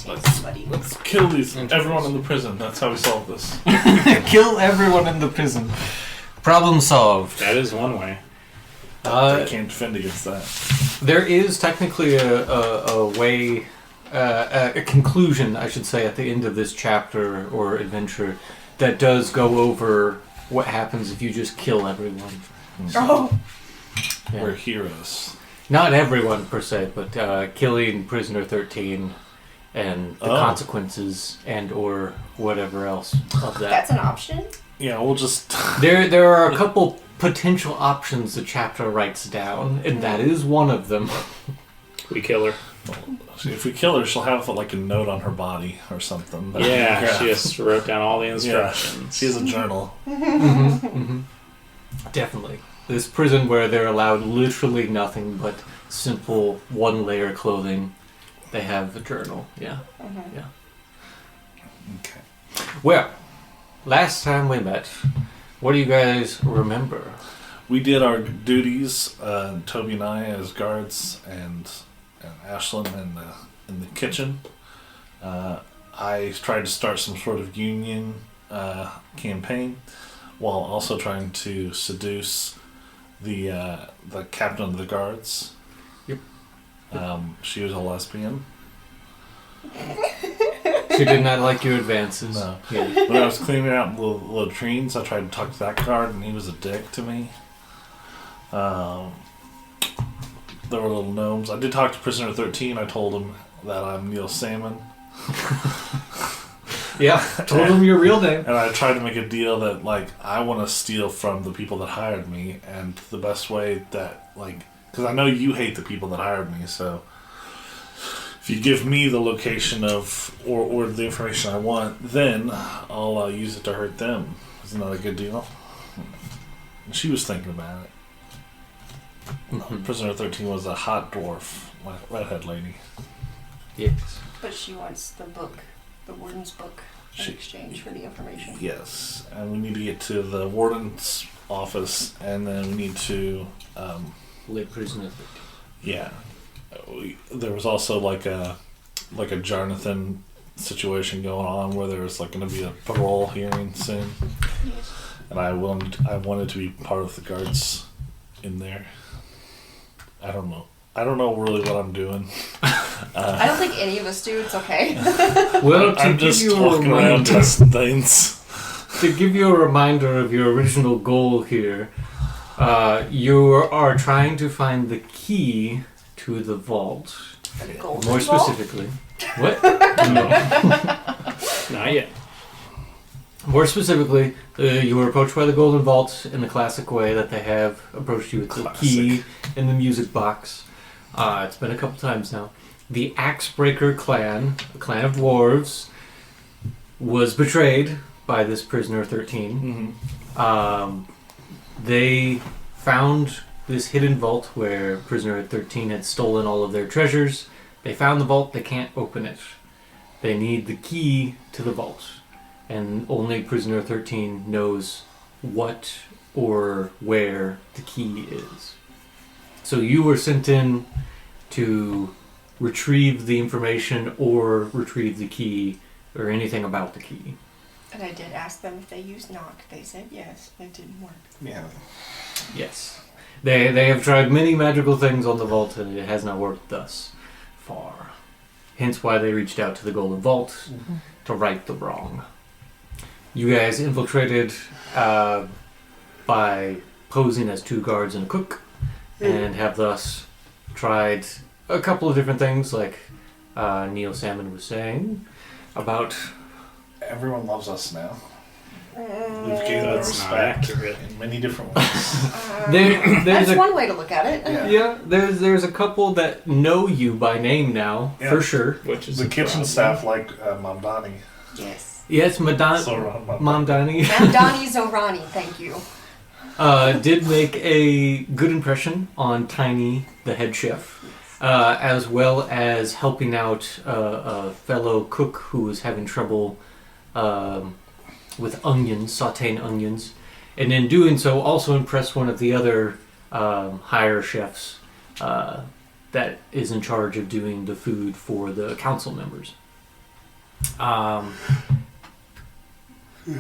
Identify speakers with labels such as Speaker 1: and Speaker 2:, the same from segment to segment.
Speaker 1: somebody.
Speaker 2: Let's kill everyone in the prison. That's how we solve this.
Speaker 3: Kill everyone in the prison. Problem solved.
Speaker 4: That is one way.
Speaker 2: They can't defend against that.
Speaker 3: There is technically a way, a conclusion, I should say, at the end of this chapter or adventure that does go over what happens if you just kill everyone.
Speaker 1: Oh.
Speaker 3: Yeah.
Speaker 2: We're heroes.
Speaker 3: Not everyone per se, but killing Prisoner 13 and the consequences and or whatever else of that.
Speaker 1: That's an option?
Speaker 2: Yeah, we'll just...
Speaker 3: There are a couple potential options the chapter writes down, and that is one of them.
Speaker 4: We kill her.
Speaker 2: If we kill her, she'll have like a note on her body or something.
Speaker 4: Yeah, she just wrote down all the instructions.
Speaker 2: Yeah, she has a journal.
Speaker 3: Definitely. This prison where they're allowed literally nothing but simple one-layer clothing, they have a journal. Yeah. Yeah.
Speaker 2: Okay.
Speaker 3: Well, last time we met, what do you guys remember?
Speaker 2: We did our duties, Toby and I as guards, and Ashlyn in the kitchen. I tried to start some sort of union campaign, while also trying to seduce the captain of the guards.
Speaker 3: Yep.
Speaker 2: She was a lesbian.
Speaker 3: She did not like your advances.
Speaker 2: No.
Speaker 3: Yeah.
Speaker 2: When I was cleaning out the latrines, I tried to talk to that guard, and he was a dick to me. There were little gnomes. I did talk to Prisoner 13. I told him that I'm Neil Salmon.
Speaker 3: Yeah, told him your real name.
Speaker 2: And I tried to make a deal that, like, I want to steal from the people that hired me, and the best way that, like, because I know you hate the people that hired me, so if you give me the location of, or the information I want, then I'll use it to hurt them. Isn't that a good deal? And she was thinking about it. Prisoner 13 was a hot dwarf, redhead lady.
Speaker 3: Yes.
Speaker 1: But she wants the book, the warden's book, in exchange for the information.
Speaker 2: Yes, and we need to get to the warden's office, and then we need to...
Speaker 3: Late Prisoner 13.
Speaker 2: Yeah. There was also like a Jonathan situation going on where there was like going to be a parole hearing soon.
Speaker 1: Yes.
Speaker 2: And I wanted to be part of the guards in there. I don't know really what I'm doing.
Speaker 1: I don't think any of us do. It's okay.
Speaker 3: Well,
Speaker 2: I'm just walking around testing things.
Speaker 3: To give you a reminder of your original goal here, you are trying to find the key to the vault. More specifically. What? No.
Speaker 4: Not yet.
Speaker 3: More specifically, you were approached by the Golden Vault in the classic way that they have approached you with the key in the music box. It's been a couple times now. The Axebreaker clan, a clan of dwarves, was betrayed by this Prisoner 13. They found this hidden vault where Prisoner 13 had stolen all of their treasures. They found the vault, they can't open it. They need the key to the vault. And only Prisoner 13 knows what or where the key is. So you were sent in to retrieve the information or retrieve the key or anything about the key.
Speaker 1: And I did ask them if they used knock. They said yes. It didn't work.
Speaker 2: Yeah.
Speaker 3: Yes. They have tried many magical things on the vault and it has not worked thus far. Hence why they reached out to the Golden Vault to right the wrong. You guys infiltrated by posing as two guards and a cook, and have thus tried a couple of different things, like Neil Salmon was saying, about...
Speaker 2: Everyone loves us now. We've gained their
Speaker 4: That's not
Speaker 2: respect
Speaker 4: accurate.
Speaker 2: in many different ways.
Speaker 1: That's one way to look at it.
Speaker 3: Yeah, there's a couple that know you by name now, for sure.
Speaker 4: Which is
Speaker 2: The kitchen staff like Madoni.
Speaker 1: Yes.
Speaker 3: Yes, Madoni.
Speaker 1: Madoni Zorani, thank you.
Speaker 3: Did make a good impression on Tiny, the head chef, as well as helping out a fellow cook who was having trouble with onions, sauteing onions, and in doing so also impressed one of the other higher chefs that is in charge of doing the food for the council members.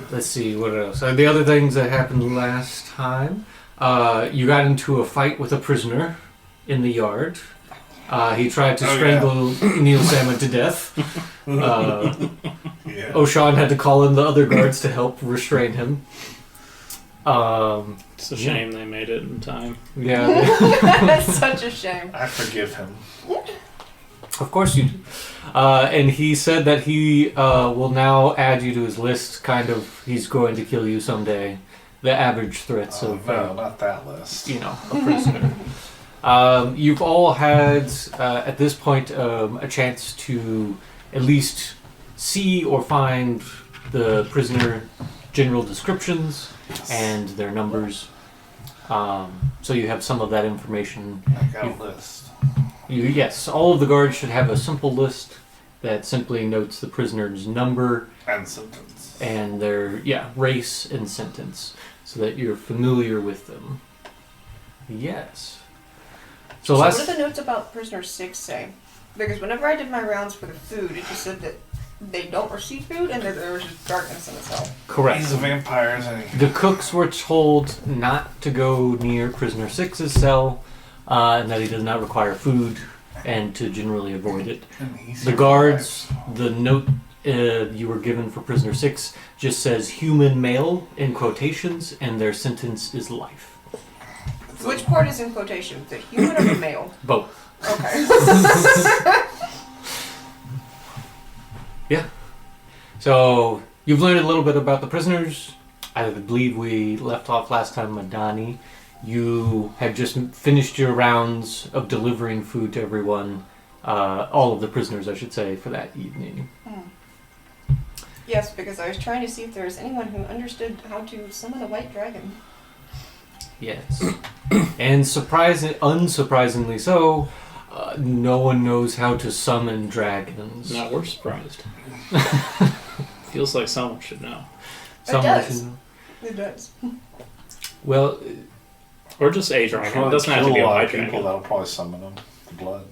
Speaker 3: Let's see, what else? The other things that happened last time. You got into a fight with a prisoner in the yard. He tried to strangle Neil Salmon to death. O'Shawn had to call in the other guards to help restrain him.
Speaker 4: It's a shame they made it in time.
Speaker 3: Yeah.
Speaker 1: That's such a shame.
Speaker 2: I forgive him.
Speaker 3: Of course you do. And he said that he will now add you to his list, kind of, he's going to kill you someday. The average threats of...
Speaker 2: No, not that list.
Speaker 3: You know, a prisoner. You've all had, at this point, a chance to at least see or find the prisoner general descriptions and their numbers. So you have some of that information.
Speaker 2: I got a list.
Speaker 3: Yes, all of the guards should have a simple list that simply notes the prisoner's number
Speaker 2: and sentence
Speaker 3: and their race and sentence, so that you're familiar with them. Yes. So
Speaker 1: what do the notes about prisoner 6 say? Because whenever I did my rounds for the food, it just said that they don't receive food and that there was just darkness in the cell.
Speaker 3: Correct.
Speaker 2: He's a vampire, isn't he?
Speaker 3: The cooks were told not to go near prisoner 6's cell, and that he does not require food, and to generally avoid it. The guards, the note you were given for prisoner 6 just says human male in quotations, and their sentence is life.
Speaker 1: Which part is in quotation? The human or the male?
Speaker 3: Both.
Speaker 1: Okay.
Speaker 3: Yeah. So, you've learned a little bit about the prisoners. I believe we left off last time Madoni. You had just finished your rounds of delivering food to everyone. All of the prisoners, I should say, for that evening.
Speaker 1: Yes, because I was trying to see if there was anyone who understood how to summon a white dragon.
Speaker 3: Yes. And unsurprisingly so, no one knows how to summon dragons.
Speaker 4: No, we're surprised. Feels like someone should know.
Speaker 1: It does.
Speaker 3: Well...
Speaker 4: Or just a dragon. It doesn't have to be a white dragon.
Speaker 2: People that'll probably summon them. The blood.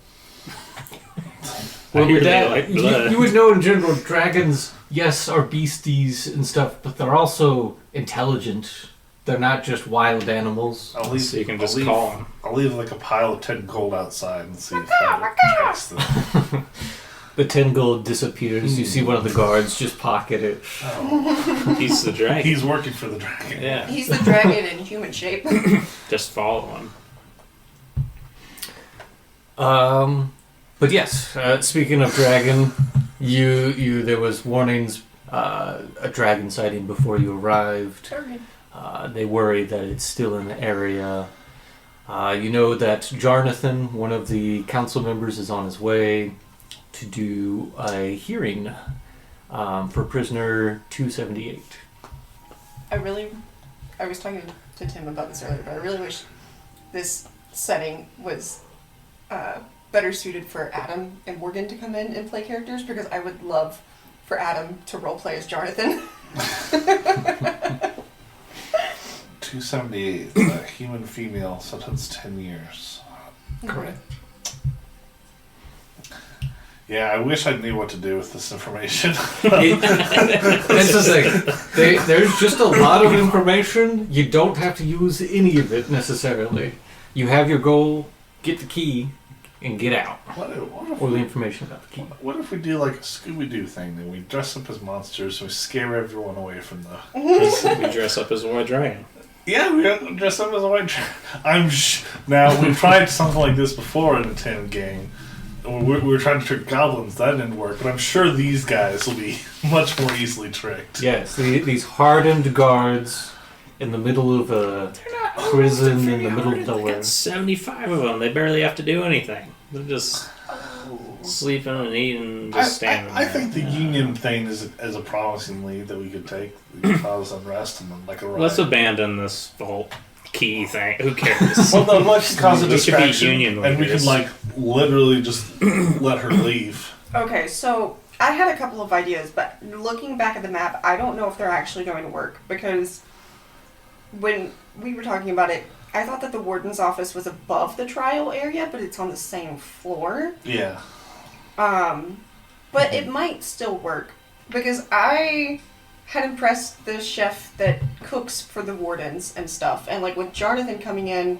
Speaker 3: Well,
Speaker 4: with that,
Speaker 3: you would know in general, dragons, yes, are beasties and stuff, but they're also intelligent. They're not just wild animals.
Speaker 2: At least
Speaker 4: so you can just call them.
Speaker 2: I'll leave like a pile of 10 gold outside and see if that tracks them.
Speaker 3: The 10 gold disappears. You see one of the guards just pocket it.
Speaker 2: Oh.
Speaker 4: He's the dragon.
Speaker 2: He's working for the dragon.
Speaker 4: Yeah.
Speaker 1: He's the dragon in human shape.
Speaker 4: Just follow him.
Speaker 3: But yes, speaking of dragon, there was warnings, a dragon sighting before you arrived. They worry that it's still in the area. You know that Jarnathan, one of the council members, is on his way to do a hearing for prisoner 278.
Speaker 1: I was talking to Tim about this earlier, but I really wish this setting was better suited for Adam and Morgan to come in and play characters, because I would love for Adam to roleplay as Jarnathan.
Speaker 2: 278, a human female, sentenced 10 years.
Speaker 3: Correct.
Speaker 2: Yeah, I wish I knew what to do with this information.
Speaker 3: That's the thing. There's just a lot of information. You don't have to use any of it necessarily. You have your goal, get the key, and get out.
Speaker 2: What if
Speaker 3: or the information about the key.
Speaker 2: What if we do like a Scooby-Doo thing, and we dress up as monsters and we scare everyone away from the...
Speaker 4: We dress up as a white dragon.
Speaker 2: Yeah, we dress up as a white dragon. Now, we've tried something like this before in a 10 game. We were trying to trick goblins. That didn't work. But I'm sure these guys will be much more easily tricked.
Speaker 3: Yes, these hardened guards in the middle of a prison in the middle of nowhere.
Speaker 4: 75 of them. They barely have to do anything. They're just sleeping and eating, just standing there.
Speaker 2: I think the union thing is a promising lead that we could take. We could cause unrest and then like a riot.
Speaker 4: Let's abandon this whole key thing. Who cares?
Speaker 2: Well, no, let's cause a
Speaker 4: We should be
Speaker 2: distraction,
Speaker 4: union
Speaker 2: and we
Speaker 4: leaders.
Speaker 2: can like literally just let her leave.
Speaker 1: Okay, so I had a couple of ideas, but looking back at the map, I don't know if they're actually going to work, because when we were talking about it, I thought that the warden's office was above the trial area, but it's on the same floor.
Speaker 2: Yeah.
Speaker 1: But it might still work. Because I had impressed the chef that cooks for the wardens and stuff. And like with Jonathan coming in,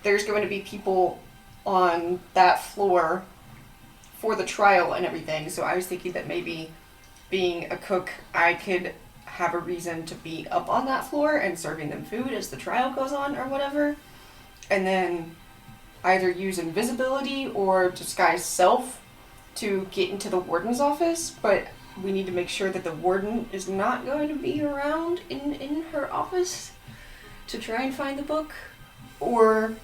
Speaker 1: there's going to be people on that floor for the trial and everything. So I was thinking that maybe being a cook, I could have a reason to be up on that floor and serving them food as the trial goes on or whatever. And then either use invisibility or disguise self to get into the warden's office. But we need to make sure that the warden is not going to be around in her office to try and find the book. Or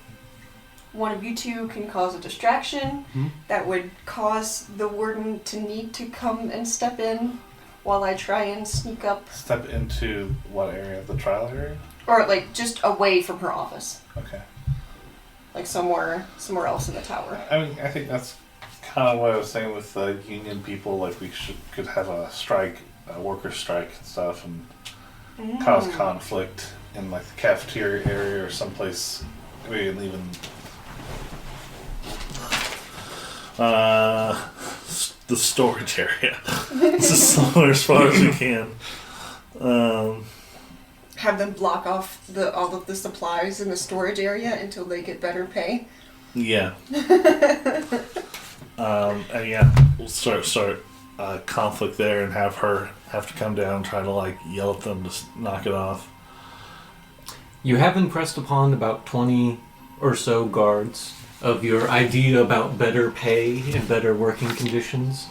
Speaker 1: one of you two can cause a distraction that would cause the warden to need to come and step in while I try and sneak up.
Speaker 2: Step into what area? The trial area?
Speaker 1: Or like just away from her office.
Speaker 2: Okay.
Speaker 1: Like somewhere else in the tower.
Speaker 2: I mean, I think that's kind of what I was saying with the union people. Like we could have a strike, a worker strike and stuff, and cause conflict in like the cafeteria area or someplace. We can even the storage area. Just somewhere as far as we can.
Speaker 1: Have them block off all of the supplies in the storage area until they get better pay.
Speaker 2: Yeah. And yeah, we'll start conflict there and have her have to come down and try to like yell at them to knock it off.
Speaker 3: You have impressed upon about 20 or so guards of your idea about better pay and better working conditions.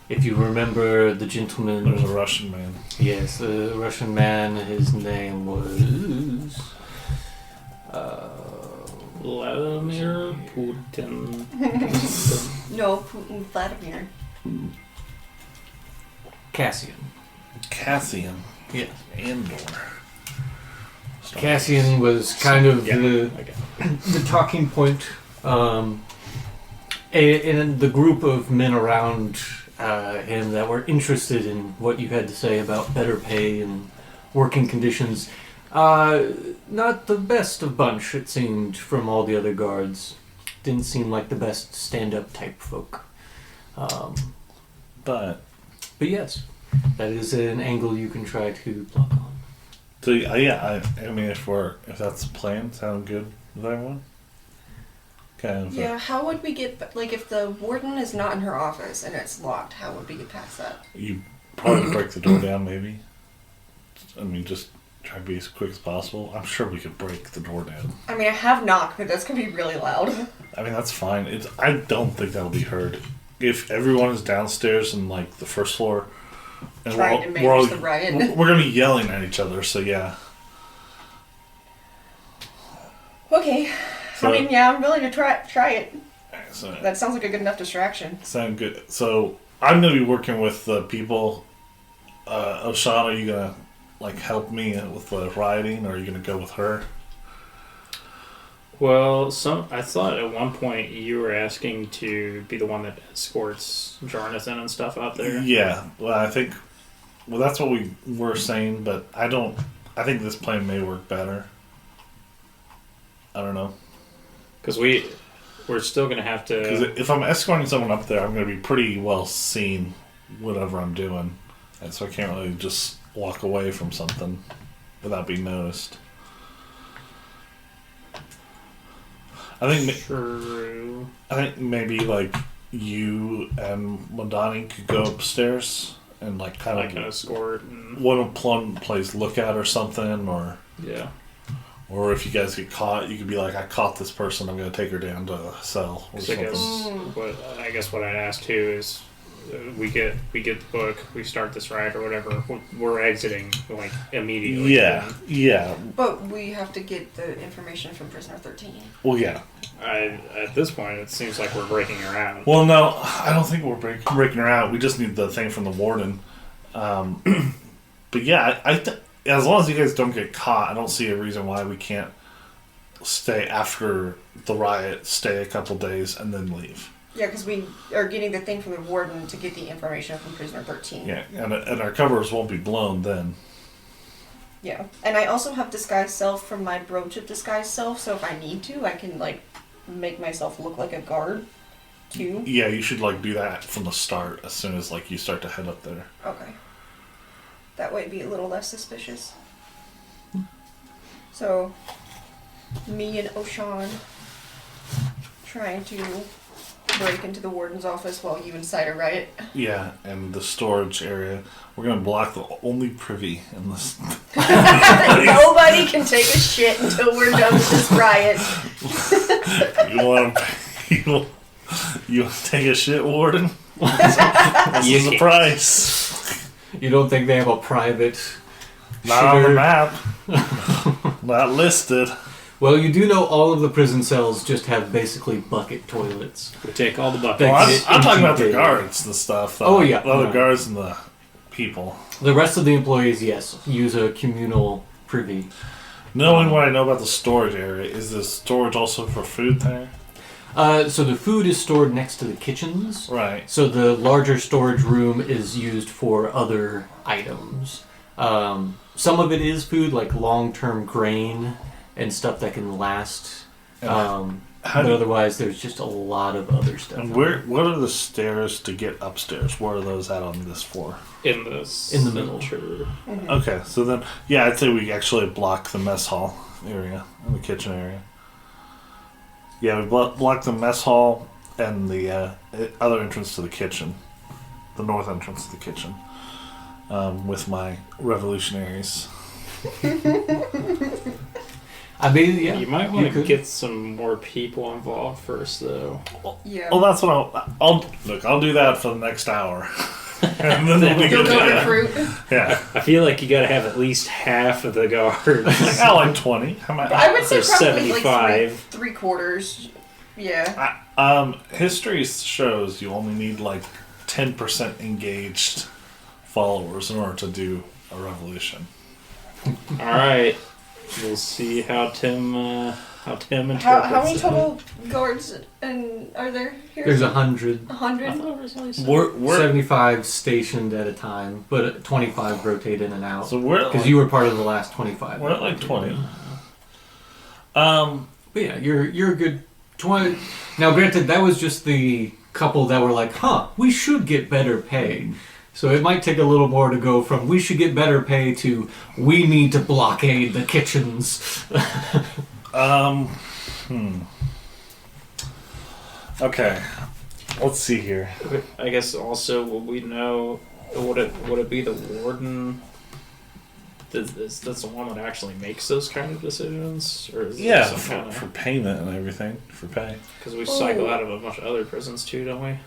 Speaker 3: If you remember the gentleman...
Speaker 2: There's a Russian man.
Speaker 3: Yes, the Russian man, his name was...
Speaker 4: Vladimir Putin.
Speaker 1: No, Putin, Vladimir.
Speaker 2: Cassian.
Speaker 3: Yes.
Speaker 2: Andor.
Speaker 3: Cassian was kind of
Speaker 4: Okay.
Speaker 3: the talking point, and the group of men around him that were interested in what you had to say about better pay and working conditions. Not the best of bunch, it seemed, from all the other guards. Didn't seem like the best stand-up type folk.
Speaker 2: But
Speaker 3: yes, that is an angle you can try to block on.
Speaker 2: so yeah, I mean if that's the plan, sound good with everyone? Kind of.
Speaker 1: Yeah, how would we get... Like, if the warden is not in her office and it's locked, how would we get past that?
Speaker 2: You probably break the door down, maybe. I mean, just try to be as quick as possible. I'm sure we could break the door down.
Speaker 1: I mean, I have knocked, but that's going to be really loud.
Speaker 2: I mean, that's fine. I don't think that'll be heard. If everyone is downstairs in, like, the first floor... and
Speaker 1: Trying to manage the riot.
Speaker 2: We're going to be yelling at each other, so yeah.
Speaker 1: Okay.
Speaker 2: So,
Speaker 1: I mean, yeah, I'm willing to try it.
Speaker 2: so,
Speaker 1: That sounds like a good enough distraction.
Speaker 2: sound good. So, I'm going to be working with the people. Oshan, are you going to, like, help me with the rioting, or are you going to go with her?
Speaker 4: Well, I thought at one point you were asking to be the one that escorts Jonathan and stuff out there.
Speaker 2: Yeah, well, that's what we were saying, but I think this plan may work better. I don't know.
Speaker 4: Because we're still going to have to...
Speaker 2: Because if I'm escorting someone up there, I'm going to be pretty well seen whatever I'm doing. And so I can't really just walk away from something without being noticed. I think maybe like you and Madoni could go upstairs and like kind
Speaker 4: like
Speaker 2: of
Speaker 4: an escort. And...
Speaker 2: one plays lookout or something, or
Speaker 4: yeah.
Speaker 2: Or if you guys get caught, you could be like, I caught this person, I'm going to take her down to a cell or something.
Speaker 4: I guess what I'd ask too is we get the book, we start this riot or whatever, we're exiting like immediately.
Speaker 2: Yeah.
Speaker 1: But we have to get the information from Prisoner 13.
Speaker 2: Well, yeah.
Speaker 4: At this point, it seems like we're breaking her out.
Speaker 2: Well, no, I don't think we're breaking her out. We just need the thing from the warden. But yeah, as long as you guys don't get caught, I don't see a reason why we can't stay after the riot, stay a couple days, and then leave.
Speaker 1: Yeah, because we are getting the thing from the warden to get the information from Prisoner 13.
Speaker 2: Yeah, and our covers won't be blown then.
Speaker 1: Yeah, and I also have Disguise Self from my Brooch of Disguise Self, so if I need to, I can, like, make myself look like a guard 2?
Speaker 2: Yeah, you should like do that from the start as soon as like you start to head up there.
Speaker 1: Okay. That way it'd be a little less suspicious. So, me and Oshan trying to break into the warden's office while you incite a riot.
Speaker 2: Yeah, and the storage area. We're gonna block the only privy in this.
Speaker 1: Nobody can take a shit until we're done with this riot.
Speaker 2: You want to take a shit, warden? This is the price.
Speaker 3: You don't think they have a private
Speaker 2: Not on the
Speaker 3: shitter?
Speaker 2: map. Not listed.
Speaker 3: Well, you do know all of the prison cells just have basically bucket toilets.
Speaker 4: We take all the buckets.
Speaker 3: They-
Speaker 2: Well,
Speaker 3: Get
Speaker 2: I'm talking about the
Speaker 3: incubated.
Speaker 2: guards and stuff.
Speaker 3: Oh, yeah.
Speaker 2: The other
Speaker 3: No.
Speaker 2: guards and the people.
Speaker 3: The rest of the employees, yes, use a communal privy.
Speaker 2: Knowing what I know about the storage area, is the storage also for food there?
Speaker 3: So the food is stored next to the kitchens.
Speaker 2: Right.
Speaker 3: So the larger storage room is used for other items. Some of it is food, like long-term grain and stuff that can last.
Speaker 2: How
Speaker 3: But
Speaker 2: do-
Speaker 3: otherwise, there's just a lot of other stuff.
Speaker 2: And what are the stairs to get upstairs? Where are those at on this floor?
Speaker 4: In the
Speaker 3: middle.
Speaker 4: center.
Speaker 2: Okay, so then, yeah, I'd say we actually block the mess hall area and the kitchen area. Yeah, we block the mess hall and the other entrance to the kitchen, the north entrance to the kitchen, with my revolutionaries.
Speaker 3: I mean, yeah.
Speaker 4: You might want to
Speaker 3: could.
Speaker 4: get some more people involved first, though.
Speaker 1: Yeah.
Speaker 2: Well, that's what I'll look. I'll do that for the next hour, and then we'll be
Speaker 1: You'll
Speaker 2: good.
Speaker 1: go
Speaker 2: Yeah.
Speaker 1: recruit.
Speaker 2: Yeah,
Speaker 4: I feel like you got to have at least half of the guards.
Speaker 2: I like 20. How much?
Speaker 1: I would say
Speaker 4: There's
Speaker 1: probably
Speaker 4: 75.
Speaker 1: like three quarters. Yeah.
Speaker 2: History shows you only need like 10% engaged followers in order to do a revolution.
Speaker 4: All right, we'll see how Tim interprets
Speaker 1: How many
Speaker 4: it.
Speaker 1: total guards and are there here?
Speaker 3: There's 100.
Speaker 1: 100.
Speaker 2: We're
Speaker 3: 75 stationed at a time, but 25 rotate in and out.
Speaker 2: so we're
Speaker 3: Because
Speaker 2: like,
Speaker 3: you were part of the last 25.
Speaker 2: we're at like 20.
Speaker 3: But yeah, you're a good 20. Now, granted, that was just the couple that were like, we should get better pay. So it might take a little more to go from we should get better pay to we need to blockade the kitchens.
Speaker 2: Okay, let's see here.
Speaker 4: I guess also will we know would it be the warden that's the one that actually makes those kind of decisions, or is
Speaker 2: Yeah,
Speaker 4: it some kind
Speaker 2: for
Speaker 4: of
Speaker 2: payment and everything, for pay.
Speaker 4: because we cycle out of a bunch of other prisons too, don't we?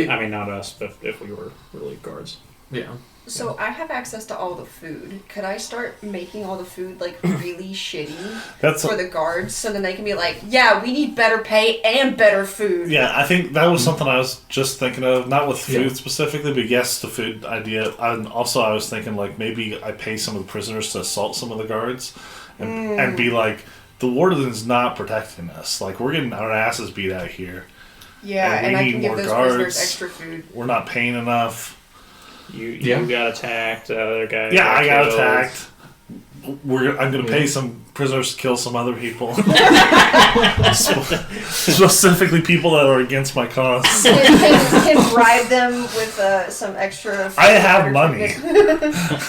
Speaker 4: I mean, not us, but if we were really guards.
Speaker 3: Yeah.
Speaker 1: So I have access to all the food. Could I start making all the food like really shitty
Speaker 2: That's
Speaker 1: for the guards, so then they can be like, "Yeah, we need better pay and better food."
Speaker 2: yeah. I think that was something I was just thinking of, not with food
Speaker 3: Yeah.
Speaker 2: specifically, but yes, the food idea. And also, I was thinking like maybe I pay some of the prisoners to assault some of the guards, and be like, the warden's not protecting us. Like we're getting our asses beat out here.
Speaker 1: Yeah,
Speaker 2: And
Speaker 1: and
Speaker 2: we
Speaker 1: I
Speaker 2: need
Speaker 1: can give
Speaker 2: more
Speaker 1: those
Speaker 2: guards.
Speaker 1: prisoners extra food.
Speaker 2: We're not paying enough.
Speaker 4: You
Speaker 3: Yeah.
Speaker 4: got attacked. The other guy.
Speaker 2: Yeah, I got
Speaker 4: killed.
Speaker 2: attacked. I'm gonna pay some prisoners to kill some other people. Specifically people that are against my cause.
Speaker 1: Can bribe them with some extra food.
Speaker 2: I have money.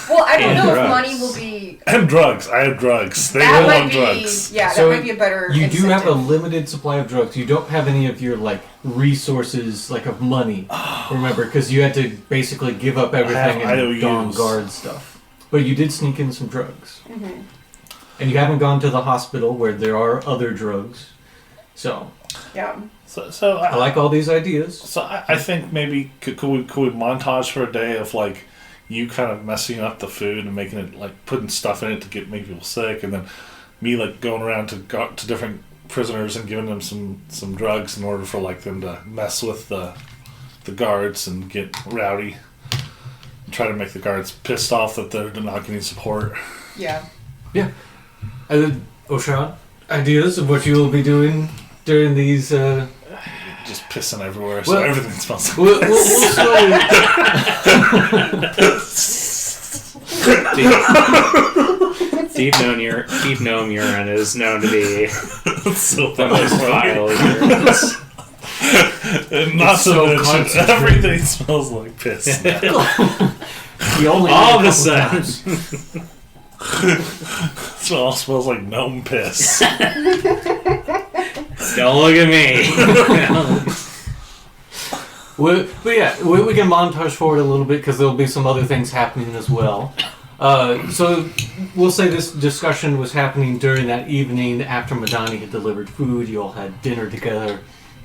Speaker 1: Well, I don't
Speaker 4: And
Speaker 1: know if
Speaker 4: drugs.
Speaker 1: money will be.
Speaker 2: And drugs. I have drugs. They
Speaker 1: That
Speaker 2: all
Speaker 1: might
Speaker 2: want
Speaker 1: be.
Speaker 2: drugs.
Speaker 1: Yeah,
Speaker 3: So
Speaker 1: that might be a better.
Speaker 3: You do have a
Speaker 1: incentive.
Speaker 3: limited supply of drugs. You don't have any of your like resources, like of money. Remember, because you had to basically give up everything
Speaker 2: have
Speaker 3: and don
Speaker 2: IOUs.
Speaker 3: guard stuff. But you did sneak in some drugs,
Speaker 1: Mm-hmm.
Speaker 3: and you haven't gone to the hospital where there are other drugs. So
Speaker 1: Yeah.
Speaker 2: So
Speaker 3: I like all these ideas.
Speaker 2: So I think maybe could we montage for a day of like you kind of messing up the food and making it like putting stuff in it to make people sick, and then me like going around to different prisoners and giving them some drugs in order for like them to mess with the guards and get rowdy, and try to make the guards pissed off that they're not getting support.
Speaker 1: Yeah.
Speaker 3: And then, Oshan, ideas of what you will be doing during these.
Speaker 2: Just pissing everywhere, so
Speaker 3: Well-
Speaker 2: everything smells.
Speaker 3: We'll slowly.
Speaker 4: Deep gnome urine is known to be
Speaker 2: so
Speaker 4: the most vile urine.
Speaker 2: Not
Speaker 3: It's
Speaker 2: to
Speaker 3: so
Speaker 2: mention,
Speaker 3: concentrated.
Speaker 2: everything smells like piss. now.
Speaker 3: You only
Speaker 4: All
Speaker 3: need
Speaker 4: of a
Speaker 3: couple
Speaker 4: sudden.
Speaker 3: times.
Speaker 2: It all smells like gnome piss.
Speaker 4: Don't look at me.
Speaker 3: But yeah, we can montage forward a little bit because there'll be some other things happening as well. So we'll say this discussion was happening during that evening after Madoni had delivered food. You all had dinner together,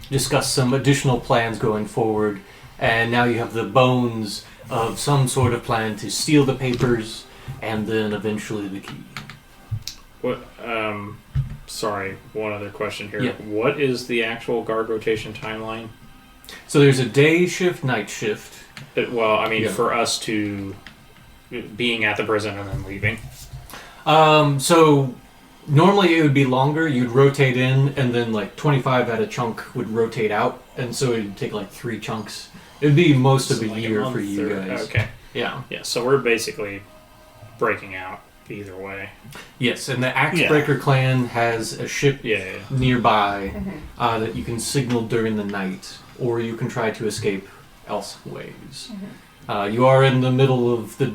Speaker 3: discussed some additional plans going forward, and now you have the bones of some sort of plan to steal the papers and then eventually the key.
Speaker 4: What? Sorry. One other question here.
Speaker 3: Yeah.
Speaker 4: What is the actual guard rotation timeline?
Speaker 3: So there's a day shift, night shift.
Speaker 4: Well, I mean,
Speaker 3: Yeah.
Speaker 4: for us to being at the prison and then leaving.
Speaker 3: So normally it would be longer. You'd rotate in, and then like 25 at a chunk would rotate out, and so it'd take like 3 chunks. It'd be most of
Speaker 4: So
Speaker 3: a
Speaker 4: like
Speaker 3: year
Speaker 4: month
Speaker 3: for you
Speaker 4: or-
Speaker 3: guys.
Speaker 4: Okay.
Speaker 3: Yeah.
Speaker 4: Yeah. So we're basically breaking out either way.
Speaker 3: Yes, and the
Speaker 2: Yeah.
Speaker 3: Axebreaker clan has a ship
Speaker 4: Yeah.
Speaker 3: nearby that you can signal during the night, or you can try to escape elsewise. You are in the middle of the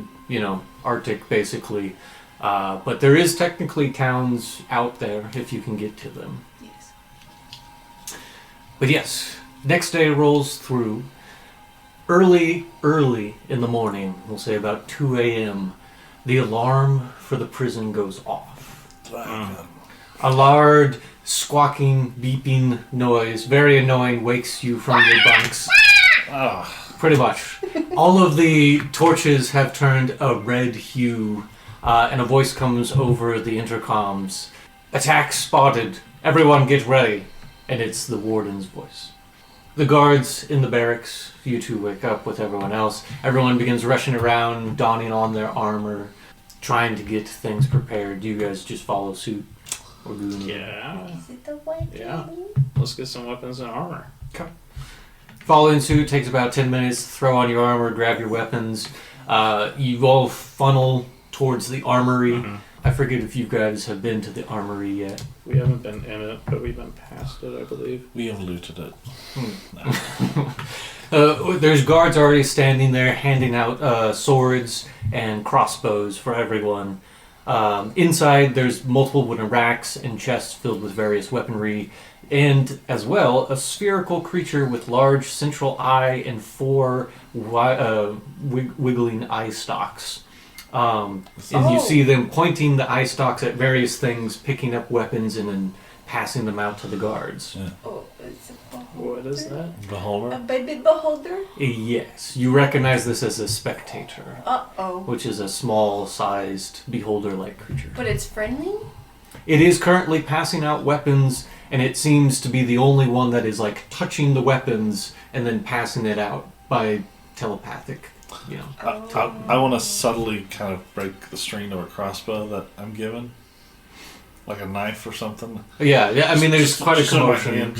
Speaker 3: Arctic, basically, but there is technically towns out there if you can get to them.
Speaker 1: Yes.
Speaker 3: But yes, next day rolls through. Early in the morning, we'll say about 2 a.m., the alarm for the prison goes off. A loud, squawking, beeping noise, very annoying, wakes you from your bunks. Pretty much. All of the torches have turned a red hue, and a voice comes over the intercoms. Attack spotted. Everyone get ready. And it's the warden's voice. The guards in the barracks, you two wake up with everyone else. Everyone begins rushing around, donning on their armor, trying to get things prepared. You guys just follow suit? Or do anything?
Speaker 4: Yeah.
Speaker 1: Is it the white
Speaker 4: Yeah.
Speaker 1: lady?
Speaker 4: Let's get some weapons and armor.
Speaker 3: Following suit takes about 10 minutes. Throw on your armor, grab your weapons. You all funnel towards the armory.
Speaker 4: Mhm.
Speaker 3: I forget if you guys have been to the armory yet.
Speaker 4: We haven't been in it, but we've been past it, I believe.
Speaker 2: We have looted it.
Speaker 3: There's guards already standing there handing out swords and crossbows for everyone. Inside, there's multiple wooden racks and chests filled with various weaponry, and as well, a spherical creature with large central eye and 4 wiggling eye stalks. And you see them pointing the eye stalks at various things, picking up weapons, and then passing them out to the guards.
Speaker 1: Oh, it's a beholder.
Speaker 4: What is that?
Speaker 1: A
Speaker 2: Beholder?
Speaker 1: baby beholder?
Speaker 3: Yes, you recognize this as a spectator,
Speaker 1: Uh-oh.
Speaker 3: which is a small-sized beholder-like creature.
Speaker 1: But it's friendly?
Speaker 3: It is currently passing out weapons, and it seems to be the only one that is like touching the weapons and then passing it out by telepathic.
Speaker 2: I want to subtly kind of break the string of a crossbow that I'm given. Like a knife or something.
Speaker 3: Yeah. I mean, there's quite a
Speaker 2: Just in my
Speaker 3: commotion.
Speaker 2: hand,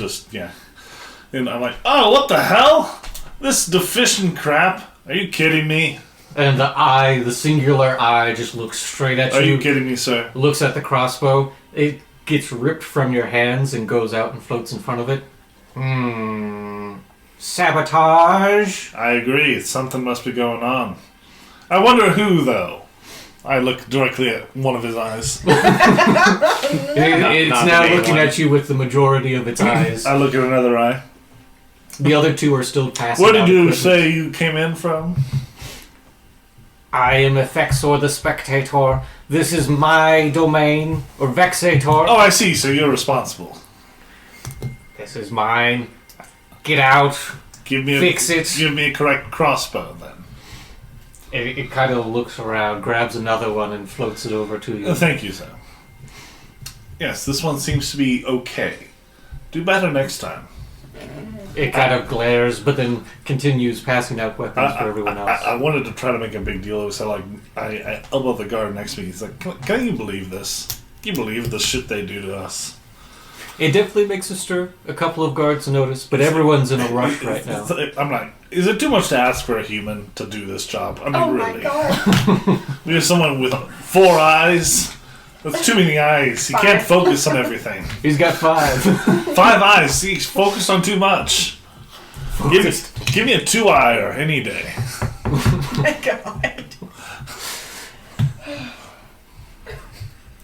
Speaker 2: And I'm like, oh, what the hell? This deficient crap? Are you kidding me?
Speaker 3: And the singular eye, just looks straight at
Speaker 2: Are
Speaker 3: you.
Speaker 2: you kidding me, sir?
Speaker 3: Looks at the crossbow. It gets ripped from your hands and goes out and floats in front of it. Sabotage.
Speaker 2: I agree. Something must be going on. I wonder who, though. I look directly at one of his eyes.
Speaker 3: It's
Speaker 4: not
Speaker 3: now
Speaker 4: the main
Speaker 3: looking
Speaker 4: one.
Speaker 3: at you with the majority of its eyes.
Speaker 2: I look at another eye.
Speaker 3: The other two are still passing.
Speaker 2: Where did
Speaker 3: out
Speaker 2: you
Speaker 3: equipment.
Speaker 2: say you came in from?
Speaker 3: I am Effexor the Spectator. This is my domain, or Vexator.
Speaker 2: Oh, I see. So you're responsible.
Speaker 3: This is mine. Get out. Fix it.
Speaker 2: Give me a correct crossbow, then.
Speaker 3: It kind of looks around, grabs another one, and floats it over to you.
Speaker 2: Thank you, sir. Yes, this one seems to be okay. Do better next time.
Speaker 3: It kind of glares, but then continues passing out weapons for everyone else.
Speaker 2: I wanted to try to make a big deal of it, so I elbowed the guard next to me. He's like, can you believe this? Can you believe the shit they do to us?
Speaker 3: It definitely makes a stir. A couple of guards notice, but everyone's in a rush right now.
Speaker 2: I'm like, is it too much to ask for a human to do this job? I mean,
Speaker 1: Oh
Speaker 2: really.
Speaker 1: my god.
Speaker 2: We have someone with 4 eyes. That's too many eyes. He can't focus on everything.
Speaker 3: He's got 5.
Speaker 2: 5 eyes. See, he's focused on too much. Give me a 2-eye any day.
Speaker 1: Oh my god.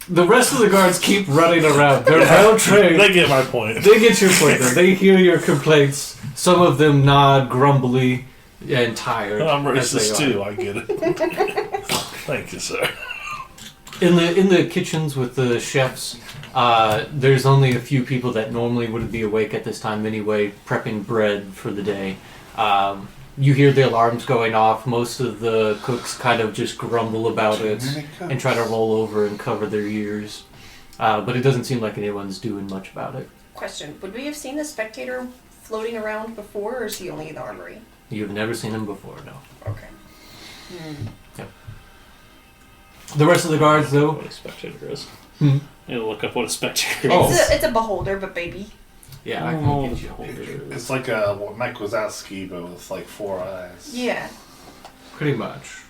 Speaker 3: The rest of the guards keep running around. They're well trained.
Speaker 2: They get my point.
Speaker 3: They get your point, though. They hear your complaints. Some of them nod grumbly and tired.
Speaker 2: I'm
Speaker 3: as they
Speaker 2: racist
Speaker 3: are.
Speaker 2: too. I get it. Thank you, sir.
Speaker 3: In the kitchens with the chefs, there's only a few people that normally wouldn't be awake at this time anyway, prepping bread for the day. You hear the alarms going off. Most of the cooks kind of just grumble about it and try to roll over and cover their ears. But it doesn't seem like anyone's doing much about it.
Speaker 1: Question: would we have seen the spectator floating around before, or is he only in the armory?
Speaker 3: You've never seen him before, no.
Speaker 1: Okay.
Speaker 3: Yep. The rest of the guards, though...
Speaker 4: What a spectator is.
Speaker 3: Hmm.
Speaker 4: I need to look up what a spectator
Speaker 3: Oh.
Speaker 4: is.
Speaker 1: It's a beholder, but baby.
Speaker 3: Yeah, I can get you.
Speaker 2: It's like a Mike Wazowski, but with like 4 eyes.
Speaker 1: Yeah.
Speaker 3: Pretty much.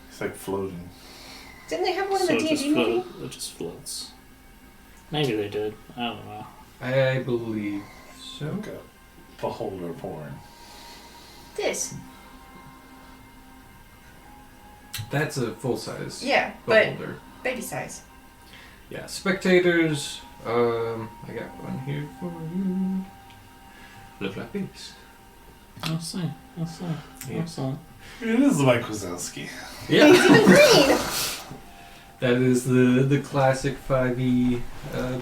Speaker 2: It's like floating.
Speaker 1: Didn't they have one in
Speaker 4: So
Speaker 1: the
Speaker 4: it just,
Speaker 1: D&D movie?
Speaker 4: it just floats. Maybe they did. I don't know.
Speaker 3: I believe so.
Speaker 2: Like a beholder porn.
Speaker 1: This.
Speaker 3: That's a full-size
Speaker 1: Yeah, but
Speaker 3: beholder.
Speaker 1: baby size.
Speaker 3: Yeah, spectators. I got one here for you. Look like this.
Speaker 4: I'll see.
Speaker 3: Yeah.
Speaker 2: It is Mike Wazowski.
Speaker 3: Yeah.
Speaker 1: He's even green!
Speaker 3: That is the classic 5e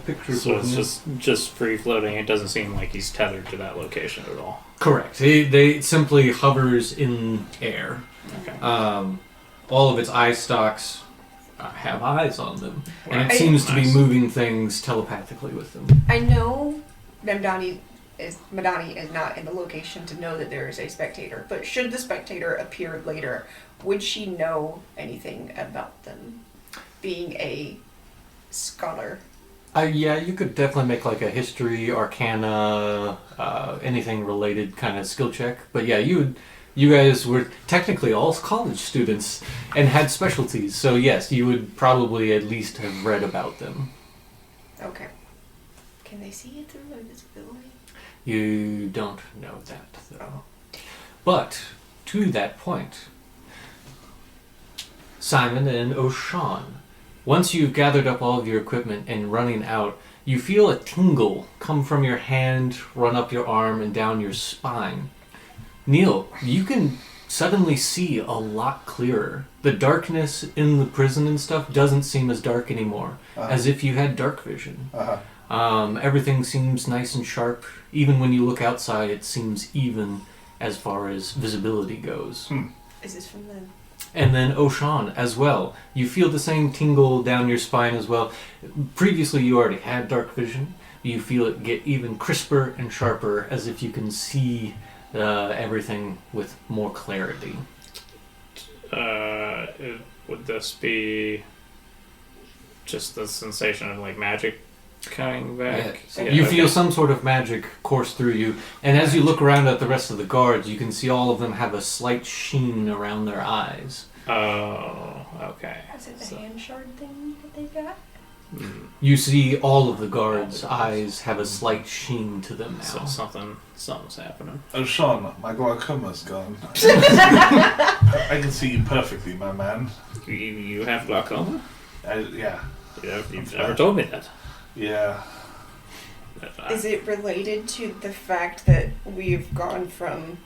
Speaker 3: picture.
Speaker 4: So it's
Speaker 3: coordinate.
Speaker 4: just free floating. It doesn't seem like he's tethered to that location at all.
Speaker 3: Correct. They simply hovers in air.
Speaker 4: Okay.
Speaker 3: All of its eye stalks have eyes on them, and it
Speaker 1: Right.
Speaker 3: seems to be
Speaker 4: Nice.
Speaker 3: moving things telepathically with them.
Speaker 1: I know Madoni is not in the location to know that there is a spectator, but should the spectator appear later, would she know anything about them? Being a scholar.
Speaker 3: Yeah, you could definitely make like a history, arcana, anything related kind of skill check. But yeah, you guys were technically all college students and had specialties, so yes, you would probably at least have read about them.
Speaker 1: Okay. Can they see it through invisibility?
Speaker 3: You don't know that, though. But, to that point, Simon and O'Shawn, once you've gathered up all of your equipment and running out, you feel a tingle come from your hand, run up your arm, and down your spine. Neil, you can suddenly see a lot clearer. The darkness in the prison and stuff doesn't seem as dark anymore, as if you had dark vision. Everything seems nice and sharp. Even when you look outside, it seems even as far as visibility goes.
Speaker 1: Is this from them?
Speaker 3: And then O'Shawn as well. You feel the same tingle down your spine as well. Previously you already had dark vision. You feel it get even crisper and sharper, as if you can see everything with more clarity.
Speaker 4: Would this be just the sensation of like magic coming back?
Speaker 3: Yeah. You feel some sort of magic course through you, and as you look around at the rest of the guards, you can see all of them have a slight sheen around their eyes.
Speaker 4: Oh, okay.
Speaker 1: Is it the hand shard thing that they got?
Speaker 3: You see all of the guards' eyes have a slight sheen to them now.
Speaker 4: So something's happening.
Speaker 2: Oh, Sean, my glaucoma's gone. I can see you perfectly, my man.
Speaker 4: You have glaucoma?
Speaker 2: Yeah.
Speaker 4: You've never told me that.
Speaker 2: Yeah.
Speaker 1: Is it related to the fact that we've gone from,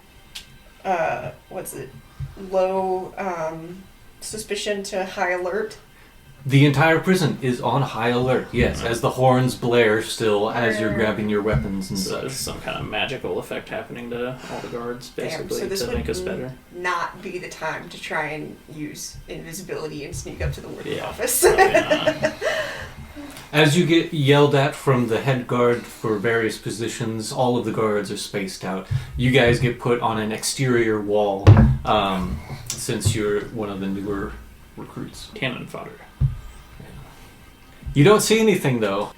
Speaker 1: low suspicion to high alert?
Speaker 3: The entire prison is on high alert, yes, as the horns blare still as you're grabbing your weapons and
Speaker 4: So
Speaker 3: such.
Speaker 4: there's some kind of magical effect happening to all the guards, basically,
Speaker 1: so this
Speaker 4: to make us
Speaker 1: would
Speaker 4: better.
Speaker 1: not be the time to try and use invisibility and sneak up to the warden's
Speaker 4: Yeah.
Speaker 1: office.
Speaker 3: As you get yelled at from the head guard for various positions, all of the guards are spaced out. You guys get put on an exterior wall, since you're one of the newer recruits.
Speaker 4: Cannon fodder.
Speaker 3: You don't see anything, though.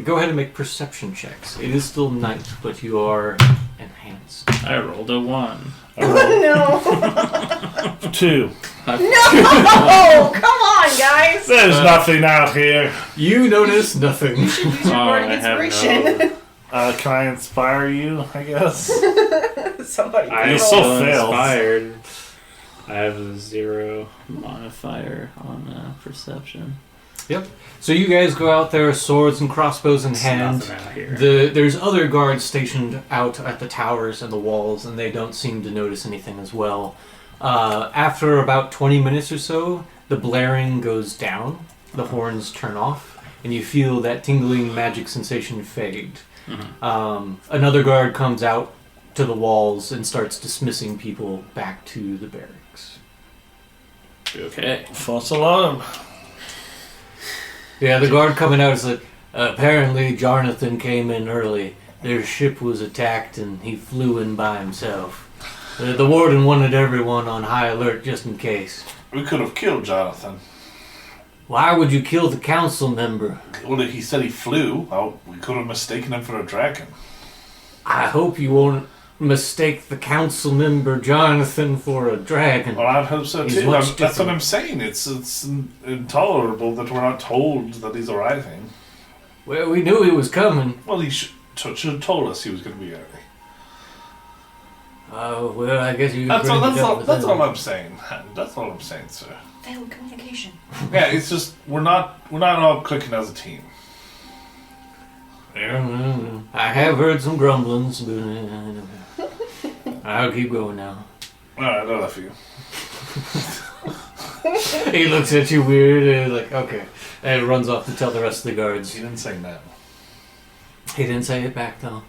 Speaker 3: Go ahead and make perception checks. It is still night, but you are enhanced.
Speaker 4: I rolled a 1.
Speaker 1: Oh, no.
Speaker 2: 2.
Speaker 1: No! Come on, guys!
Speaker 2: There's nothing out here.
Speaker 3: You notice nothing.
Speaker 1: You should use your bardic
Speaker 4: I have
Speaker 1: inspiration.
Speaker 2: Can I inspire you, I guess?
Speaker 1: Somebody.
Speaker 4: I'm
Speaker 2: You
Speaker 1: roll.
Speaker 2: still
Speaker 4: still
Speaker 2: failed.
Speaker 4: inspired. I have a 0 modifier on perception.
Speaker 3: So you guys go out there, swords and crossbows in
Speaker 4: It's
Speaker 3: hand.
Speaker 4: nothing out here.
Speaker 3: There's other guards stationed out at the towers and the walls, and they don't seem to notice anything as well. After about 20 minutes or so, the blaring goes down, the horns turn off, and you feel that tingling magic sensation fade. Another guard comes out to the walls and starts dismissing people back to the barracks.
Speaker 4: Okay.
Speaker 2: False alarm.
Speaker 3: Yeah, the guard coming out is like, apparently Jonathan came in early. Their ship was attacked and he flew in by himself. The warden wanted everyone on high alert just in case.
Speaker 2: We could have killed Jonathan.
Speaker 3: Why would you kill the council member?
Speaker 2: Well, if he said he flew, well, we could have mistaken him for a dragon.
Speaker 3: I hope you won't mistake the council member Jonathan for a dragon.
Speaker 2: Well, I'd hope so
Speaker 3: He's
Speaker 2: too.
Speaker 3: much
Speaker 2: That's what
Speaker 3: different.
Speaker 2: I'm saying. It's intolerable that we're not told that he's arriving.
Speaker 3: Well, we knew he was coming.
Speaker 2: Well, he should have told us he was going to be early.
Speaker 3: Oh, well, I guess you can
Speaker 2: That's
Speaker 3: bring
Speaker 2: all.
Speaker 3: it
Speaker 2: That's
Speaker 3: up
Speaker 2: all.
Speaker 3: with
Speaker 2: That's
Speaker 3: him.
Speaker 2: all I'm saying. That's all I'm saying, sir.
Speaker 1: Failed communication.
Speaker 2: Yeah, it's just we're not all clicking as a team.
Speaker 3: I have heard some grumblings, but I'll keep going now.
Speaker 2: All right, I love you.
Speaker 3: He looks at you weird and like, okay. And runs off to tell the rest of the guards.
Speaker 2: He didn't say no,
Speaker 3: He didn't say it back though.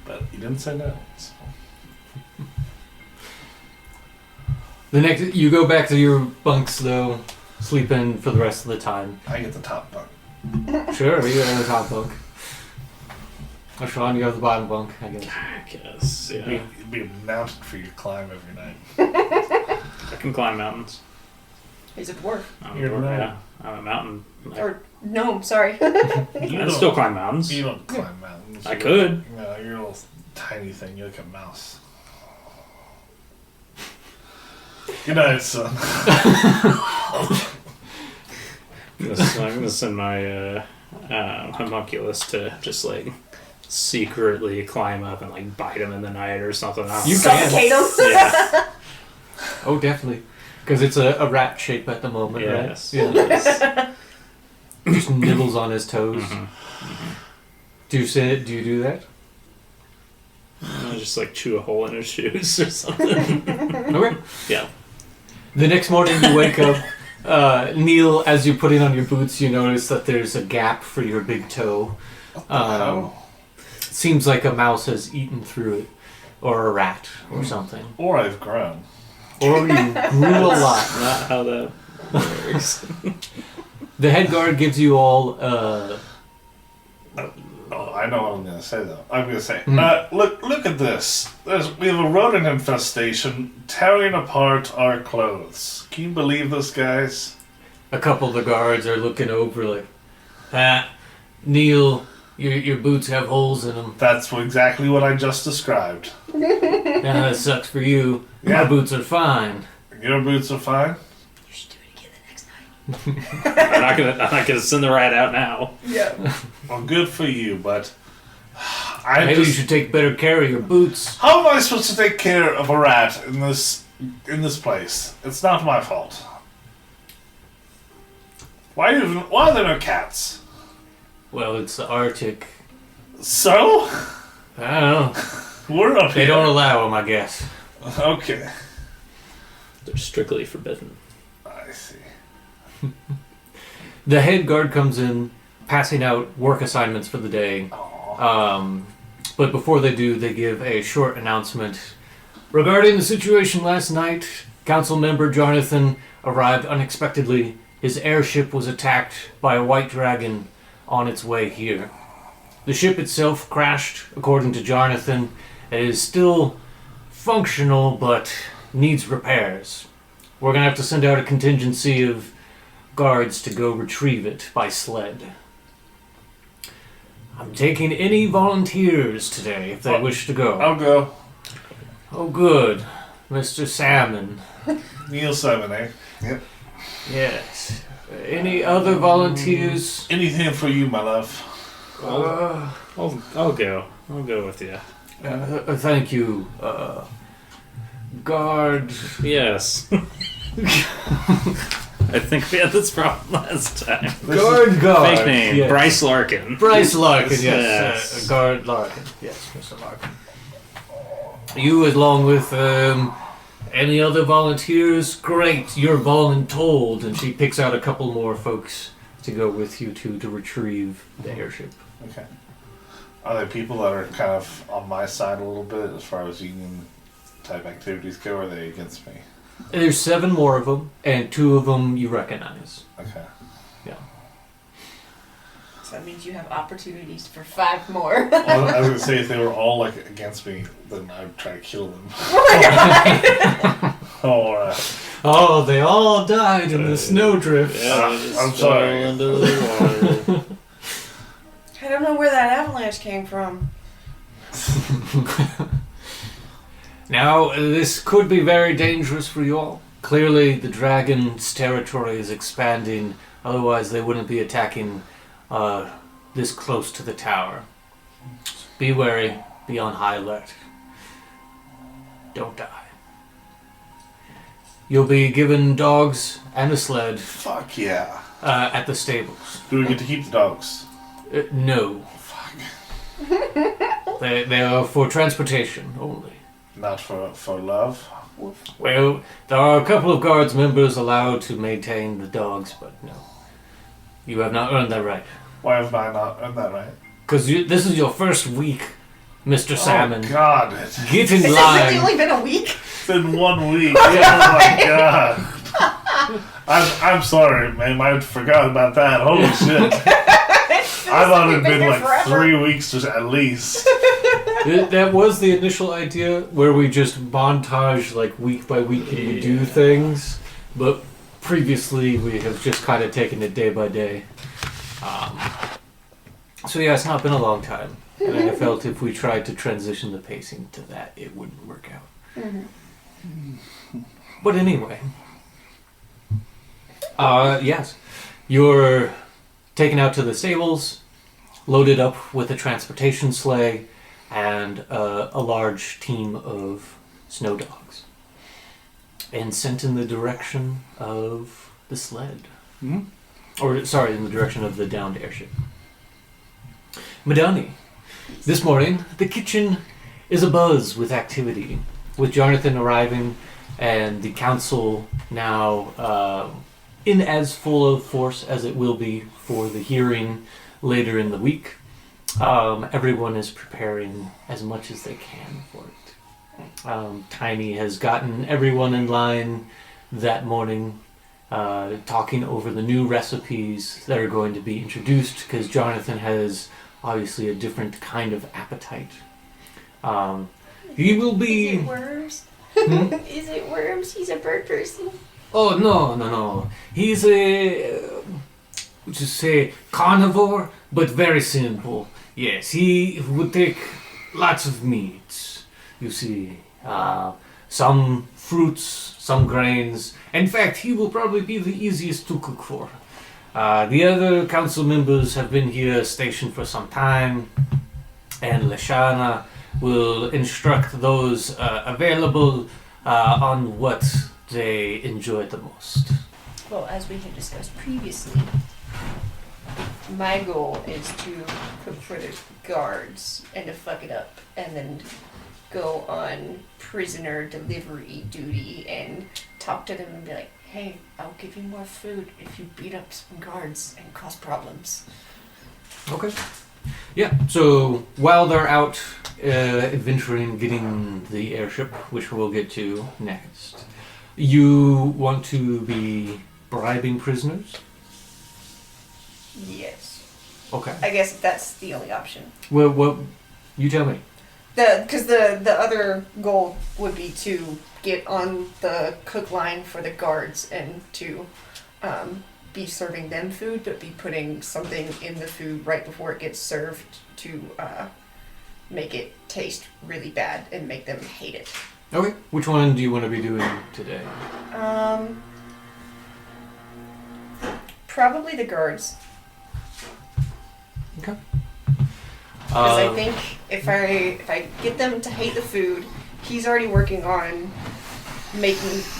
Speaker 2: but he didn't say no. So.
Speaker 3: The next, you go back to your bunks though, sleep in for the rest of the time.
Speaker 2: I get the top bunk.
Speaker 3: Sure, you have the top bunk. Or Sean, you have the bottom bunk, I guess.
Speaker 4: I guess, yeah.
Speaker 2: It'd be a mountain for you to climb every night.
Speaker 4: I can climb mountains.
Speaker 1: He's a dwarf.
Speaker 4: I'm a
Speaker 2: You're
Speaker 4: dwarf,
Speaker 2: right.
Speaker 4: yeah. I'm a mountain.
Speaker 1: Or gnome, sorry.
Speaker 4: I can still climb mountains.
Speaker 2: You don't climb mountains.
Speaker 4: I could.
Speaker 2: No, you're a little tiny thing. You're like a mouse. Good night, son.
Speaker 4: I'm gonna send my homunculus to just like secretly climb up and like bite him in the night or something. I don't
Speaker 3: You
Speaker 4: know.
Speaker 3: can.
Speaker 1: Suffocate him.
Speaker 4: Yeah.
Speaker 3: Oh, definitely. Because it's a rat shape at the moment,
Speaker 4: Yes.
Speaker 3: right? Yeah. Just nibbles on his toes.
Speaker 4: Mhm.
Speaker 3: Do you do that?
Speaker 4: I just like chew a hole in his shoes or something.
Speaker 3: Okay.
Speaker 4: Yeah.
Speaker 3: The next morning you wake up, Neil, as you're putting on your boots, you notice that there's a gap for your big toe. Seems like a mouse has eaten through it, or a rat, or something.
Speaker 2: Or I've grown.
Speaker 3: Or you grew a lot.
Speaker 4: Not how that works.
Speaker 3: The head guard gives you all,
Speaker 2: Oh, I know what I'm going to say, though. I'm going to say,
Speaker 3: Hmm.
Speaker 2: look at this. We have a rodent infestation tearing apart our clothes. Can you believe this, guys?
Speaker 3: a couple of the guards are looking over like, Neil, your boots have holes in them.
Speaker 2: That's exactly what I just described.
Speaker 3: Yeah, that sucks for you.
Speaker 2: Yeah.
Speaker 3: My boots are fine.
Speaker 2: Your boots are fine?
Speaker 1: You should do it again the next night.
Speaker 4: I'm not gonna send the rat out now.
Speaker 1: Yeah.
Speaker 2: Well, good for you, but
Speaker 3: Maybe you should take better care of your boots.
Speaker 2: How am I supposed to take care of a rat in this place? It's not my fault. Why are there no cats?
Speaker 3: Well, it's the Arctic.
Speaker 2: So?
Speaker 3: I don't know.
Speaker 2: We're up
Speaker 3: They
Speaker 2: here.
Speaker 3: don't allow them, I guess.
Speaker 2: Okay.
Speaker 4: They're strictly forbidden.
Speaker 2: I see.
Speaker 3: The head guard comes in, passing out work assignments for the day.
Speaker 2: Aw.
Speaker 3: But before they do, they give a short announcement. Regarding the situation last night, council member Jonathan arrived unexpectedly. His airship was attacked by a white dragon on its way here. The ship itself crashed, according to Jonathan. It is still functional, but needs repairs. We're going to have to send out a contingency of guards to go retrieve it by sled. I'm taking any volunteers today if they wish to go.
Speaker 2: I'll go.
Speaker 3: Oh, good. Mr. Salmon.
Speaker 2: Neil Salmon, eh? Yep.
Speaker 3: Yes. Any other volunteers?
Speaker 2: Anything for you, my love.
Speaker 4: I'll go. I'll go with you.
Speaker 3: Thank you, guard.
Speaker 4: Yes. I think we had this problem last time.
Speaker 3: Guard.
Speaker 4: Fake name,
Speaker 3: Yes.
Speaker 4: Bryce Larkin.
Speaker 3: Bryce Larkin, yes.
Speaker 4: Yes.
Speaker 3: Guard Larkin. Yes, Mr. Larkin. You, along with any other volunteers, great. You're voluntold. And she picks out a couple more folks to go with you to retrieve the airship.
Speaker 2: Okay. Are there people that are kind of on my side a little bit as far as union type activities go, or are they against me?
Speaker 3: There's 7 more of them, and 2 of them you recognize.
Speaker 2: Okay.
Speaker 3: Yeah.
Speaker 1: So that means you have opportunities for 5 more.
Speaker 2: Well, I was going to say, if they were all like against me, then I would try to kill them. Or,
Speaker 3: Oh, they all died in the snowdrift.
Speaker 4: Yeah, they just
Speaker 2: I'm
Speaker 4: fell
Speaker 2: sorry.
Speaker 4: into the water.
Speaker 1: I don't know where that avalanche came from.
Speaker 3: Now, this could be very dangerous for you all. Clearly, the dragon's territory is expanding. Otherwise, they wouldn't be attacking this close to the tower. Be wary. Be on high alert. Don't die. You'll be given dogs and a sled
Speaker 2: fuck yeah.
Speaker 3: at the stables.
Speaker 2: Do we get to keep the dogs?
Speaker 3: No.
Speaker 2: Fuck.
Speaker 3: They are for transportation only.
Speaker 2: Not for love?
Speaker 3: Well, there are a couple of guards members allowed to maintain the dogs, but no. You have not earned that right.
Speaker 2: Why have I not earned that right?
Speaker 3: Because this is your first week, Mr. Salmon.
Speaker 2: Oh, God.
Speaker 3: Get in
Speaker 1: Has it
Speaker 3: line.
Speaker 1: really only been a week?
Speaker 2: It's been 1 week. Oh, my God. I'm sorry, ma'am. I forgot about that. Holy shit. I thought it had been like
Speaker 1: forever.
Speaker 2: 3 weeks at least.
Speaker 3: That was the initial idea, where we just montage, like, week by week, you do things. But previously, we have just kind of taken it day by day. So yeah, it's not been a long time. And I felt if we tried to transition the pacing to that, it wouldn't work out. But anyway. Yes. You're taken out to the stables, loaded up with a transportation sleigh, and a large team of snow dogs. And sent in the direction of the sled.
Speaker 2: Hmm?
Speaker 3: Or, sorry, in the direction of the downed airship. Madoni, this morning, the kitchen is abuzz with activity, with Jonathan arriving and the council now in as full of force as it will be for the hearing later in the week. Everyone is preparing as much as they can for it. Tiny has gotten everyone in line that morning, talking over the new recipes that are going to be introduced, because Jonathan has obviously a different kind of appetite. He will be...
Speaker 1: Is it worms?
Speaker 3: Hmm?
Speaker 1: Is it worms? He's a bird person.
Speaker 3: Oh, no. He's a... would you say carnivore, but very simple. Yes, he would take lots of meats. You see, some fruits, some grains. In fact, he will probably be the easiest to cook for. The other council members have been here stationed for some time, and Lashana will instruct those available on what they enjoy the most.
Speaker 1: Well, as we had discussed previously, my goal is to cook for the guards and to fuck it up and then go on prisoner delivery duty and talk to them and be like, hey, I'll give you more food if you beat up some guards and cause problems.
Speaker 3: Okay. Yeah, so while they're out adventuring, getting the airship, which we'll get to next, you want to be bribing prisoners?
Speaker 1: Yes.
Speaker 3: Okay.
Speaker 1: I guess that's the only option.
Speaker 3: Well, what? You tell me.
Speaker 1: Because the other goal would be to get on the cook line for the guards and to be serving them food, but be putting something in the food right before it gets served to make it taste really bad and make them hate it.
Speaker 3: Okay. Which one do you want to be doing today?
Speaker 1: Probably the guards.
Speaker 3: Okay.
Speaker 1: Because I think if I get them to hate the food, he's already working on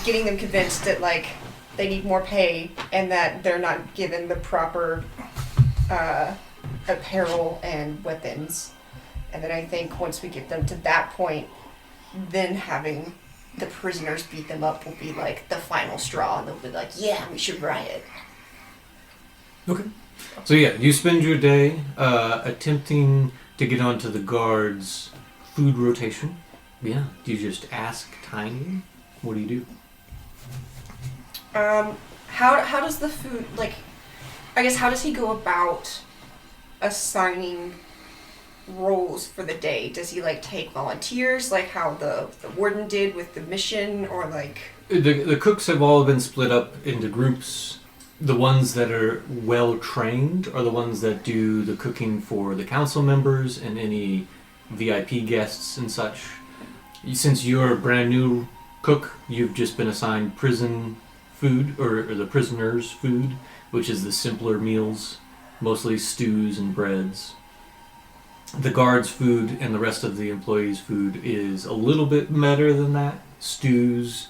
Speaker 1: getting them convinced that like they need more pay and that they're not given the proper apparel and weapons. And then I think once we get them to that point, then having the prisoners beat them up will be like the final straw, and they'll be like, yeah, we should riot.
Speaker 3: Okay. So yeah, you spend your day attempting to get onto the guards' food rotation. Yeah. Do you just ask Tiny? What do you do?
Speaker 1: How does the food, like, I guess how does he go about assigning roles for the day? Does he like take volunteers like how the warden did with the mission, or like
Speaker 3: The cooks have all been split up into groups. The ones that are well trained are the ones that do the cooking for the council members and any VIP guests and such. Since you're a brand new cook, you've just been assigned prison food, or the prisoners' food, which is the simpler meals, mostly stews and breads. The guards' food and the rest of the employees' food is a little bit better than that. Stews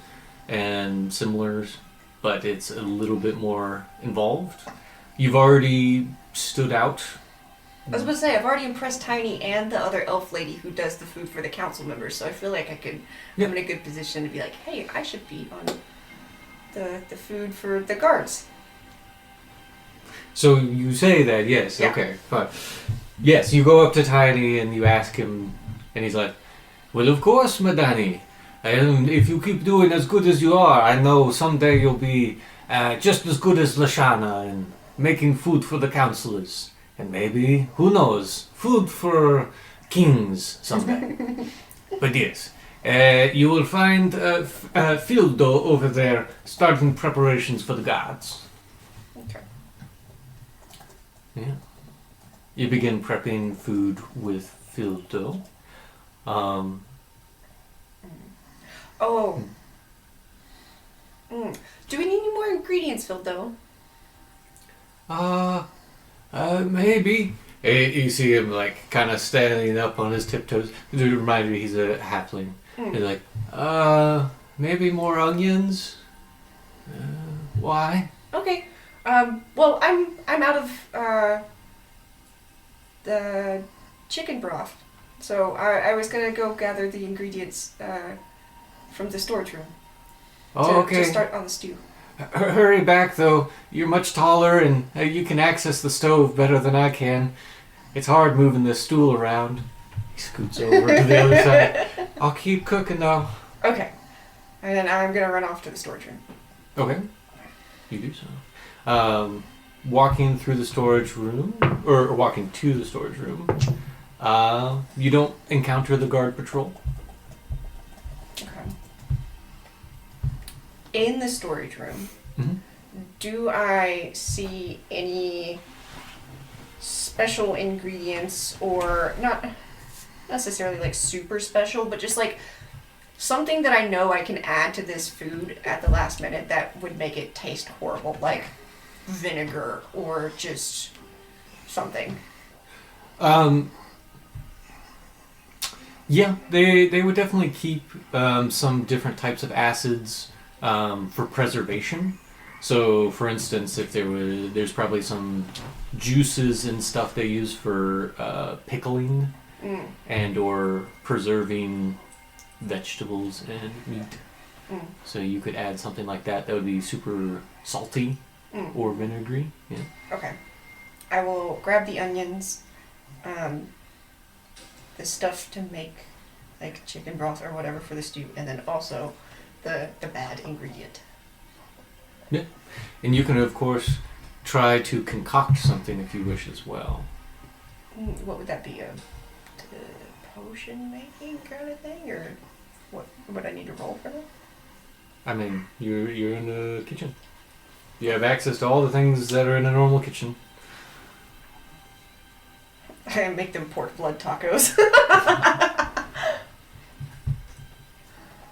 Speaker 3: and similars, but it's a little bit more involved. You've already stood out.
Speaker 1: I was about to say, I've already impressed Tiny and the other elf lady who does the food for the council members, so I feel like I'm in a good position to be like, hey, I should be on the food for the guards.
Speaker 3: So you say that, yes,
Speaker 1: Yeah.
Speaker 3: okay, fine. Yes, you go up to Tiny and you ask him, and he's like, well, of course, Madoni. And if you keep doing as good as you are, I know someday you'll be just as good as Lashana and making food for the counselors. And maybe, who knows, food for kings someday. But yes, you will find Fildo over there starting preparations for the guards.
Speaker 1: Okay.
Speaker 3: Yeah. You begin prepping food with Fildo.
Speaker 1: Do we need any more ingredients, Fildo?
Speaker 3: Maybe. You see him like kind of standing up on his tiptoes. To remind you, he's a halfling. He's like, maybe more onions. Why?
Speaker 1: Okay. Well, I'm out of the chicken broth, so I was gonna go gather the ingredients from the storage room. To start on the stew.
Speaker 3: Hurry back, though. You're much taller, and you can access the stove better than I can. It's hard moving this stool around. He scoots over to the other side. I'll keep cooking, though.
Speaker 1: Okay. And then I'm gonna run off to the storage room.
Speaker 3: Okay. You do so. Walking through the storage room, or walking to the storage room, you don't encounter the guard patrol.
Speaker 1: Okay. In the storage room, do I see any special ingredients, or not necessarily like super special, but just like something that I know I can add to this food at the last minute that would make it taste horrible, like vinegar or just something?
Speaker 3: Yeah, they would definitely keep some different types of acids for preservation. So, for instance, if there's probably some juices and stuff they use for pickling and or preserving vegetables and meat. So you could add something like that that would be super salty or vinegary. Yeah.
Speaker 1: Okay. I will grab the onions, the stuff to make like chicken broth or whatever for the stew, and then also the bad ingredient.
Speaker 3: Yeah. And you can, of course, try to concoct something if you wish as well.
Speaker 1: What would that be? A potion making kind of thing? Or what would I need to roll for that?
Speaker 3: I mean, you're in the kitchen. You have access to all the things that are in a normal kitchen.
Speaker 1: I make them pork blood tacos.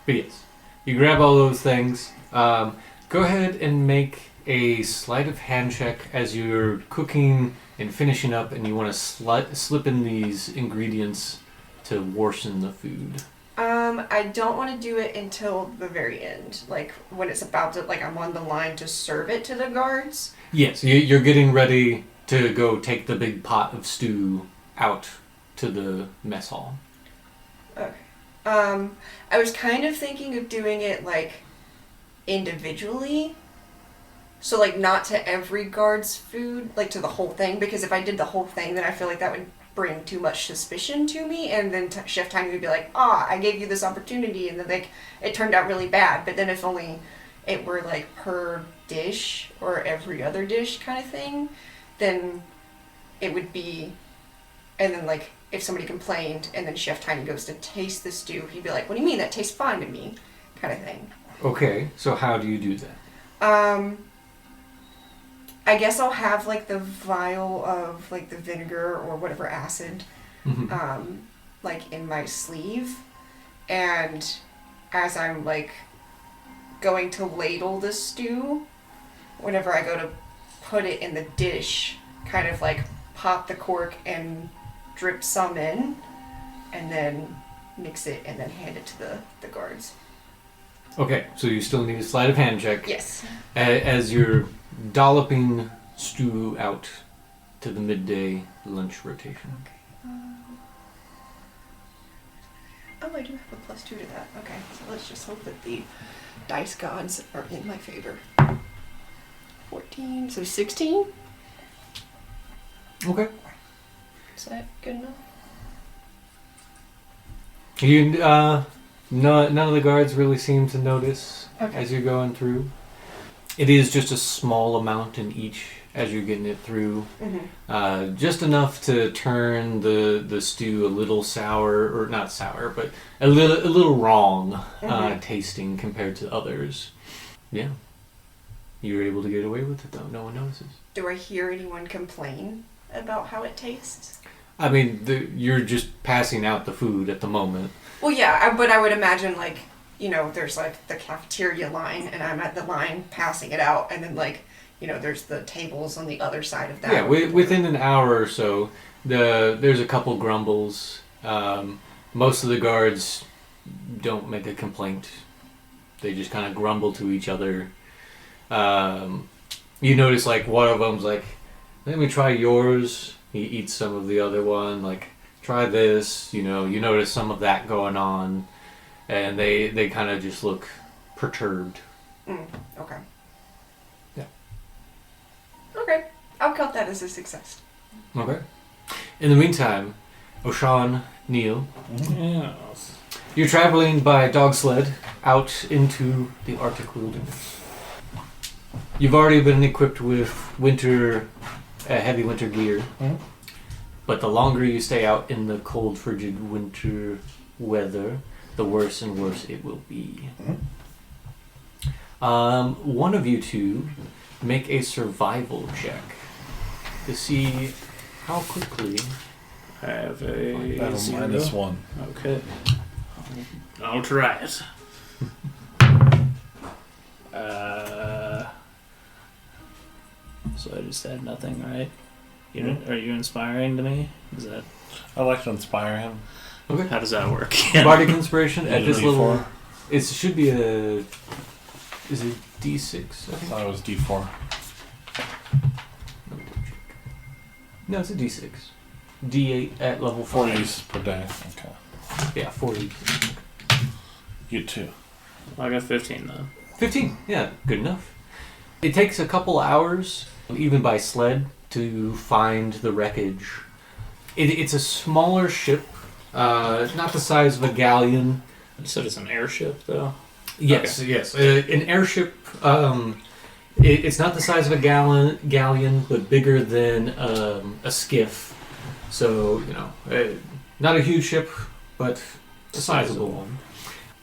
Speaker 3: But yes, you grab all those things. Go ahead and make a sleight of hand check as you're cooking and finishing up, and you want to slip in these ingredients to worsen the food.
Speaker 1: I don't want to do it until the very end, like when it's about to, like I'm on the line to serve it to the guards.
Speaker 3: Yes, you're getting ready to go take the big pot of stew out to the mess hall.
Speaker 1: Okay. I was kind of thinking of doing it like individually. So like not to every guard's food, like to the whole thing, because if I did the whole thing, then I feel like that would bring too much suspicion to me, and then Chef Tiny would be like, I gave you this opportunity, and then like it turned out really bad. But then if only it were like per dish or every other dish kind of thing, then it would be, and then like if somebody complained and then Chef Tiny goes to taste the stew, he'd be like, what do you mean, that tastes fine to me, kind of thing.
Speaker 3: Okay, so how do you do that?
Speaker 1: I guess I'll have like the vial of like the vinegar or whatever acid, like in my sleeve, and as I'm like going to ladle the stew, whenever I go to put it in the dish, kind of like pop the cork and drip some in, and then mix it and then hand it to the guards.
Speaker 3: Okay, so you still need a sleight of hand check.
Speaker 1: Yes.
Speaker 3: As you're dolloping stew out to the midday lunch rotation.
Speaker 1: Okay. I do have a +2 to that. Okay, so let's just hope that the dice gods are in my favor. 14, so 16?
Speaker 3: Okay.
Speaker 1: Is that good enough?
Speaker 3: You, none of the guards really seem to notice as you're going through. It is just a small amount in each as you're getting it through.
Speaker 1: Mm-hmm.
Speaker 3: Just enough to turn the stew a little sour, or not sour, but a little wrong tasting compared to others. Yeah. You were able to get away with it though. No one notices.
Speaker 1: Do I hear anyone complain about how it tastes?
Speaker 3: I mean, you're just passing out the food at the moment.
Speaker 1: Well, yeah, but I would imagine, like, you know, there's, like, the cafeteria line, and I'm at the line passing it out, and then, like, you know, there's the tables on the other side of that.
Speaker 3: Yeah, within an hour or so, there's a couple grumbles. Most of the guards don't make a complaint. They just kind of grumble to each other. You notice, like, one of them's like, let me try yours. He eats some of the other one, like, try this, you know, you notice some of that going on, and they kind of just look perturbed.
Speaker 1: Okay.
Speaker 3: Yeah.
Speaker 1: Okay. I'll count that as a success.
Speaker 3: Okay. In the meantime, O'Shawn, Neil,
Speaker 4: Yes.
Speaker 3: you're traveling by dog sled out into the Arctic wilderness. You've already been equipped with heavy winter gear. But the longer you stay out in the cold, frigid winter weather, the worse and worse it will be. One of you two make a survival check to see how quickly.
Speaker 4: I have a
Speaker 2: That's
Speaker 4: zero.
Speaker 2: -1.
Speaker 4: Okay. I'll try it. So I just had nothing, right? Are you inspiring to me? Is that
Speaker 2: I like to inspire him.
Speaker 3: Okay.
Speaker 4: how does that work?
Speaker 3: Bardic inspiration at this
Speaker 2: D4.
Speaker 3: level. It should be a. Is it D6? I
Speaker 2: I
Speaker 3: think.
Speaker 2: thought it was D4.
Speaker 3: No, it's a D6. D8 at level 4.
Speaker 2: 40s per day. Okay.
Speaker 3: Yeah, 40.
Speaker 2: You too.
Speaker 4: I got 15 though.
Speaker 3: 15. Yeah, good enough. It takes a couple hours, even by sled, to find the wreckage. It's a smaller ship, not the size of a galleon.
Speaker 4: You said it's an airship though?
Speaker 3: Yes,
Speaker 4: Okay.
Speaker 3: yes. An airship, it's not the size of a galleon, but bigger than a skiff. So, you know, not a huge ship, but a sizable one.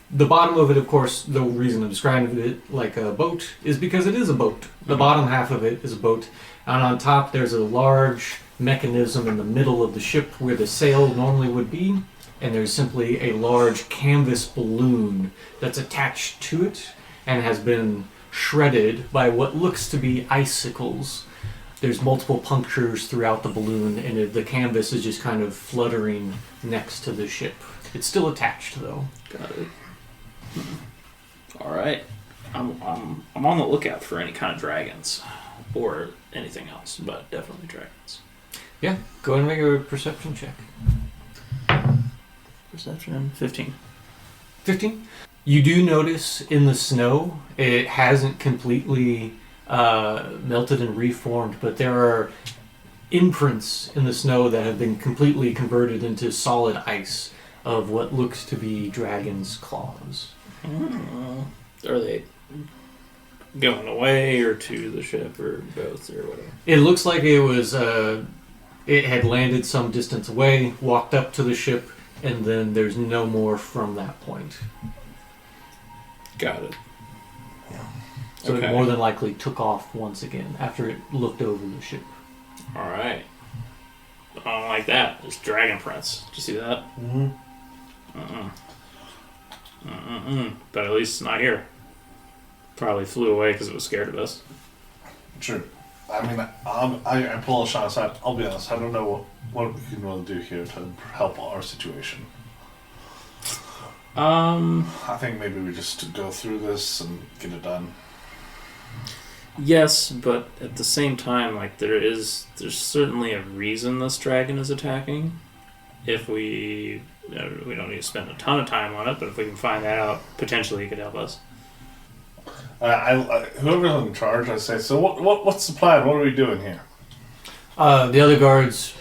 Speaker 3: The bottom of it, of course, the reason I'm describing it like a boat is because it is a boat. The bottom half of it is a boat. And on top, there's a large mechanism in the middle of the ship where the sail normally would be. And there's simply a large canvas balloon that's attached to it and has been shredded by what looks to be icicles. There's multiple punctures throughout the balloon, and the canvas is just kind of fluttering next to the ship. It's still attached, though.
Speaker 4: Got it. All right. I'm on the lookout for any kind of dragons or anything else, but definitely dragons.
Speaker 3: Yeah, go ahead and make a perception check.
Speaker 4: Perception 15.
Speaker 3: 15. You do notice in the snow, it hasn't completely melted and reformed, but there are imprints in the snow that have been completely converted into solid ice of what looks to be dragon's claws.
Speaker 4: Are they going away or to the ship or both or whatever?
Speaker 3: It looks like it was, it had landed some distance away, walked up to the ship, and then there's no more from that point.
Speaker 4: Got it.
Speaker 3: So
Speaker 4: Okay.
Speaker 3: it more than likely took off once again after it looked over the ship.
Speaker 4: All right. I don't like that. It's dragon prints. Did you see that?
Speaker 2: Mm-hmm.
Speaker 4: But at least it's not here. Probably flew away because it was scared of us.
Speaker 2: True. I mean, I pull a shot aside. I'll be honest. I don't know what we can really do here to help our situation. I think maybe we just go through this and get it done.
Speaker 4: Yes, but at the same time, like there's certainly a reason this dragon is attacking. If we don't need to spend a ton of time on it, but if we can find that out, potentially it could help us.
Speaker 2: Whoever's in charge, I say. So what's the plan? What are we doing here?
Speaker 3: The other guards,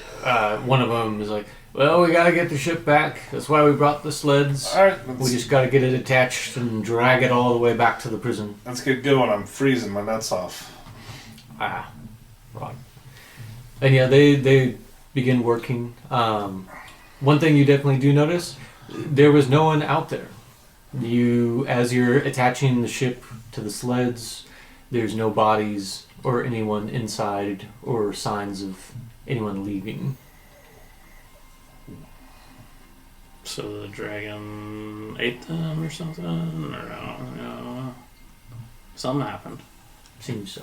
Speaker 3: one of them is like, well, we gotta get the ship back. That's why we brought the sleds.
Speaker 2: All right,
Speaker 3: We just gotta get it attached and drag it all the way back to the prison.
Speaker 2: let's get going. I'm freezing my nuts off.
Speaker 3: Ah, right. And yeah, they begin working. One thing you definitely do notice, there was no one out there. As you're attaching the ship to the sleds, there's no bodies or anyone inside or signs of anyone leaving.
Speaker 4: So the dragon ate them or something? Or no. Something happened.
Speaker 3: Seems so.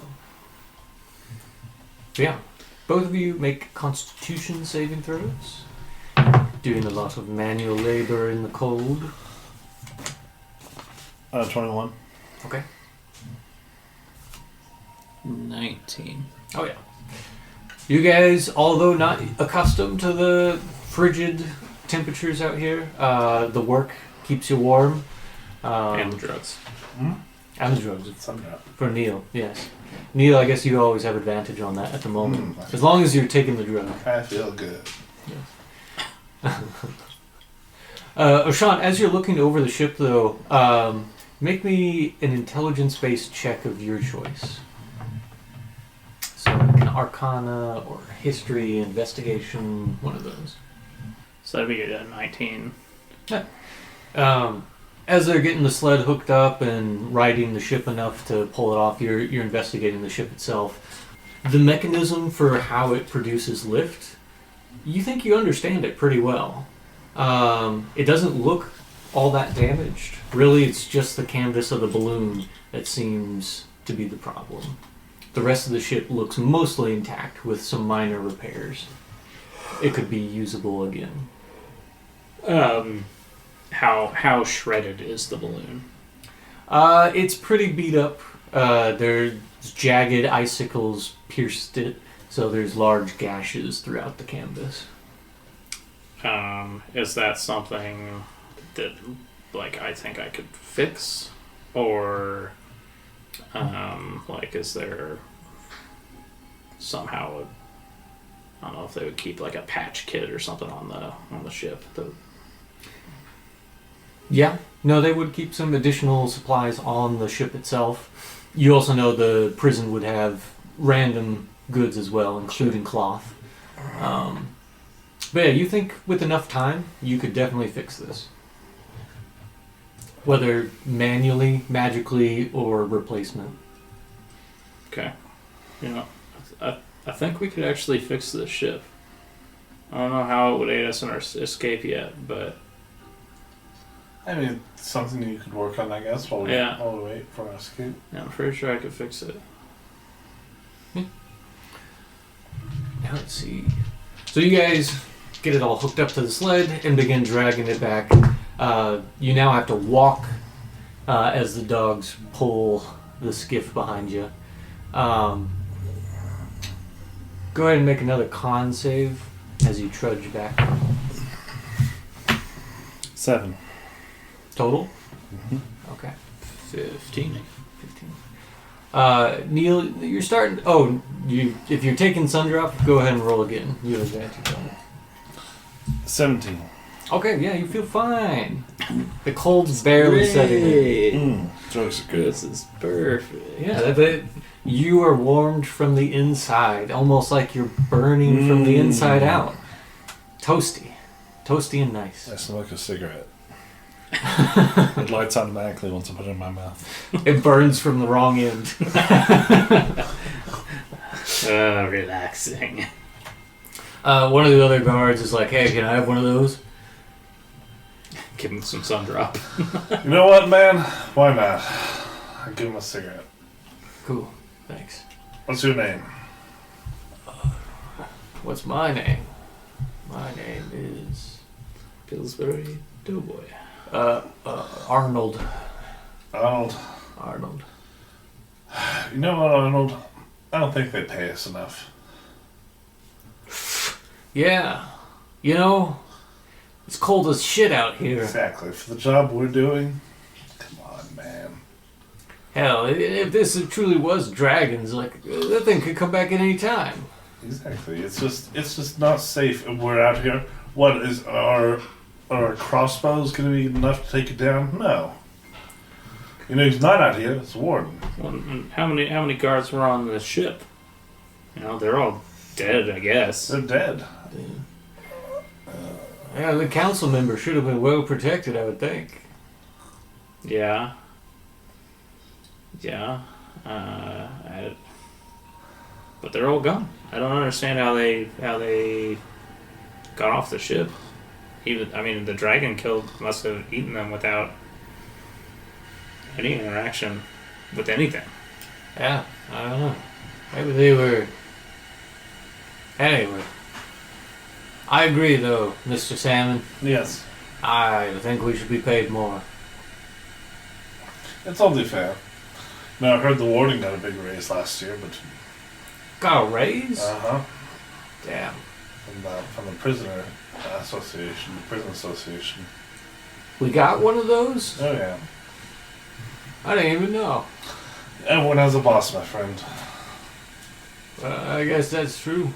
Speaker 3: But yeah, both of you make Constitution saving throws. Doing a lot of manual labor in the cold.
Speaker 2: 21.
Speaker 3: Okay.
Speaker 4: 19.
Speaker 3: Oh yeah. You guys, although not accustomed to the frigid temperatures out here, the work keeps you warm.
Speaker 4: And the drugs.
Speaker 3: And the drugs.
Speaker 2: Somehow.
Speaker 3: For Neil, yes. Neil, I guess you always have advantage on that at the moment. As long as you're taking the drug.
Speaker 2: I feel good.
Speaker 3: Oshan, as you're looking over the ship, though, make me an intelligence-based check of your choice. So, like an Arcana or History, Investigation, one of those.
Speaker 4: So that'd be a 19.
Speaker 3: As they're getting the sled hooked up and riding the ship enough to pull it off, you're investigating the ship itself. The mechanism for how it produces lift, you think you understand it pretty well. It doesn't look all that damaged. Really, it's just the canvas of the balloon that seems to be the problem. The rest of the ship looks mostly intact with some minor repairs. It could be usable again.
Speaker 4: How shredded is the balloon?
Speaker 3: It's pretty beat up. There's jagged icicles pierced it, so there's large gashes throughout the canvas.
Speaker 4: Is that something that, like, I think I could fix? Or, like, is there somehow I don't know if they would keep, like, a patch kit or something on the ship.
Speaker 3: Yeah, no, they would keep some additional supplies on the ship itself. You also know the prison would have random goods as well, including cloth. But yeah, you think with enough time, you could definitely fix this. Whether manually, magically, or replacement.
Speaker 4: Okay. I think we could actually fix this ship. I don't know how it would aid us in our escape yet, but
Speaker 2: I mean, it's something you could work on, I guess, while we wait for our escape.
Speaker 4: Yeah, I'm pretty sure I could fix it.
Speaker 3: Now let's see. So you guys get it all hooked up to the sled and begin dragging it back. You now have to walk as the dogs pull the skiff behind you. Go ahead and make another con save as you trudge back.
Speaker 2: 7.
Speaker 3: Total?
Speaker 2: Mm-hmm.
Speaker 3: Okay.
Speaker 4: 15.
Speaker 3: 15. Neil, you're starting... Oh, if you're taking Sundrop, go ahead and roll again. You have advantage on it.
Speaker 2: 17.
Speaker 3: Okay, yeah, you feel fine. The cold's barely setting in.
Speaker 2: Drugs are good.
Speaker 4: This is perfect.
Speaker 3: Yeah, but you are warmed from the inside, almost like you're burning from the inside out. Toasty. Toasty and nice.
Speaker 2: I smoke a cigarette. It lights automatically once I put it in my mouth.
Speaker 3: It burns from the wrong end.
Speaker 4: Relaxing.
Speaker 3: One of the other guards is like, hey, can I have one of those?
Speaker 4: Give him some Sundrop.
Speaker 2: You know what, man? Why not? I'll give him a cigarette.
Speaker 3: Cool, thanks.
Speaker 2: What's your name?
Speaker 3: What's my name? My name is...
Speaker 4: Pillsbury Doughboy.
Speaker 3: Arnold.
Speaker 2: Arnold.
Speaker 3: Arnold.
Speaker 2: You know what, Arnold? I don't think they pay us enough.
Speaker 3: Yeah. You know, it's cold as shit out here.
Speaker 2: Exactly. For the job we're doing, come on, man.
Speaker 3: Hell, if this truly was dragons, like, that thing could come back at any time.
Speaker 2: Exactly. It's just not safe if we're out here. What is our crossbows going to be enough to take it down? No. You know, he's not out here. It's a warden.
Speaker 4: Well, how many guards were on the ship? You know, they're all dead, I guess.
Speaker 2: They're dead.
Speaker 3: Yeah, the council member should have been well protected, I would think.
Speaker 4: Yeah. But they're all gone. I don't understand how they got off the ship. The dragon must have eaten them without any interaction with anything.
Speaker 3: Yeah, I don't know. Maybe they were... Anyway. I agree, though, Mr. Salmon.
Speaker 2: Yes.
Speaker 3: I think we should be paid more.
Speaker 2: It's only fair. Now, I heard the warden got a big raise last year, but...
Speaker 3: Got a raise?
Speaker 2: Uh-huh.
Speaker 3: Damn.
Speaker 2: From the prisoner association, the prison association.
Speaker 3: We got one of those?
Speaker 2: Oh, yeah.
Speaker 3: I didn't even know.
Speaker 2: Everyone has a boss, my friend.
Speaker 3: I guess that's true.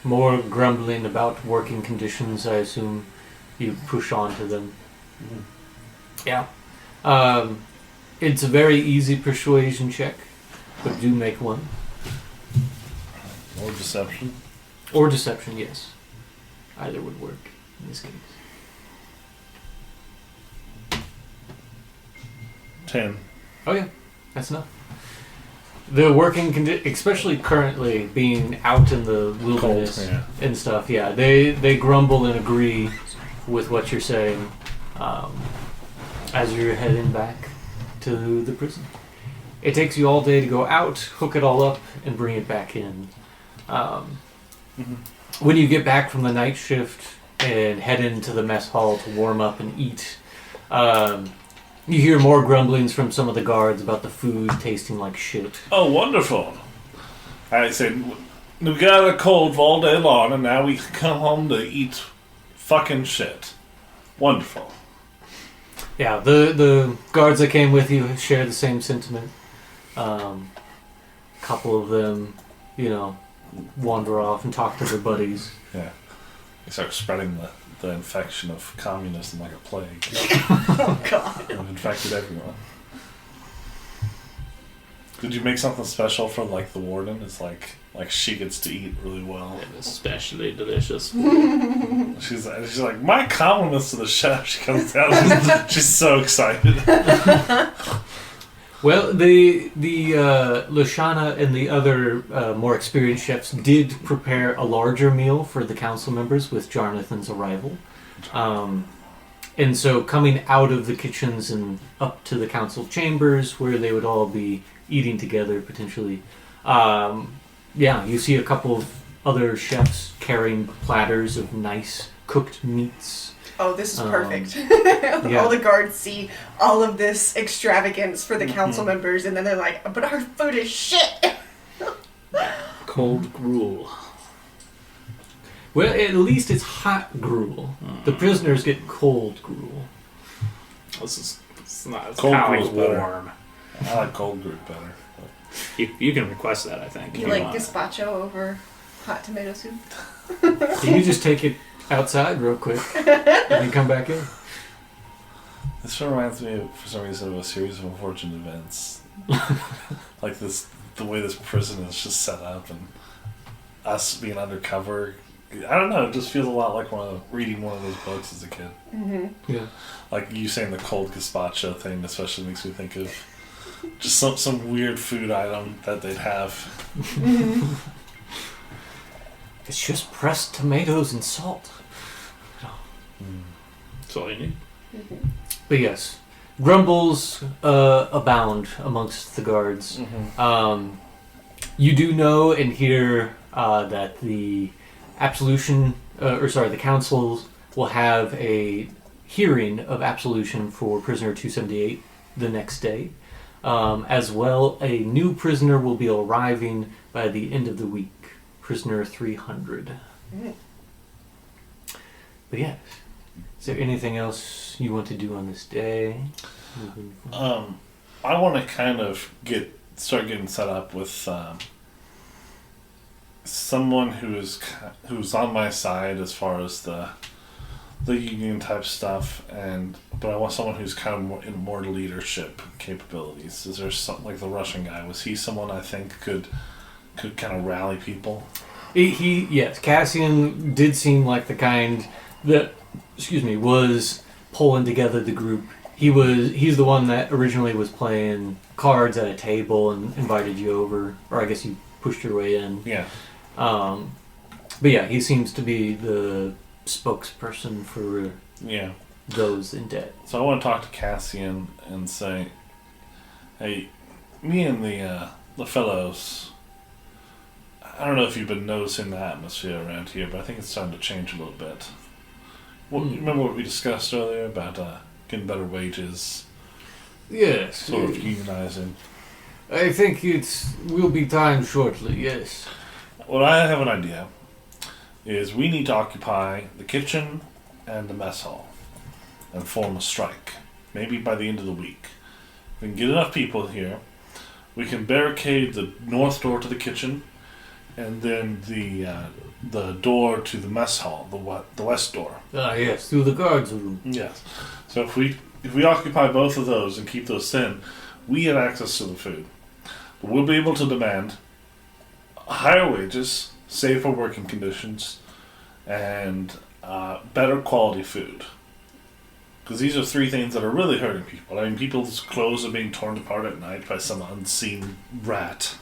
Speaker 3: More grumbling about working conditions, I assume you push on to them.
Speaker 2: Mm-hmm.
Speaker 3: Yeah. It's a very easy persuasion check, but do make one.
Speaker 2: Or deception.
Speaker 3: Or deception, yes. Either would work in this case.
Speaker 2: 10.
Speaker 3: Oh yeah, that's enough. The working especially currently being out in the wilderness
Speaker 2: Cold, yeah.
Speaker 3: and stuff, yeah, they grumble and agree with what you're saying as you're heading back to the prison. It takes you all day to go out, hook it all up, and bring it back in. When you get back from the night shift and head into the mess hall to warm up and eat, you hear more grumblings from some of the guards about the food tasting like shit.
Speaker 2: Oh, wonderful. I said, we got a cold all day long, and now we can come home to eat fucking shit. Wonderful.
Speaker 3: Yeah, the guards that came with you share the same sentiment. Couple of them, wander off and talk to their buddies.
Speaker 2: Yeah. They start spreading the infection of communism like a plague.
Speaker 1: Oh, God.
Speaker 2: And infected everyone. Did you make something special for, the warden? It's like she gets to eat really well.
Speaker 4: Especially delicious.
Speaker 2: She's like, my compliments to the chef. She comes down. She's so excited.
Speaker 3: Well, the Lushana and the other more experienced chefs did prepare a larger meal for the council members with Jonathan's arrival. And so coming out of the kitchens and up to the council chambers where they would all be eating together potentially. You see a couple of other chefs carrying platters of nice cooked meats.
Speaker 1: Oh, this is perfect.
Speaker 3: Yeah.
Speaker 1: All the guards see all of this extravagance for the council members, and then they're like, but our food is shit!
Speaker 4: Cold gruel.
Speaker 3: Well, at least it's hot gruel. The prisoners get cold gruel.
Speaker 4: It's not. It's
Speaker 2: Cold
Speaker 4: kind of
Speaker 2: gruel's
Speaker 4: like
Speaker 2: better.
Speaker 4: warm.
Speaker 2: I like cold group better.
Speaker 4: You can request that, I think. if
Speaker 1: You like
Speaker 4: want.
Speaker 1: gazpacho over hot tomato soup?
Speaker 3: Can you just take it outside real quick and then come back in?
Speaker 2: This reminds me, for some reason, of a series of unfortunate events. Like the way this prison is just set up, and us being undercover. I don't know. It just feels a lot like reading one of those books as a kid.
Speaker 1: Mm-hmm.
Speaker 3: Yeah.
Speaker 2: Like you saying the cold gazpacho thing, especially makes me think of just some weird food item that they'd have.
Speaker 1: Mm-hmm.
Speaker 3: It's just pressed tomatoes and salt.
Speaker 4: That's all you need.
Speaker 1: Mm-hmm.
Speaker 3: But yes, grumbles abound amongst the guards.
Speaker 2: Mm-hmm.
Speaker 3: You do know and hear that the the councils will have a hearing of absolution for prisoner 278 the next day. As well, a new prisoner will be arriving by the end of the week, prisoner 300.
Speaker 1: Mm.
Speaker 3: But yes, is there anything else you want to do on this day?
Speaker 2: I want to kind of start getting set up with someone who's on my side as far as the union type stuff, but I want someone who's kind of more leadership capabilities. Is there something like the Russian guy? Was he someone I think could kind of rally people?
Speaker 3: Yes, Cassian did seem like the kind that was pulling together the group. He's the one that originally was playing cards at a table and invited you over, or I guess you pushed your way in.
Speaker 2: Yeah.
Speaker 3: But yeah, he seems to be the spokesperson for those in debt.
Speaker 2: So I want to talk to Cassian and say, hey, me and the fellows, I don't know if you've been noticing the atmosphere around here, but I think it's starting to change a little bit. Remember what we discussed earlier about getting better wages,
Speaker 3: Yes.
Speaker 2: sort of unionizing?
Speaker 3: I think will be time shortly, yes.
Speaker 2: What I have an idea is we need to occupy the kitchen and the mess hall and form a strike, maybe by the end of the week. If we can get enough people here, we can barricade the north door to the kitchen and then the door to the mess hall, the west door.
Speaker 3: Ah, yes, through the guards room.
Speaker 2: Yes. So if we occupy both of those and keep those thin, we have access to the food. But we'll be able to demand higher wages, safer working conditions, and better quality food. Because these are three things that are really hurting people. I mean, people's clothes are being torn apart at night by some unseen rat.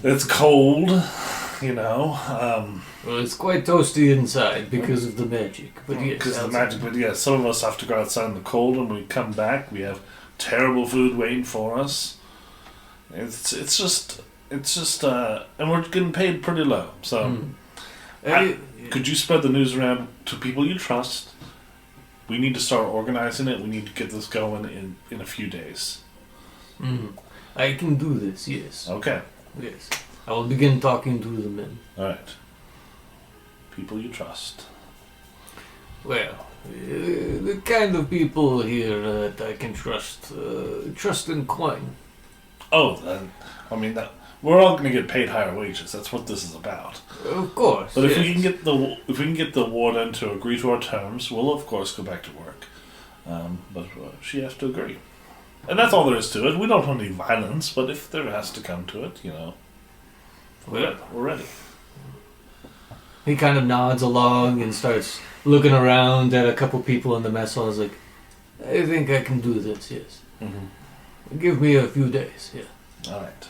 Speaker 2: It's cold, you know.
Speaker 3: Well, it's quite toasty inside because of the magic. But yes,
Speaker 2: Because of the
Speaker 3: outside-
Speaker 2: magic, but yeah, some of us have to go outside in the cold, and when we come back, we have terrible food waiting for us. It's just, and we're getting paid pretty low. So, could you spread the news around to people you trust? We need to start organizing it. We need to get this going in a few days.
Speaker 3: I can do this, yes.
Speaker 2: Okay.
Speaker 3: Yes. I will begin talking to the men.
Speaker 2: All right. People you trust.
Speaker 3: Well, the kind of people here that I can trust and coin.
Speaker 2: Oh, then, I mean that we're all going to get paid higher wages. That's what this is about.
Speaker 3: Of course.
Speaker 2: But if
Speaker 3: yes.
Speaker 2: we can get the warden to agree to our terms, we'll of course go back to work. But she has to agree, and that's all there is to it. We don't want any violence, but if there has to come to it, we're ready.
Speaker 3: He kind of nods along and starts looking around at a couple people in the mess hall. He's like, I think I can do this, yes.
Speaker 2: Mm-hmm.
Speaker 3: Give me a few days, yeah.
Speaker 2: All right.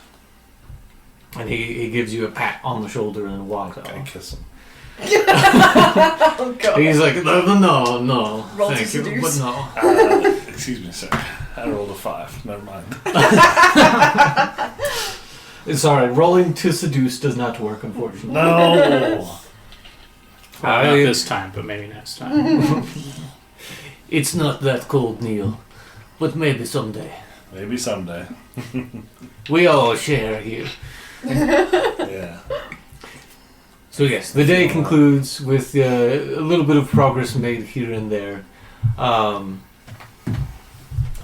Speaker 3: And he gives you a pat on the shoulder and walks
Speaker 2: I
Speaker 3: off.
Speaker 2: kiss him.
Speaker 1: Oh god.
Speaker 3: He's like, no,
Speaker 1: Roll to
Speaker 3: thank you, but
Speaker 1: seduce.
Speaker 3: no.
Speaker 2: Excuse me, sir. I rolled a 5. Never mind.
Speaker 3: Sorry, rolling to seduce does not work, unfortunately.
Speaker 2: No.
Speaker 4: Not this time, but maybe next time.
Speaker 3: It's not that cold, Neil, but maybe someday.
Speaker 2: Maybe someday.
Speaker 3: We all share here.
Speaker 2: Yeah.
Speaker 3: So yes, the day concludes with a little bit of progress made here and there.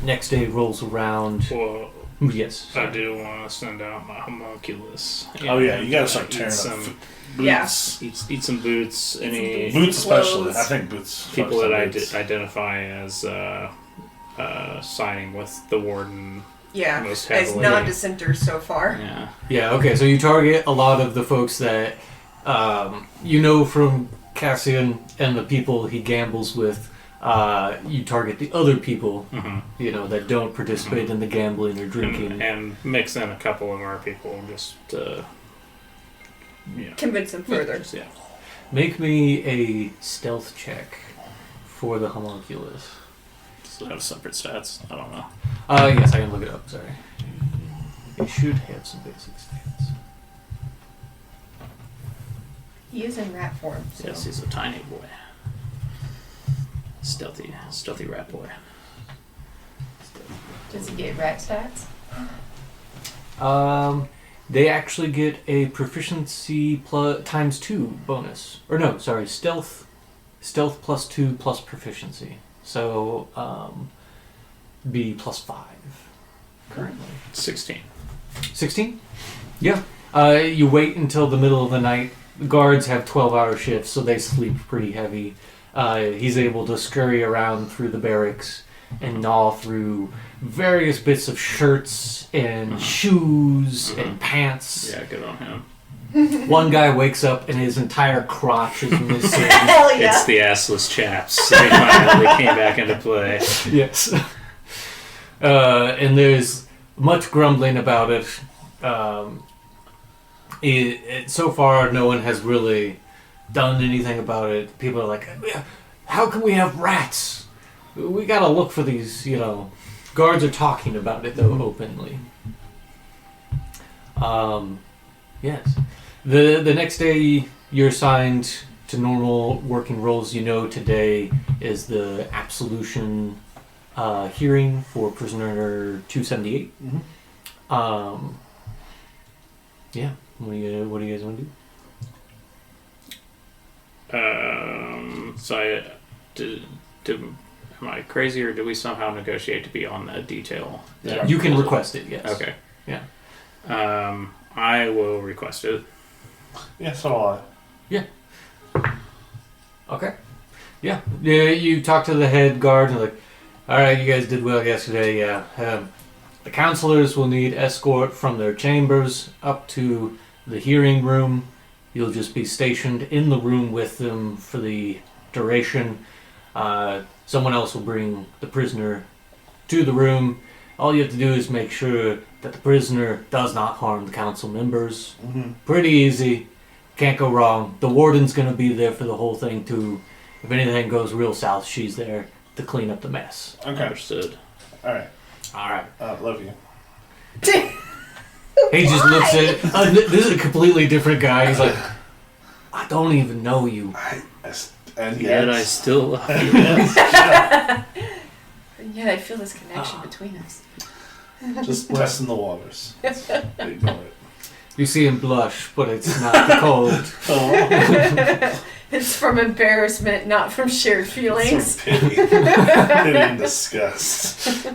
Speaker 3: Next day rolls around.
Speaker 4: Well,
Speaker 3: Yes.
Speaker 4: I do want to send out my homunculus.
Speaker 2: Oh yeah, you gotta start tearing
Speaker 4: eat
Speaker 2: up
Speaker 4: some,
Speaker 2: boots.
Speaker 4: eat some boots. Any
Speaker 2: Boots especially.
Speaker 1: Clothes.
Speaker 2: I think boots.
Speaker 4: people
Speaker 2: focus
Speaker 4: that
Speaker 2: on
Speaker 4: I
Speaker 2: boots.
Speaker 4: identify as siding with the warden.
Speaker 1: Yeah,
Speaker 4: Most
Speaker 1: as
Speaker 4: heavily.
Speaker 1: non-dissenters so far.
Speaker 4: Yeah.
Speaker 3: Yeah, okay, so you target a lot of the folks that you know from Cassian and the people he gambles with. You target the other people,
Speaker 4: Mm-hmm.
Speaker 3: that don't participate in the gambling or drinking.
Speaker 4: And mix in a couple of our people just
Speaker 1: Convince them further.
Speaker 4: Yeah.
Speaker 3: Make me a stealth check for the homunculus.
Speaker 4: Does it have separate stats? I don't know.
Speaker 3: Yes, I can look it up, sorry. It should have some basic stats.
Speaker 1: He is in rat form. So.
Speaker 4: Yes, he's a tiny boy. Stealthy rat boy.
Speaker 1: Does he get rat stats?
Speaker 3: They actually get a proficiency times 2 bonus. Or no, sorry, stealth plus 2 plus proficiency. So, be plus 5 currently.
Speaker 4: 16.
Speaker 3: 16? Yeah. You wait until the middle of the night. The guards have 12-hour shifts, so they sleep pretty heavy. He's able to scurry around through the barracks and gnaw through various bits of shirts and shoes and pants.
Speaker 4: Yeah, good on him.
Speaker 3: One guy wakes up and his entire crotch is missing.
Speaker 1: Hell yeah!
Speaker 4: It's the assless chaps. They finally came back into play.
Speaker 3: Yes. And there's much grumbling about it. So far, no one has really done anything about it. People are like, how can we have rats? We gotta look for these, Guards are talking about it, though, openly. Yes. The next day, you're assigned to normal working roles. Today is the absolution hearing for prisoner 278.
Speaker 2: Mm-hmm.
Speaker 3: Yeah. What do you guys want to do?
Speaker 4: Am I crazy, or do we somehow negotiate to be on that detail?
Speaker 2: Yeah.
Speaker 3: You can request it, yes.
Speaker 4: Okay.
Speaker 3: Yeah.
Speaker 4: I will request it.
Speaker 2: Yeah, so will I.
Speaker 3: Okay. Yeah. You talk to the head guard and like, all right, you guys did well yesterday. Yeah. The counselors will need escort from their chambers up to the hearing room. You'll just be stationed in the room with them for the duration. Someone else will bring the prisoner to the room. All you have to do is make sure that the prisoner does not harm the council members.
Speaker 2: Mm-hmm.
Speaker 3: Pretty easy. Can't go wrong. The warden's going to be there for the whole thing too. If anything goes real south, she's there to clean up the mess.
Speaker 2: Okay.
Speaker 4: Understood.
Speaker 2: All right.
Speaker 3: Alright.
Speaker 2: Love you.
Speaker 3: He just looks at this is a completely different guy. He's like, I don't even know you.
Speaker 2: And
Speaker 4: Yet I still love you.
Speaker 1: Yeah, I feel this connection between us.
Speaker 2: Just testing the waters. Ignore it.
Speaker 3: You see him blush, but it's not the cold.
Speaker 2: Oh.
Speaker 1: It's from embarrassment, not from shared feelings.
Speaker 2: Some pity. Pity and disgust.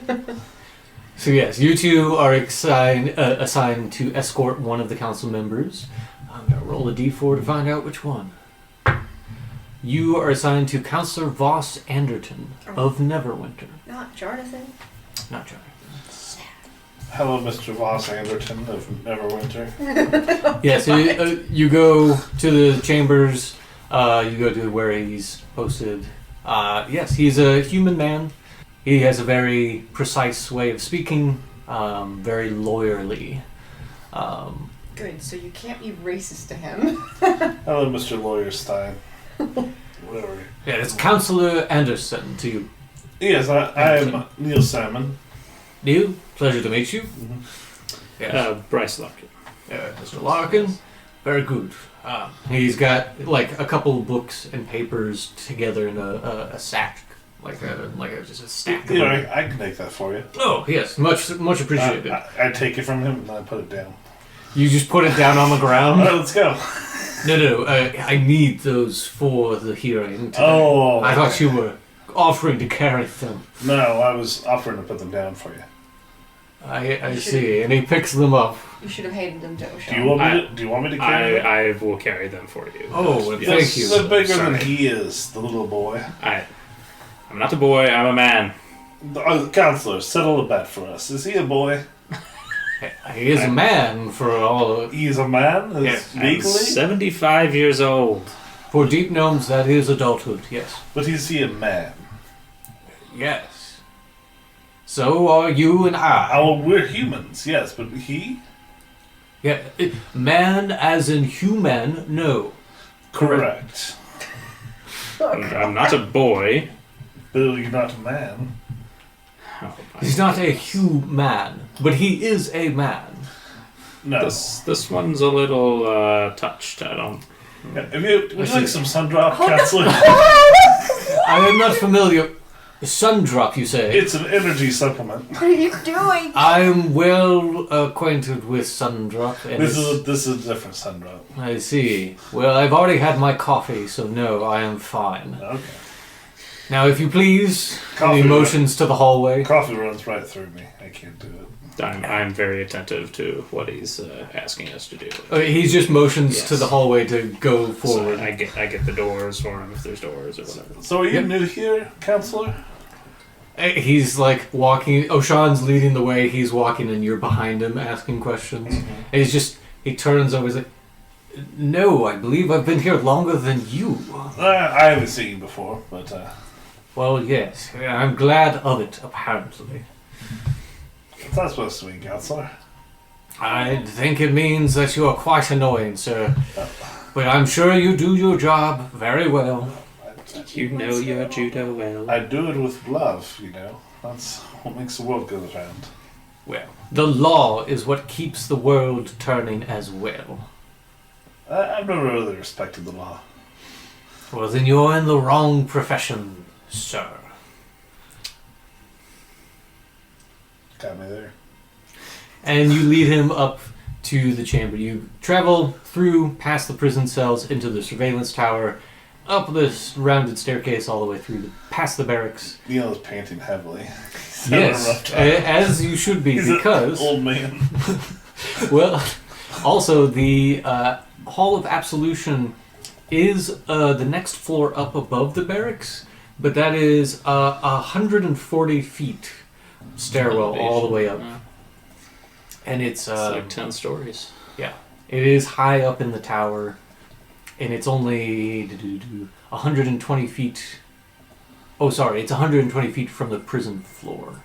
Speaker 3: So yes, you two are assigned to escort one of the council members. I'm going to roll a d4 to find out which one. You are assigned to Councillor Voss Anderton of Neverwinter.
Speaker 1: Not Jonathan.
Speaker 3: Not Jonathan.
Speaker 2: Hello, Mr. Voss Anderton of Neverwinter.
Speaker 3: Yeah, so you go to the chambers, you go to where he's posted. Yes, he's a human man. He has a very precise way of speaking, very lawyerly.
Speaker 1: Good, so you can't be racist to him.
Speaker 2: Hello, Mr. Lawyer Stein. Whatever.
Speaker 3: Yeah, it's Counselor Anderson to you.
Speaker 2: Yes, I am Neil Salmon.
Speaker 3: Neil, pleasure to meet you.
Speaker 2: Mhm.
Speaker 3: Yes.
Speaker 4: Bryce Larkin.
Speaker 3: Mr. Larkin, very good. He's got like a couple of books and papers together in a sack, just a stack. Of
Speaker 2: You know,
Speaker 3: them.
Speaker 2: I can make that for you.
Speaker 3: Oh yes, much appreciated.
Speaker 2: I take it from him and I put it down.
Speaker 3: You just put it down on the
Speaker 2: All
Speaker 3: ground.
Speaker 2: right, let's go.
Speaker 3: No. I need those for the hearing today.
Speaker 2: Oh,
Speaker 3: I thought you were offering to carry them.
Speaker 2: No, I was offering to put them down for you.
Speaker 3: I see, and he picks them up.
Speaker 1: You should have hated them to Oshan.
Speaker 2: Do you want me to carry them?
Speaker 4: I will carry them for you.
Speaker 3: Oh, well,
Speaker 2: They're
Speaker 3: thank you.
Speaker 2: so bigger
Speaker 4: Sorry.
Speaker 2: than he is, the little boy.
Speaker 4: I'm not a boy. I'm a man.
Speaker 2: The counselor, settle a bet for us. Is he a boy?
Speaker 3: He is a man for all.
Speaker 2: He's a man?
Speaker 3: Yes.
Speaker 4: I'm
Speaker 2: Legally?
Speaker 4: 75 years old.
Speaker 3: For deep gnomes, that is adulthood. Yes.
Speaker 2: But is he a man?
Speaker 3: Yes. So are you and I.
Speaker 2: Oh, we're humans, yes, but he?
Speaker 3: Yeah, man as in human, no.
Speaker 2: Correct.
Speaker 4: I'm not a boy.
Speaker 2: Bill, you're not a man.
Speaker 4: Oh,
Speaker 3: He's not a human, but he is a man.
Speaker 2: No.
Speaker 4: This one's a little touched. I don't.
Speaker 2: Would you
Speaker 3: I
Speaker 2: like
Speaker 3: see.
Speaker 2: some sun drop, counselor?
Speaker 3: I am not familiar. Sun drop, you say?
Speaker 2: It's an energy supplement.
Speaker 1: What are you doing?
Speaker 3: I'm well acquainted with sun drop. And
Speaker 2: This is a different sun drop.
Speaker 3: I see. Well, I've already had my coffee, so no, I am fine.
Speaker 2: Okay.
Speaker 3: Now, if you please,
Speaker 2: Coffee
Speaker 3: any motions to the hallway.
Speaker 2: Coffee runs right through me. I can't do it.
Speaker 4: I'm very attentive to what he's asking us to do.
Speaker 3: He just motions
Speaker 4: Yes.
Speaker 3: to the hallway to go
Speaker 4: So
Speaker 3: forward.
Speaker 4: I get the doors for him if there's doors or whatever.
Speaker 2: So are you
Speaker 3: Yep.
Speaker 2: new here, counselor?
Speaker 3: He's like walking. Oshan's leading the way. He's walking, and you're behind him, asking questions. And he turns over. He's like, "No, I believe I've been here longer than you."
Speaker 2: I haven't seen you before, but
Speaker 3: Well, yes, I'm glad of it. Apparently,
Speaker 2: what's that supposed to mean, counselor?
Speaker 3: I think it means that you are quite annoying, sir. But I'm sure you do your job very well.
Speaker 4: You know your judo well.
Speaker 2: I do it with love, you know. That's what makes the world go round.
Speaker 3: Well, the law is what keeps the world turning as well.
Speaker 2: I've never really respected the law.
Speaker 3: Well, then you're in the wrong profession, sir.
Speaker 2: Got me there.
Speaker 3: And you lead him up to the chamber. You travel through, past the prison cells, into the surveillance tower, up this rounded staircase all the way through, past the barracks.
Speaker 2: Neil is panting heavily. He's having a
Speaker 3: Yes,
Speaker 2: rough time.
Speaker 3: as you should be,
Speaker 2: He's
Speaker 3: because...
Speaker 2: an old man.
Speaker 3: Well, also, the Hall of Absolution is the next floor up above the barracks, but that is 140 feet stairwell all the way up.
Speaker 4: Yeah.
Speaker 3: And it's
Speaker 4: It's like 10 stories.
Speaker 3: it is high up in the tower, and it's only 120 feet. Oh, sorry, it's 120 feet from the prison floor.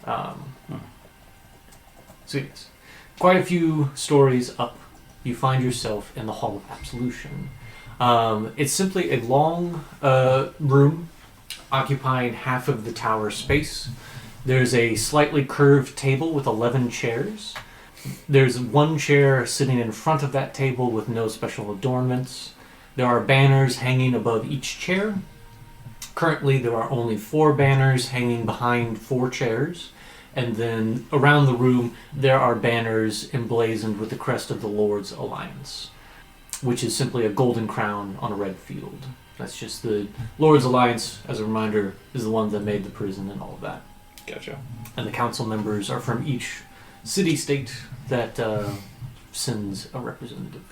Speaker 3: So yes, quite a few stories up, you find yourself in the Hall of Absolution. It's simply a long room occupying half of the tower space. There's a slightly curved table with 11 chairs. There's one chair sitting in front of that table with no special adornments. There are banners hanging above each chair. Currently, there are only 4 banners hanging behind 4 chairs. And then around the room, there are banners emblazoned with the crest of the Lord's Alliance, which is simply a golden crown on a red field. That's just the Lord's Alliance, as a reminder, is the one that made the prison and all of that.
Speaker 4: Gotcha.
Speaker 3: And the council members are from each city-state that sends a representative.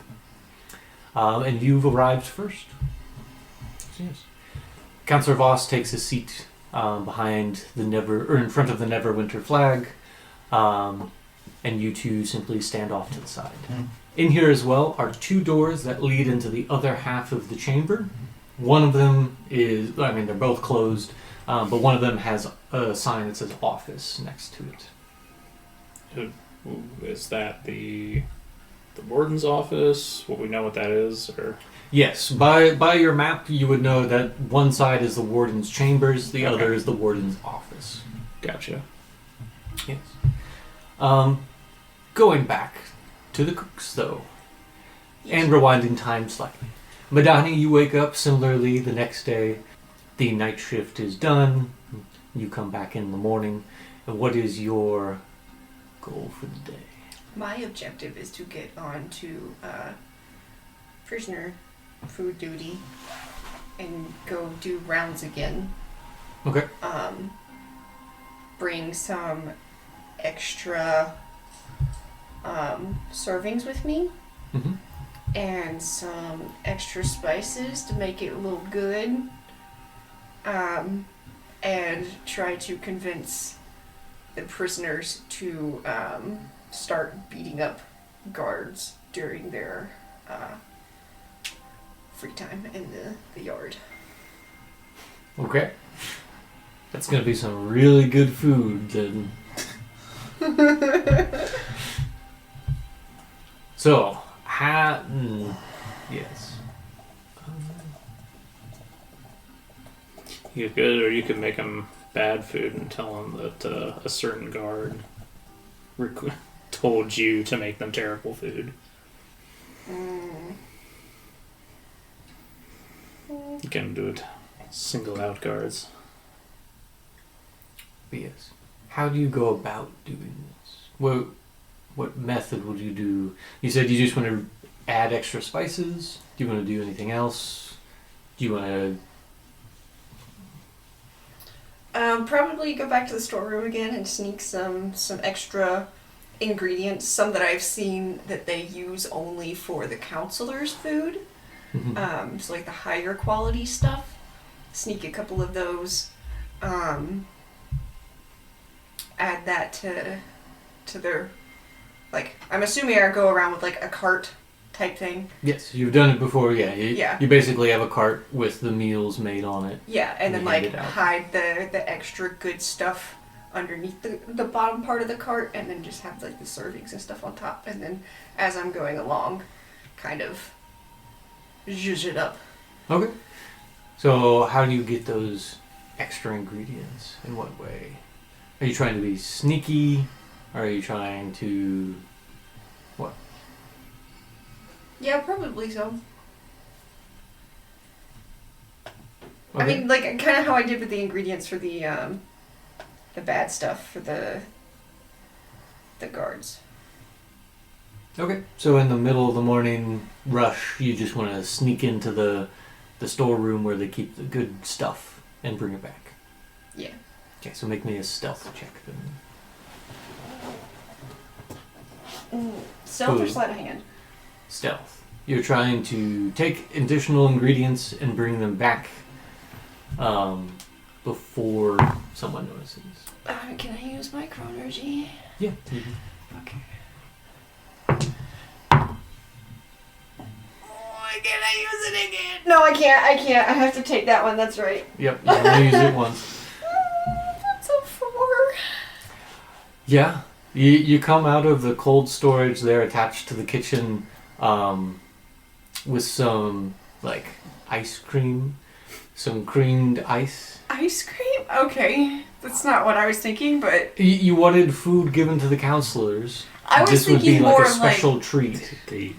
Speaker 3: And you've arrived first. Yes. Councillor Voss takes his seat behind the in front of the Neverwinter flag, and you two simply stand off to the side. In here as well are 2 doors that lead into the other half of the chamber. One of them is, they're both closed, but one of them has a sign that says office next to it.
Speaker 4: Is that the the warden's office? Will we know what that is? Or
Speaker 3: Yes, by your map, you would know that one side is the warden's chambers, the
Speaker 4: Okay.
Speaker 3: other is the warden's office.
Speaker 4: gotcha.
Speaker 3: Yes. Going back to the cooks, though, and rewinding time slightly. Madani, you wake up similarly the next day. The night shift is done. You come back in the morning. And what is your goal for the day?
Speaker 1: My objective is to get on to prisoner food duty and go do rounds again.
Speaker 3: Okay.
Speaker 1: Bring some extra servings with me
Speaker 3: Mm-hmm.
Speaker 1: and some extra spices to make it a little good. And try to convince the prisoners to start beating up guards during their free time in the yard.
Speaker 3: Okay. That's going to be some really good food then. So, yes.
Speaker 4: You could, or you could make them bad food and tell them that a certain guard told you to make them terrible food. You can do it. Single out guards.
Speaker 3: Yes. How do you go about doing this? What method would you do? You said you just want to add extra spices. Do you want to do anything else? Do you want to...
Speaker 1: Probably go back to the storeroom again and sneak some extra ingredients, some that I've seen that they use only for the counselor's food.
Speaker 3: Mhm.
Speaker 1: So like the higher quality stuff. Sneak a couple of those. Add that to their, like, I'm assuming I go around with like a cart type thing.
Speaker 3: Yes, you've done it before, yeah.
Speaker 1: Yeah.
Speaker 3: You basically have a cart with the meals made on it.
Speaker 1: Yeah, and then
Speaker 3: And hand
Speaker 1: like
Speaker 3: it out.
Speaker 1: hide the extra good stuff underneath the bottom part of the cart, and then just have like the servings and stuff on top, and then as I'm going along, kind of zhuzh it up.
Speaker 3: Okay. So how do you get those extra ingredients? In what way? Are you trying to be sneaky? Or are you trying to... what?
Speaker 1: Yeah, probably so.
Speaker 3: Okay.
Speaker 1: I mean, like kind of how I did with the ingredients for the bad stuff for the guards.
Speaker 3: Okay. So in the middle of the morning rush, you just want to sneak into the storeroom where they keep the good stuff and bring it back.
Speaker 1: Yeah.
Speaker 3: Okay, so make me a stealth check then.
Speaker 1: Stealth or
Speaker 3: Cool.
Speaker 1: sleight of hand?
Speaker 3: Stealth. You're trying to take additional ingredients and bring them back before someone notices.
Speaker 1: Can I use microenergy?
Speaker 3: Yeah.
Speaker 1: Okay. Can I use it again? No, I can't. I have to take that one. That's right.
Speaker 3: Yep, you only use it once.
Speaker 1: That's a 4.
Speaker 3: Yeah. You come out of the cold storage there attached to the kitchen with some, like, ice cream. Some creamed ice.
Speaker 1: Ice cream? Okay. That's not what I was thinking, but
Speaker 3: You wanted food given to the counselors.
Speaker 1: I was
Speaker 3: This would be
Speaker 1: thinking
Speaker 3: like
Speaker 1: more
Speaker 3: a special treat.
Speaker 4: They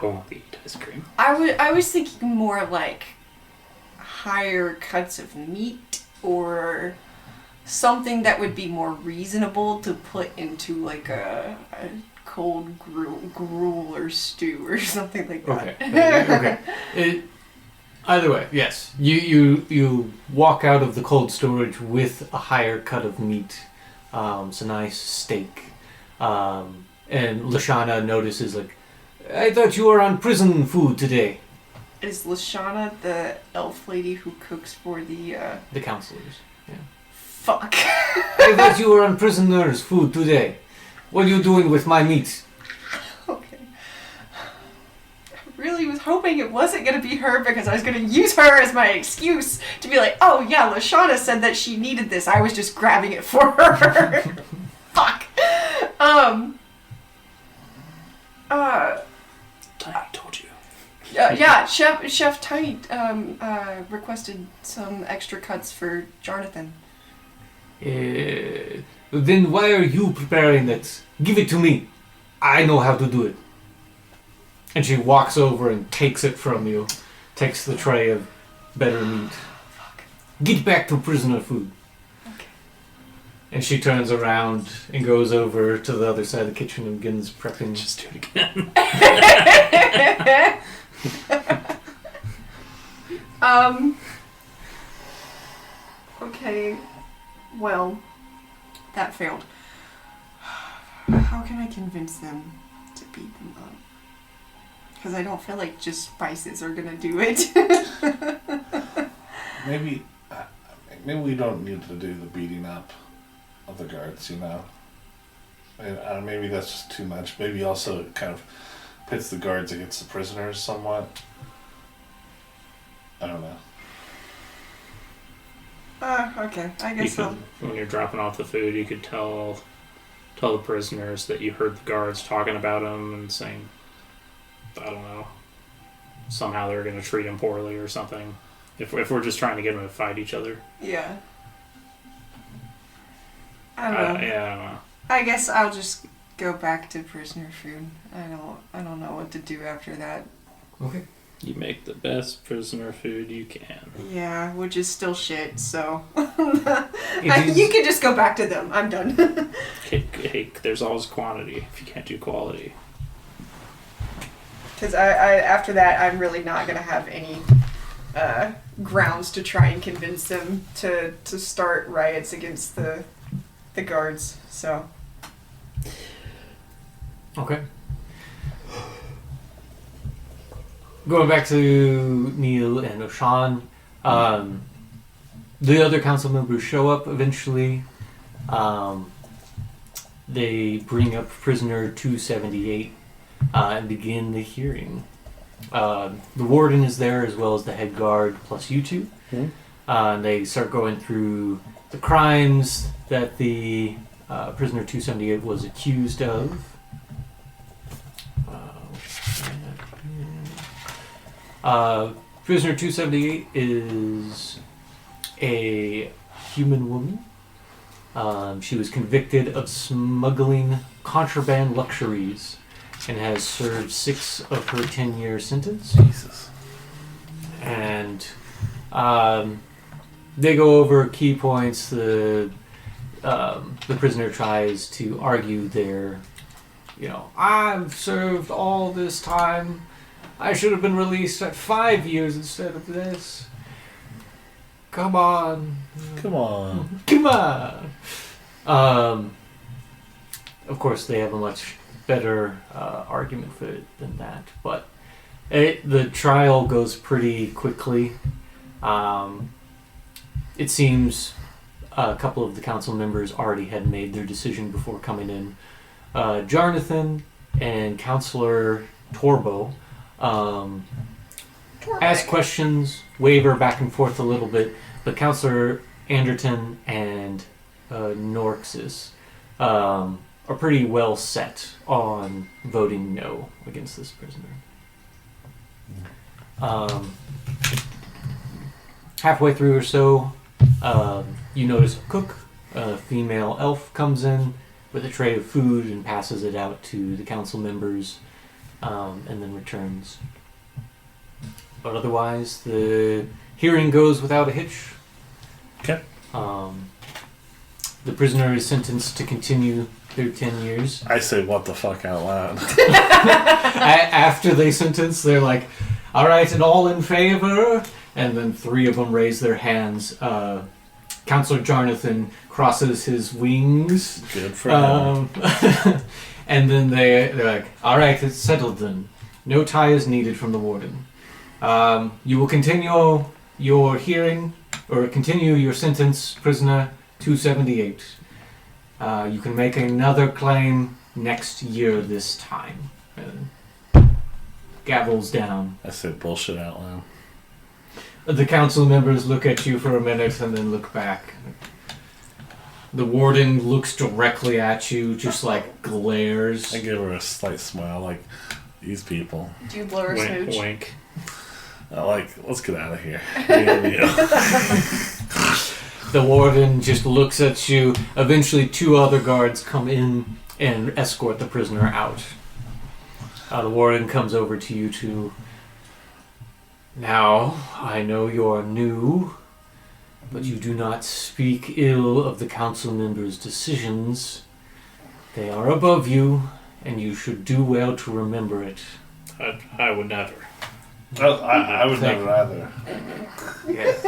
Speaker 4: only eat ice cream.
Speaker 1: I was thinking more like higher cuts of meat or something that would be more reasonable to put into like a cold gruel or stew or something like that.
Speaker 3: Okay. Either way, yes. You walk out of the cold storage with a higher cut of meat, some nice steak, and Lashana notices, like, I thought you were on prison food today.
Speaker 1: Is Lashana the elf lady who cooks for the
Speaker 3: The counselors. Yeah.
Speaker 1: fuck?
Speaker 3: I thought you were on prisoners' food today. What are you doing with my meat?
Speaker 1: Okay. I really was hoping it wasn't going to be her because I was going to use her as my excuse to be like, oh yeah, Lashana said that she needed this. I was just grabbing it for her. Fuck.
Speaker 4: Tiny told you.
Speaker 1: Yeah, Chef Tiny requested some extra cuts for Jonathan.
Speaker 3: Then why are you preparing it? Give it to me. I know how to do it. And she walks over and takes it from you. Takes the tray of better meat. Get back to prisoner food.
Speaker 1: Okay.
Speaker 3: And she turns around and goes over to the other side of the kitchen and begins prepping.
Speaker 4: Just do it again.
Speaker 1: Okay. Well, that failed. How can I convince them to beat them up? Because I don't feel like just spices are gonna do it.
Speaker 2: Maybe we don't need to do the beating up of the guards, And maybe that's just too much. Maybe also it kind of pits the guards against the prisoners somewhat. I don't know.
Speaker 1: Okay. I guess so.
Speaker 4: When you're dropping off the food, you could tell the prisoners that you heard the guards talking about him and saying, I don't know, somehow they're going to treat him poorly or something. If we're just trying to get them to fight each other.
Speaker 1: Yeah. I don't know.
Speaker 4: Yeah, I don't know.
Speaker 1: I guess I'll just go back to prisoner food. I don't know what to do after that.
Speaker 3: Okay.
Speaker 4: You make the best prisoner food you can.
Speaker 1: Yeah, which is still shit, so...
Speaker 3: is-
Speaker 1: You can just go back to them. I'm done.
Speaker 4: Hey, there's always quantity if you can't do quality.
Speaker 1: Because I after that, I'm really not going to have any grounds to try and convince them to start riots against the guards, so...
Speaker 3: Okay. Going back to Neil and Oshan, the other council members show up eventually. They bring up prisoner 278 and begin the hearing. The warden is there as well as the head guard plus you two. And they start going through the crimes that the prisoner 278 was accused of. Prisoner 278 is a human woman. She was convicted of smuggling contraband luxuries and has served 6 of her 10-year sentence.
Speaker 2: Jesus.
Speaker 3: And they go over key points. The prisoner tries to argue their, I've served all this time. I should have been released at 5 years instead of this. Come on.
Speaker 2: Come on.
Speaker 3: Come on. Of course, they have a much better argument for it than that. But the trial goes pretty quickly. It seems a couple of the council members already had made their decision before coming in. Jonathan and Councillor Torbo ask questions, waver back and forth a little bit, but Councillor Anderton and Norxus are pretty well set on voting no against this prisoner. Halfway through or so, you notice a cook, a female elf, comes in with a tray of food and passes it out to the council members, and then returns. But otherwise, the hearing goes without a hitch.
Speaker 2: Okay.
Speaker 3: The prisoner is sentenced to continue their 10 years.
Speaker 2: I say what the fuck out loud.
Speaker 3: After they sentence, they're like, all right, and all in favor? And then 3 of them raise their hands. Councillor Jonathan crosses his wings.
Speaker 2: Good for him.
Speaker 3: And then they're like, all right, it's settled then. No tie is needed from the warden. You will continue your hearing, or continue your sentence, prisoner 278. You can make another claim next year this time. Gavels down.
Speaker 2: I say bullshit out loud.
Speaker 3: The council members look at you for a minute and then look back. The warden looks directly at you, just like glares.
Speaker 2: I give her a slight smile, like, these people.
Speaker 1: Do you blow her a
Speaker 4: Wink,
Speaker 1: smooch?
Speaker 4: wink.
Speaker 2: Let's get out of here. Yeah.
Speaker 3: The warden just looks at you. Eventually, 2 other guards come in and escort the prisoner out. The warden comes over to you two. Now, I know you're new, but you do not speak ill of the council members' decisions. They are above you, and you should do well to remember it.
Speaker 4: I would never.
Speaker 2: Well, I would
Speaker 3: Thank
Speaker 2: never either.
Speaker 3: Yes.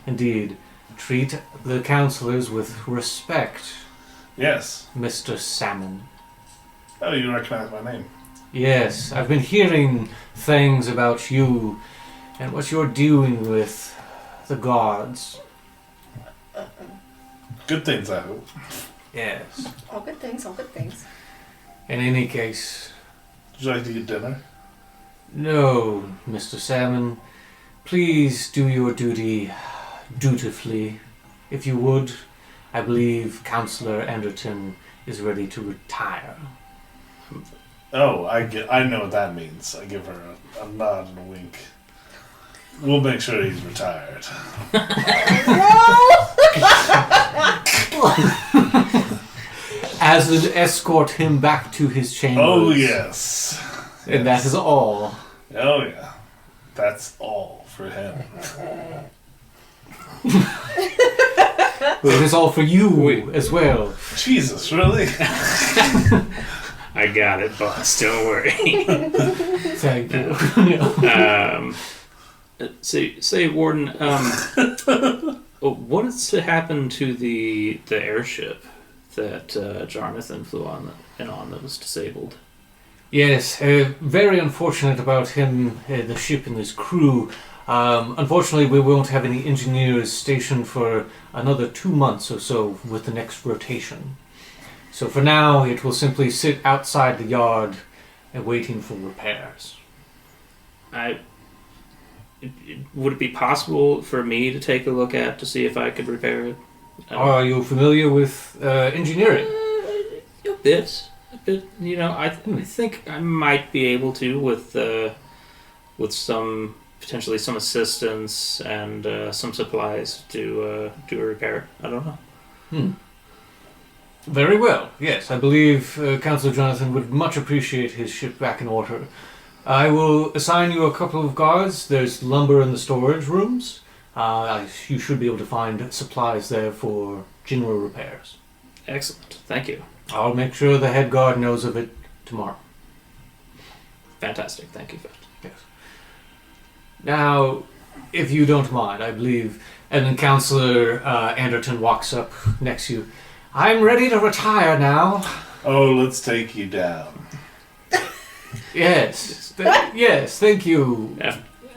Speaker 3: Indeed. Treat the counselors with respect,
Speaker 2: Yes.
Speaker 3: Mr. Salmon.
Speaker 2: Oh, you recognize my name.
Speaker 3: Yes, I've been hearing things about you and what you're doing with the guards.
Speaker 2: Good things, I hope.
Speaker 3: Yes.
Speaker 1: All good things, all good things.
Speaker 3: In any case,
Speaker 2: Would you like to get dinner?
Speaker 3: no, Mr. Salmon. Please do your duty dutifully. If you would, I believe Counselor Anderton is ready to retire.
Speaker 2: Oh, I know what that means. I give her a nod and a wink. We'll make sure he's retired.
Speaker 3: As an escort him back to his chambers.
Speaker 2: Oh, yes.
Speaker 3: And that is all.
Speaker 2: Oh, yeah. That's all for him.
Speaker 3: It is all for you as well.
Speaker 2: Jesus, really?
Speaker 4: I got it, boss. Don't worry.
Speaker 3: Thank you.
Speaker 4: Say, Warden, what is to happen to the airship that Jarnathan flew on that was disabled?
Speaker 3: Yes, very unfortunate about him, the ship and his crew. Unfortunately, we won't have any engineers stationed for another 2 months or so with the next rotation. So for now, it will simply sit outside the yard waiting for repairs.
Speaker 4: Would it be possible for me to take a look at to see if I could repair it?
Speaker 3: Are you familiar with engineering?
Speaker 4: A bit. You know, I think I might be able to with some potentially some assistance and some supplies to do a repair. I don't know.
Speaker 3: Very well. Yes, I believe Councillor Jonathan would much appreciate his ship back in order. I will assign you a couple of guards. There's lumber in the storage rooms. You should be able to find supplies there for general repairs.
Speaker 4: Excellent. Thank you.
Speaker 3: I'll make sure the head guard knows of it tomorrow.
Speaker 4: Fantastic. Thank you.
Speaker 3: Yes. Now, if you don't mind, I believe, and then Councillor Anderton walks up next to you. I'm ready to retire now.
Speaker 2: Oh, let's take you down.
Speaker 3: Yes. Yes, thank you.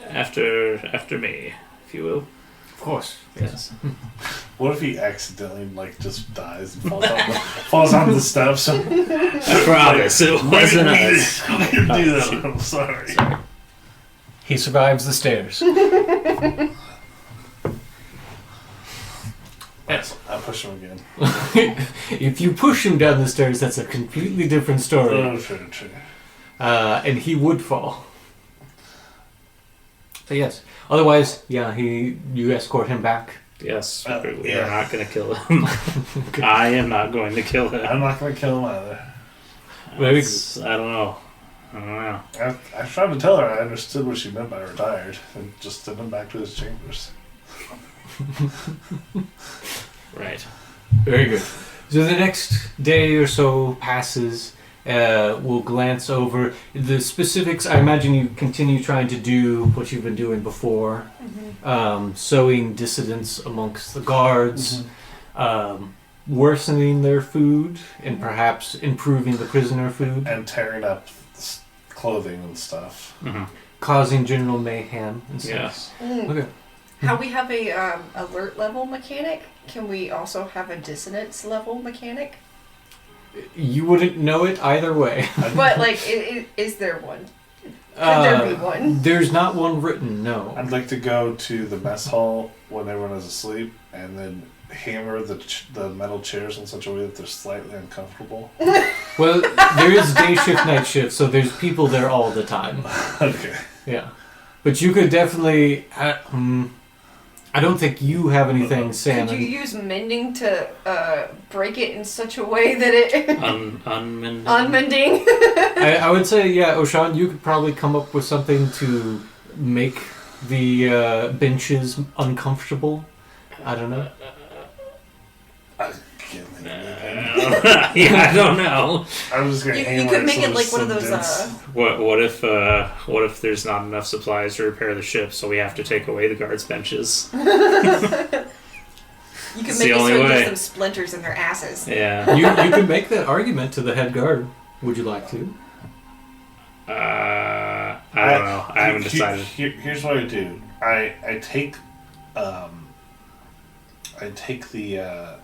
Speaker 4: After me, if you will.
Speaker 3: Of course.
Speaker 4: Yes.
Speaker 2: What if he accidentally, just dies and falls on the steps?
Speaker 4: I promise it wasn't us.
Speaker 2: I didn't do that. I'm sorry.
Speaker 3: He survives the stairs.
Speaker 2: Yes, I push him again.
Speaker 3: If you push him down the stairs, that's a completely different story.
Speaker 2: Oh, true.
Speaker 3: And he would fall. So yes. Otherwise, yeah, you escort him back.
Speaker 4: Yes, we
Speaker 2: yeah.
Speaker 4: are not going to kill him. I am not going to kill him.
Speaker 2: I'm not going to kill him either.
Speaker 3: Very good.
Speaker 4: I don't know.
Speaker 2: I tried to tell her I understood what she meant by retired and just sent him back to his chambers.
Speaker 4: Right.
Speaker 3: Very good. So the next day or so passes. We'll glance over the specifics. I imagine you continue trying to do what you've been doing before, sowing dissidence amongst the guards, worsening their food, and perhaps improving the prisoner food,
Speaker 2: And tearing up clothing and stuff.
Speaker 4: Mm-hmm.
Speaker 3: causing general mayhem and stuff.
Speaker 4: Yes.
Speaker 3: Okay.
Speaker 1: How we have a alert level mechanic, can we also have a dissonance level mechanic?
Speaker 3: You wouldn't know it either way.
Speaker 1: But is there one? Could there be one?
Speaker 3: There's not one written, no.
Speaker 2: I'd like to go to the mess hall when everyone is asleep and then hammer the metal chairs in such a way that they're slightly uncomfortable?
Speaker 3: Well, there is day shift, night shift, so there's people there all the time.
Speaker 2: Okay.
Speaker 3: Yeah. But you could definitely... I don't think you have anything, Salmon.
Speaker 1: Could you use mending to break it in such a way that it...
Speaker 4: Unmending?
Speaker 1: Unmending.
Speaker 3: I would say, yeah, Oshan, you could probably come up with something to make the benches uncomfortable. I don't know.
Speaker 4: Yeah, I don't know.
Speaker 2: I'm just gonna
Speaker 1: You could make it like one of those...
Speaker 4: What if there's not enough supplies to repair the ship, so we have to take away the guards' benches?
Speaker 1: You could
Speaker 4: It's
Speaker 1: make
Speaker 4: the
Speaker 1: it so
Speaker 4: only
Speaker 1: it
Speaker 4: way.
Speaker 1: gives them splinters in their asses.
Speaker 4: Yeah.
Speaker 3: You could make that argument to the head guard. Would you like to?
Speaker 4: I don't know. I haven't decided.
Speaker 2: Here's what I do. I take the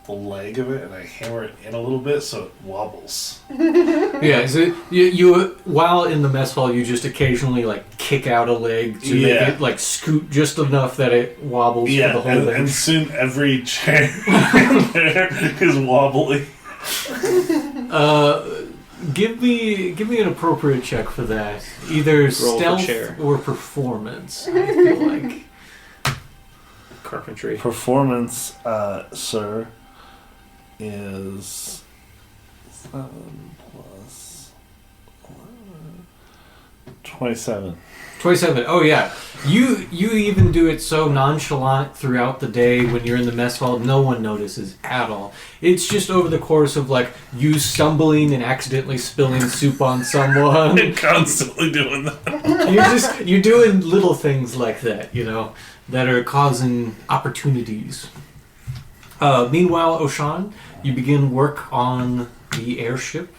Speaker 2: leg of it and I hammer it in a little bit so it wobbles.
Speaker 3: Yeah, so you while in the mess hall, you just occasionally like kick out a leg to make it like scoot just enough that it wobbles for the whole
Speaker 2: and
Speaker 3: thing.
Speaker 2: soon every chair there is wobbly.
Speaker 3: Give me an appropriate check for that. Either
Speaker 4: for
Speaker 3: stealth
Speaker 4: chair.
Speaker 3: or performance. I feel like.
Speaker 4: Carpentry.
Speaker 2: Performance, sir, is 7 plus 11, 27.
Speaker 3: 27. Oh yeah. You even do it so nonchalant throughout the day when you're in the mess hall, no one notices at all. It's just over the course of like you stumbling and accidentally spilling soup on someone.
Speaker 2: I'm constantly doing that.
Speaker 3: You're doing little things like that, you know, that are causing opportunities. Meanwhile, Oshan, you begin work on the airship.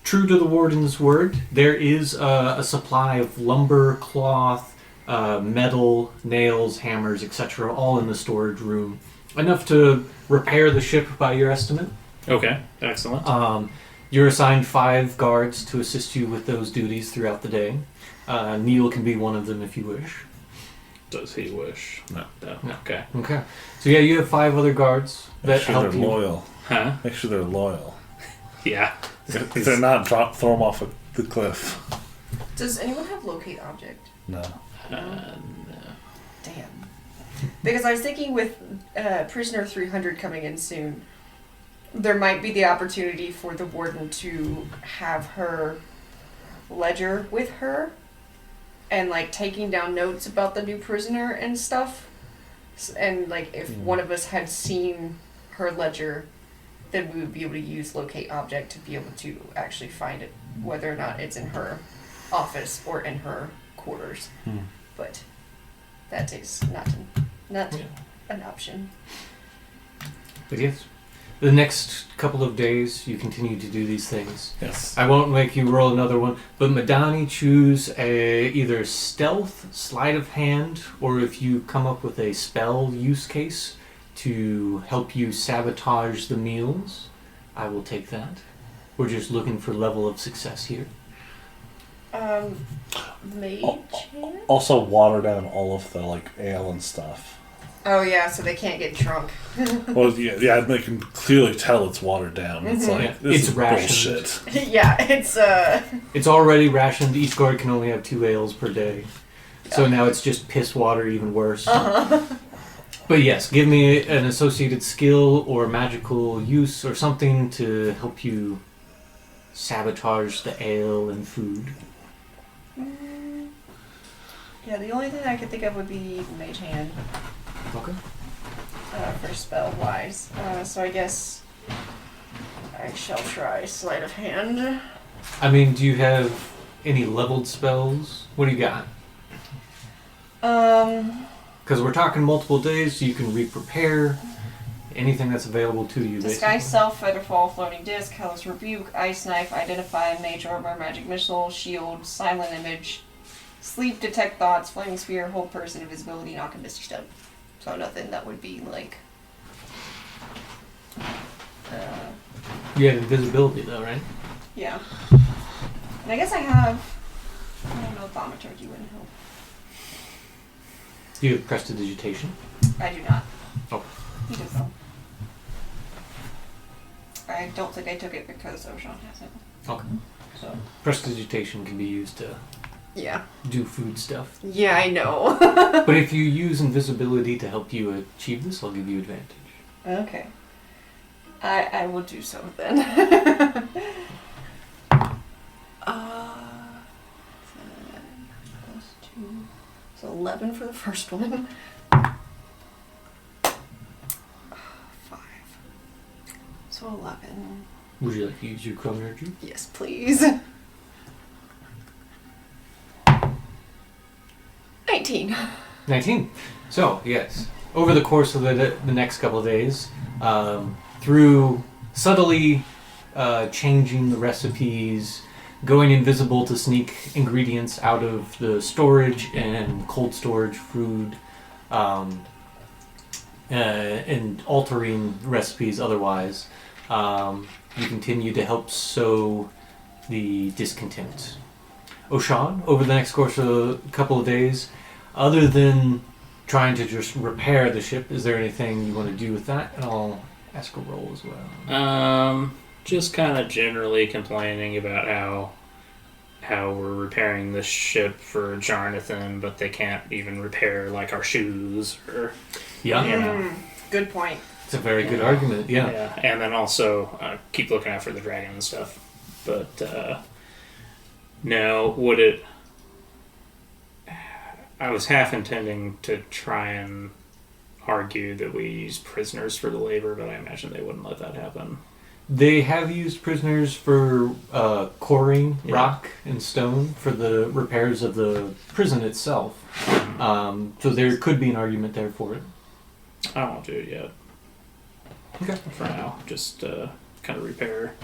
Speaker 3: True to the warden's word, there is a supply of lumber, cloth, metal, nails, hammers, etc., all in the storage room. Enough to repair the ship by your estimate.
Speaker 4: Okay, excellent.
Speaker 3: You're assigned 5 guards to assist you with those duties throughout the day. Neil can be one of them if you wish.
Speaker 4: Does he wish?
Speaker 2: No.
Speaker 4: Okay.
Speaker 3: Okay. So yeah, you have 5 other guards that
Speaker 2: Make sure
Speaker 3: help
Speaker 2: they're
Speaker 3: you.
Speaker 2: loyal.
Speaker 4: Huh?
Speaker 2: Make sure they're loyal.
Speaker 4: Yeah.
Speaker 2: If they're not, throw them off the cliff.
Speaker 1: Does anyone have locate object?
Speaker 2: No.
Speaker 4: No.
Speaker 1: Damn. Because I was thinking with Prisoner 300 coming in soon, there might be the opportunity for the warden to have her ledger with her and like taking down notes about the new prisoner and stuff. And like if one of us had seen her ledger, then we would be able to use locate object to be able to actually find it, whether or not it's in her office or in her quarters. But that is not an option.
Speaker 3: But yes, the next couple of days you continue to do these things.
Speaker 2: Yes.
Speaker 3: I won't make you roll another one, but Madoni, choose either stealth, sleight of hand, or if you come up with a spell use case to help you sabotage the meals, I will take that. We're just looking for level of success here.
Speaker 1: Mage hand?
Speaker 2: Also, water down all of the ale and stuff.
Speaker 1: Oh yeah, so they can't get drunk.
Speaker 2: Well, yeah, they can clearly tell it's watered down. It's like
Speaker 3: Yeah,
Speaker 2: this
Speaker 3: it's
Speaker 2: is
Speaker 3: rationed.
Speaker 2: bullshit.
Speaker 1: Yeah, it's
Speaker 3: It's already rationed. Each guard can only have 2 ales per day. So now it's just piss water, even worse. But yes, give me an associated skill or magical use or something to help you sabotage the ale and food.
Speaker 1: Yeah, the only thing I could think of would be mage hand.
Speaker 3: Okay.
Speaker 1: For spell wise. So I guess I shall try sleight of hand.
Speaker 3: I mean, do you have any leveled spells? What do you got? Because we're talking multiple days, so you can re-prepare anything that's available to you.
Speaker 1: Disguise self, featherfall, floating disc, hellish rebuke, ice knife, identify, mage armor, magic missile, shield, silent image, sleep, detect thoughts, flaming spear, hold person, invisibility, knock, and misty step. So nothing that would be like.
Speaker 3: You have invisibility, though, right?
Speaker 1: Yeah. And I guess I have. I don't know, thaumaturgy wouldn't help.
Speaker 3: You have prestidigitation.
Speaker 1: I do not.
Speaker 3: Oh.
Speaker 1: He does though. I don't think I took it because O'Shawn hasn't.
Speaker 3: Okay.
Speaker 1: So.
Speaker 3: Prestidigitation can be used to
Speaker 1: Yeah.
Speaker 3: do food stuff.
Speaker 1: Yeah, I know.
Speaker 3: But if you use invisibility to help you achieve this, I'll give you advantage.
Speaker 1: Okay. I will do so then. 7 plus 2. So 11 for the first one. 5. So 11.
Speaker 3: Would you like to use your chrome energy?
Speaker 1: Yes, please. 19.
Speaker 3: 19. So, yes. Over the course of the next couple of days, through subtly changing the recipes, going invisible to sneak ingredients out of the storage and cold storage food, and altering recipes otherwise, you continue to help sow the discontent. O'Shawn, over the next course of a couple of days, other than trying to just repair the ship, is there anything you want to do with that? And I'll ask a roll as well.
Speaker 4: Just kind of generally complaining about how we're repairing the ship for Jonathan, but they can't even repair like our shoes or
Speaker 3: Yeah,
Speaker 4: you know.
Speaker 1: Good point.
Speaker 3: it's a very good argument. Yeah.
Speaker 4: And then also keep looking out for the dragon and stuff. But no, would it? I was half intending to try and argue that we use prisoners for the labor, but I imagine they wouldn't let that happen.
Speaker 3: They have used prisoners for coring
Speaker 4: Yeah.
Speaker 3: rock and stone for the repairs of the prison itself. So there could be an argument there for it.
Speaker 4: I won't do it yet.
Speaker 3: Okay.
Speaker 4: For now, just kind of repair.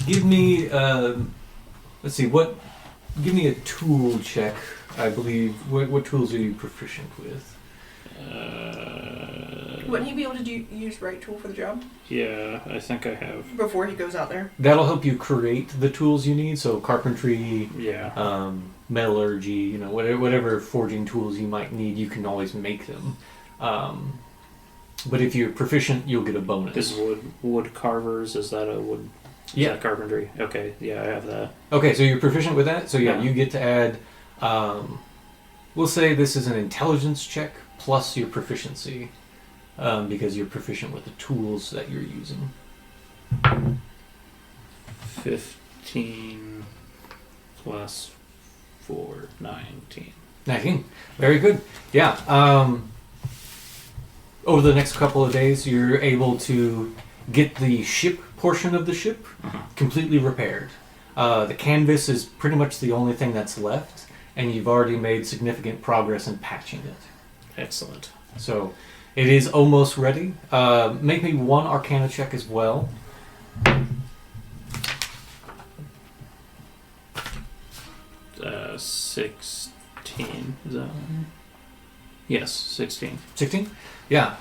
Speaker 3: Give me, let's see, give me a tool check, I believe. What tools are you proficient with?
Speaker 1: Wouldn't he be able to use right tool for the job
Speaker 4: Yeah, I think I have.
Speaker 1: before he goes out there?
Speaker 3: That'll help you create the tools you need, so carpentry,
Speaker 4: Yeah.
Speaker 3: metallurgy, whatever forging tools you might need, you can always make them. But if you're proficient, you'll get a bonus.
Speaker 4: Is wood carvers, is that a wood? Is that carpentry? Okay, yeah, I have that.
Speaker 3: Okay, so you're proficient with that? So yeah,
Speaker 4: Yeah.
Speaker 3: you get to add, we'll say this is an intelligence check plus your proficiency, because you're proficient with the tools that you're using.
Speaker 4: 15 plus 4, 19.
Speaker 3: 19. Very good. Yeah. Over the next couple of days, you're able to get the ship portion of the ship completely repaired. The canvas is pretty much the only thing that's left, and you've already made significant progress in patching it.
Speaker 4: Excellent.
Speaker 3: So it is almost ready. Make me one Arcana check as well.
Speaker 4: 16. Is that one? Yes, 16.
Speaker 3: 16? Yeah.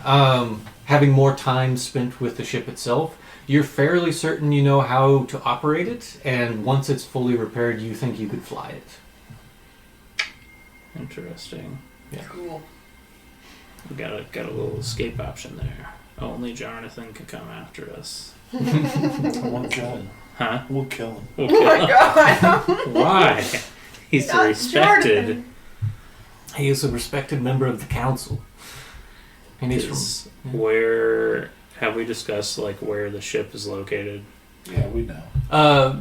Speaker 3: Having more time spent with the ship itself, you're fairly certain you know how to operate it, and once it's fully repaired, you think you could fly it.
Speaker 4: Interesting.
Speaker 3: Yeah.
Speaker 1: Cool.
Speaker 4: We got a little escape option there. Only Jonathan can come after us.
Speaker 2: We'll kill him.
Speaker 4: Huh?
Speaker 2: We'll kill him.
Speaker 4: Okay.
Speaker 1: Oh my god.
Speaker 4: Why? He's
Speaker 1: Not
Speaker 4: respected.
Speaker 1: Jonathan.
Speaker 3: He is a respected member of the council. And he's
Speaker 4: Is
Speaker 3: from...
Speaker 4: where have we discussed like where the ship is located?
Speaker 2: Yeah, we know.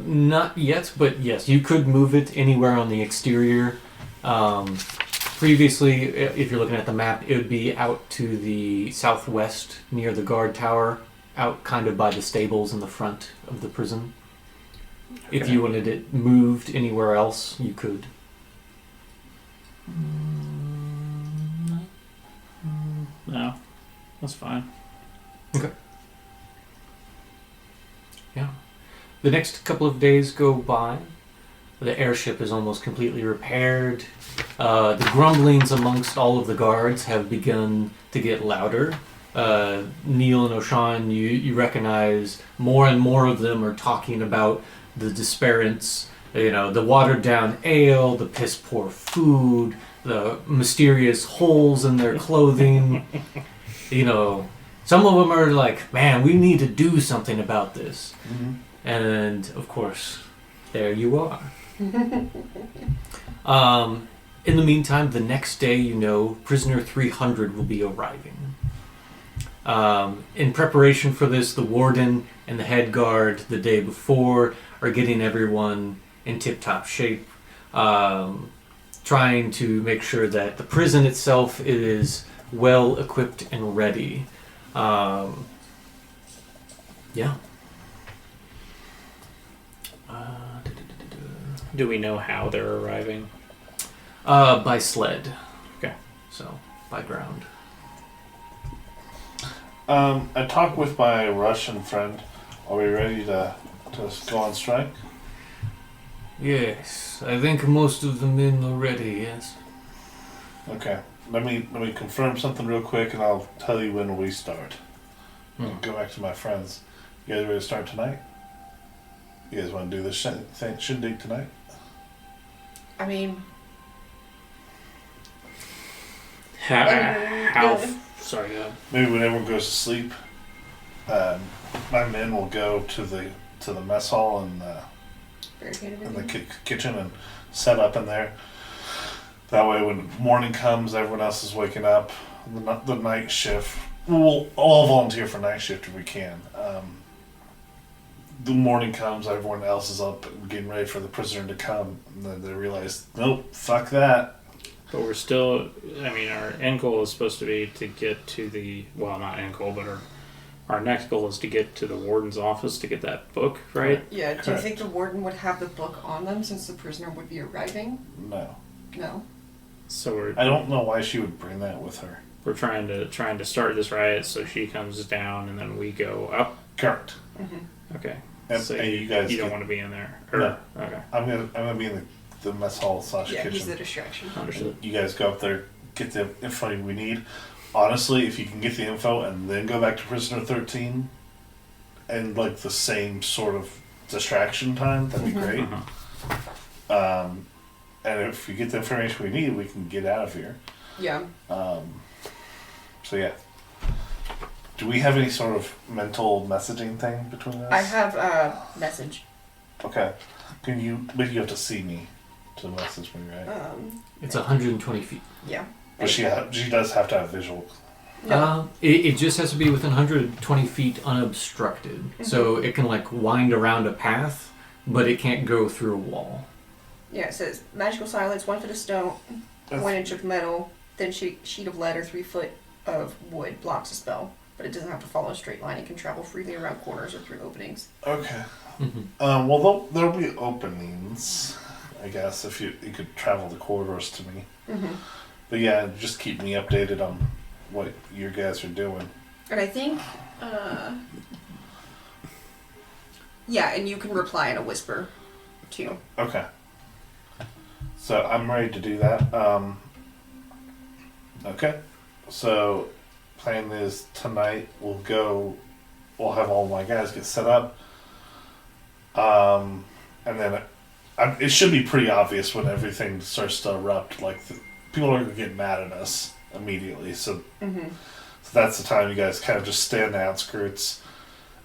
Speaker 3: Not yet, but yes, you could move it anywhere on the exterior. Previously, if you're looking at the map, it would be out to the southwest near the guard tower, out kind of by the stables in the front of the prison. If
Speaker 4: Okay.
Speaker 3: you wanted it moved anywhere else, you could.
Speaker 4: No, that's fine.
Speaker 3: Yeah. The next couple of days go by. The airship is almost completely repaired. The grumblings amongst all of the guards have begun to get louder. Neil and O'Shawn, you recognize more and more of them are talking about the disparants, the watered down ale, the piss poor food, the mysterious holes in their clothing. You know, some of them are like, man, we need to do something about this.
Speaker 2: Mm-hmm.
Speaker 3: And, of course, there you are. In the meantime, the next day, you know, prisoner 300 will be arriving. In preparation for this, the warden and the head guard the day before are getting everyone in tip-top shape, trying to make sure that the prison itself is well equipped and ready. Yeah.
Speaker 4: Do we know how they're arriving?
Speaker 3: By sled.
Speaker 4: Okay.
Speaker 3: So, by ground.
Speaker 2: I talked with my Russian friend. Are we ready to go on strike?
Speaker 3: Yes, I think most of the men are ready, yes.
Speaker 2: Okay. Let me confirm something real quick, and I'll tell you when we start. I'll go back to my friends. You guys ready to start tonight? You guys want to do this shindig tonight?
Speaker 1: I mean,
Speaker 4: Sorry, go ahead.
Speaker 2: Maybe when everyone goes to sleep, my men will go to the mess hall and the kitchen and set up in there. That way, when morning comes, everyone else is waking up. The night shift, we'll all volunteer for night shift if we can. The morning comes, everyone else is up and getting ready for the prisoner to come, and then they realize, nope, fuck that.
Speaker 4: But we're still, I mean, our end goal is supposed to be to get to the, well, not end goal, but our next goal is to get to the warden's office to get that book, right?
Speaker 1: Yeah, do you
Speaker 2: Correct.
Speaker 1: think the warden would have the book on them since the prisoner would be arriving?
Speaker 2: No.
Speaker 1: No.
Speaker 4: So
Speaker 2: I don't know why she would bring that with her.
Speaker 4: we're trying to start this riot so she comes down and then we go up.
Speaker 2: Correct.
Speaker 1: Mm-hmm.
Speaker 4: Okay.
Speaker 2: And,
Speaker 4: So
Speaker 2: and you guys
Speaker 4: don't
Speaker 2: get-
Speaker 4: want to be in there. Or,
Speaker 2: No.
Speaker 4: Okay.
Speaker 2: I'm gonna be in the mess hall /
Speaker 1: Yeah,
Speaker 2: kitchen.
Speaker 1: he's the distraction.
Speaker 4: Understood.
Speaker 2: You guys go up there, get the info we need. Honestly, if you can get the info and then go back to Prisoner 13 and like the same sort of distraction time, that'd be
Speaker 1: Mhm.
Speaker 2: great.
Speaker 4: Uh-huh.
Speaker 2: And if we get the information we need, we can get out of here.
Speaker 1: Yeah.
Speaker 2: So yeah. Do we have any sort of mental messaging thing between us?
Speaker 1: I have a message.
Speaker 2: Okay. But you have to see me to message me, right?
Speaker 3: It's 120 feet.
Speaker 1: Yeah.
Speaker 2: But she does have to have visual.
Speaker 1: No.
Speaker 3: It just has to be within 120 feet unobstructed.
Speaker 1: Mm-hmm.
Speaker 3: So it can like wind around a path, but it can't go through a wall.
Speaker 1: Yeah, it says magical silence, 1 foot of stone,
Speaker 2: That's-
Speaker 1: 1 inch of metal, then sheet of lead or 3 foot of wood blocks a spell. But it doesn't have to follow a straight line. It can travel freely around corners or through openings.
Speaker 2: Okay.
Speaker 3: Mm-hmm.
Speaker 2: Well, there'll be openings, I guess, if you could travel the corridors to me.
Speaker 1: Mm-hmm.
Speaker 2: But yeah, just keep me updated on what you guys are doing.
Speaker 1: And I think, yeah, and you can reply in a whisper, too.
Speaker 2: Okay. So I'm ready to do that. Okay. So plan is tonight we'll have all my guys get set up. And then it should be pretty obvious when everything starts to erupt. Like people are gonna get mad at us immediately. So that's the time you guys kind of just stay on the outskirts,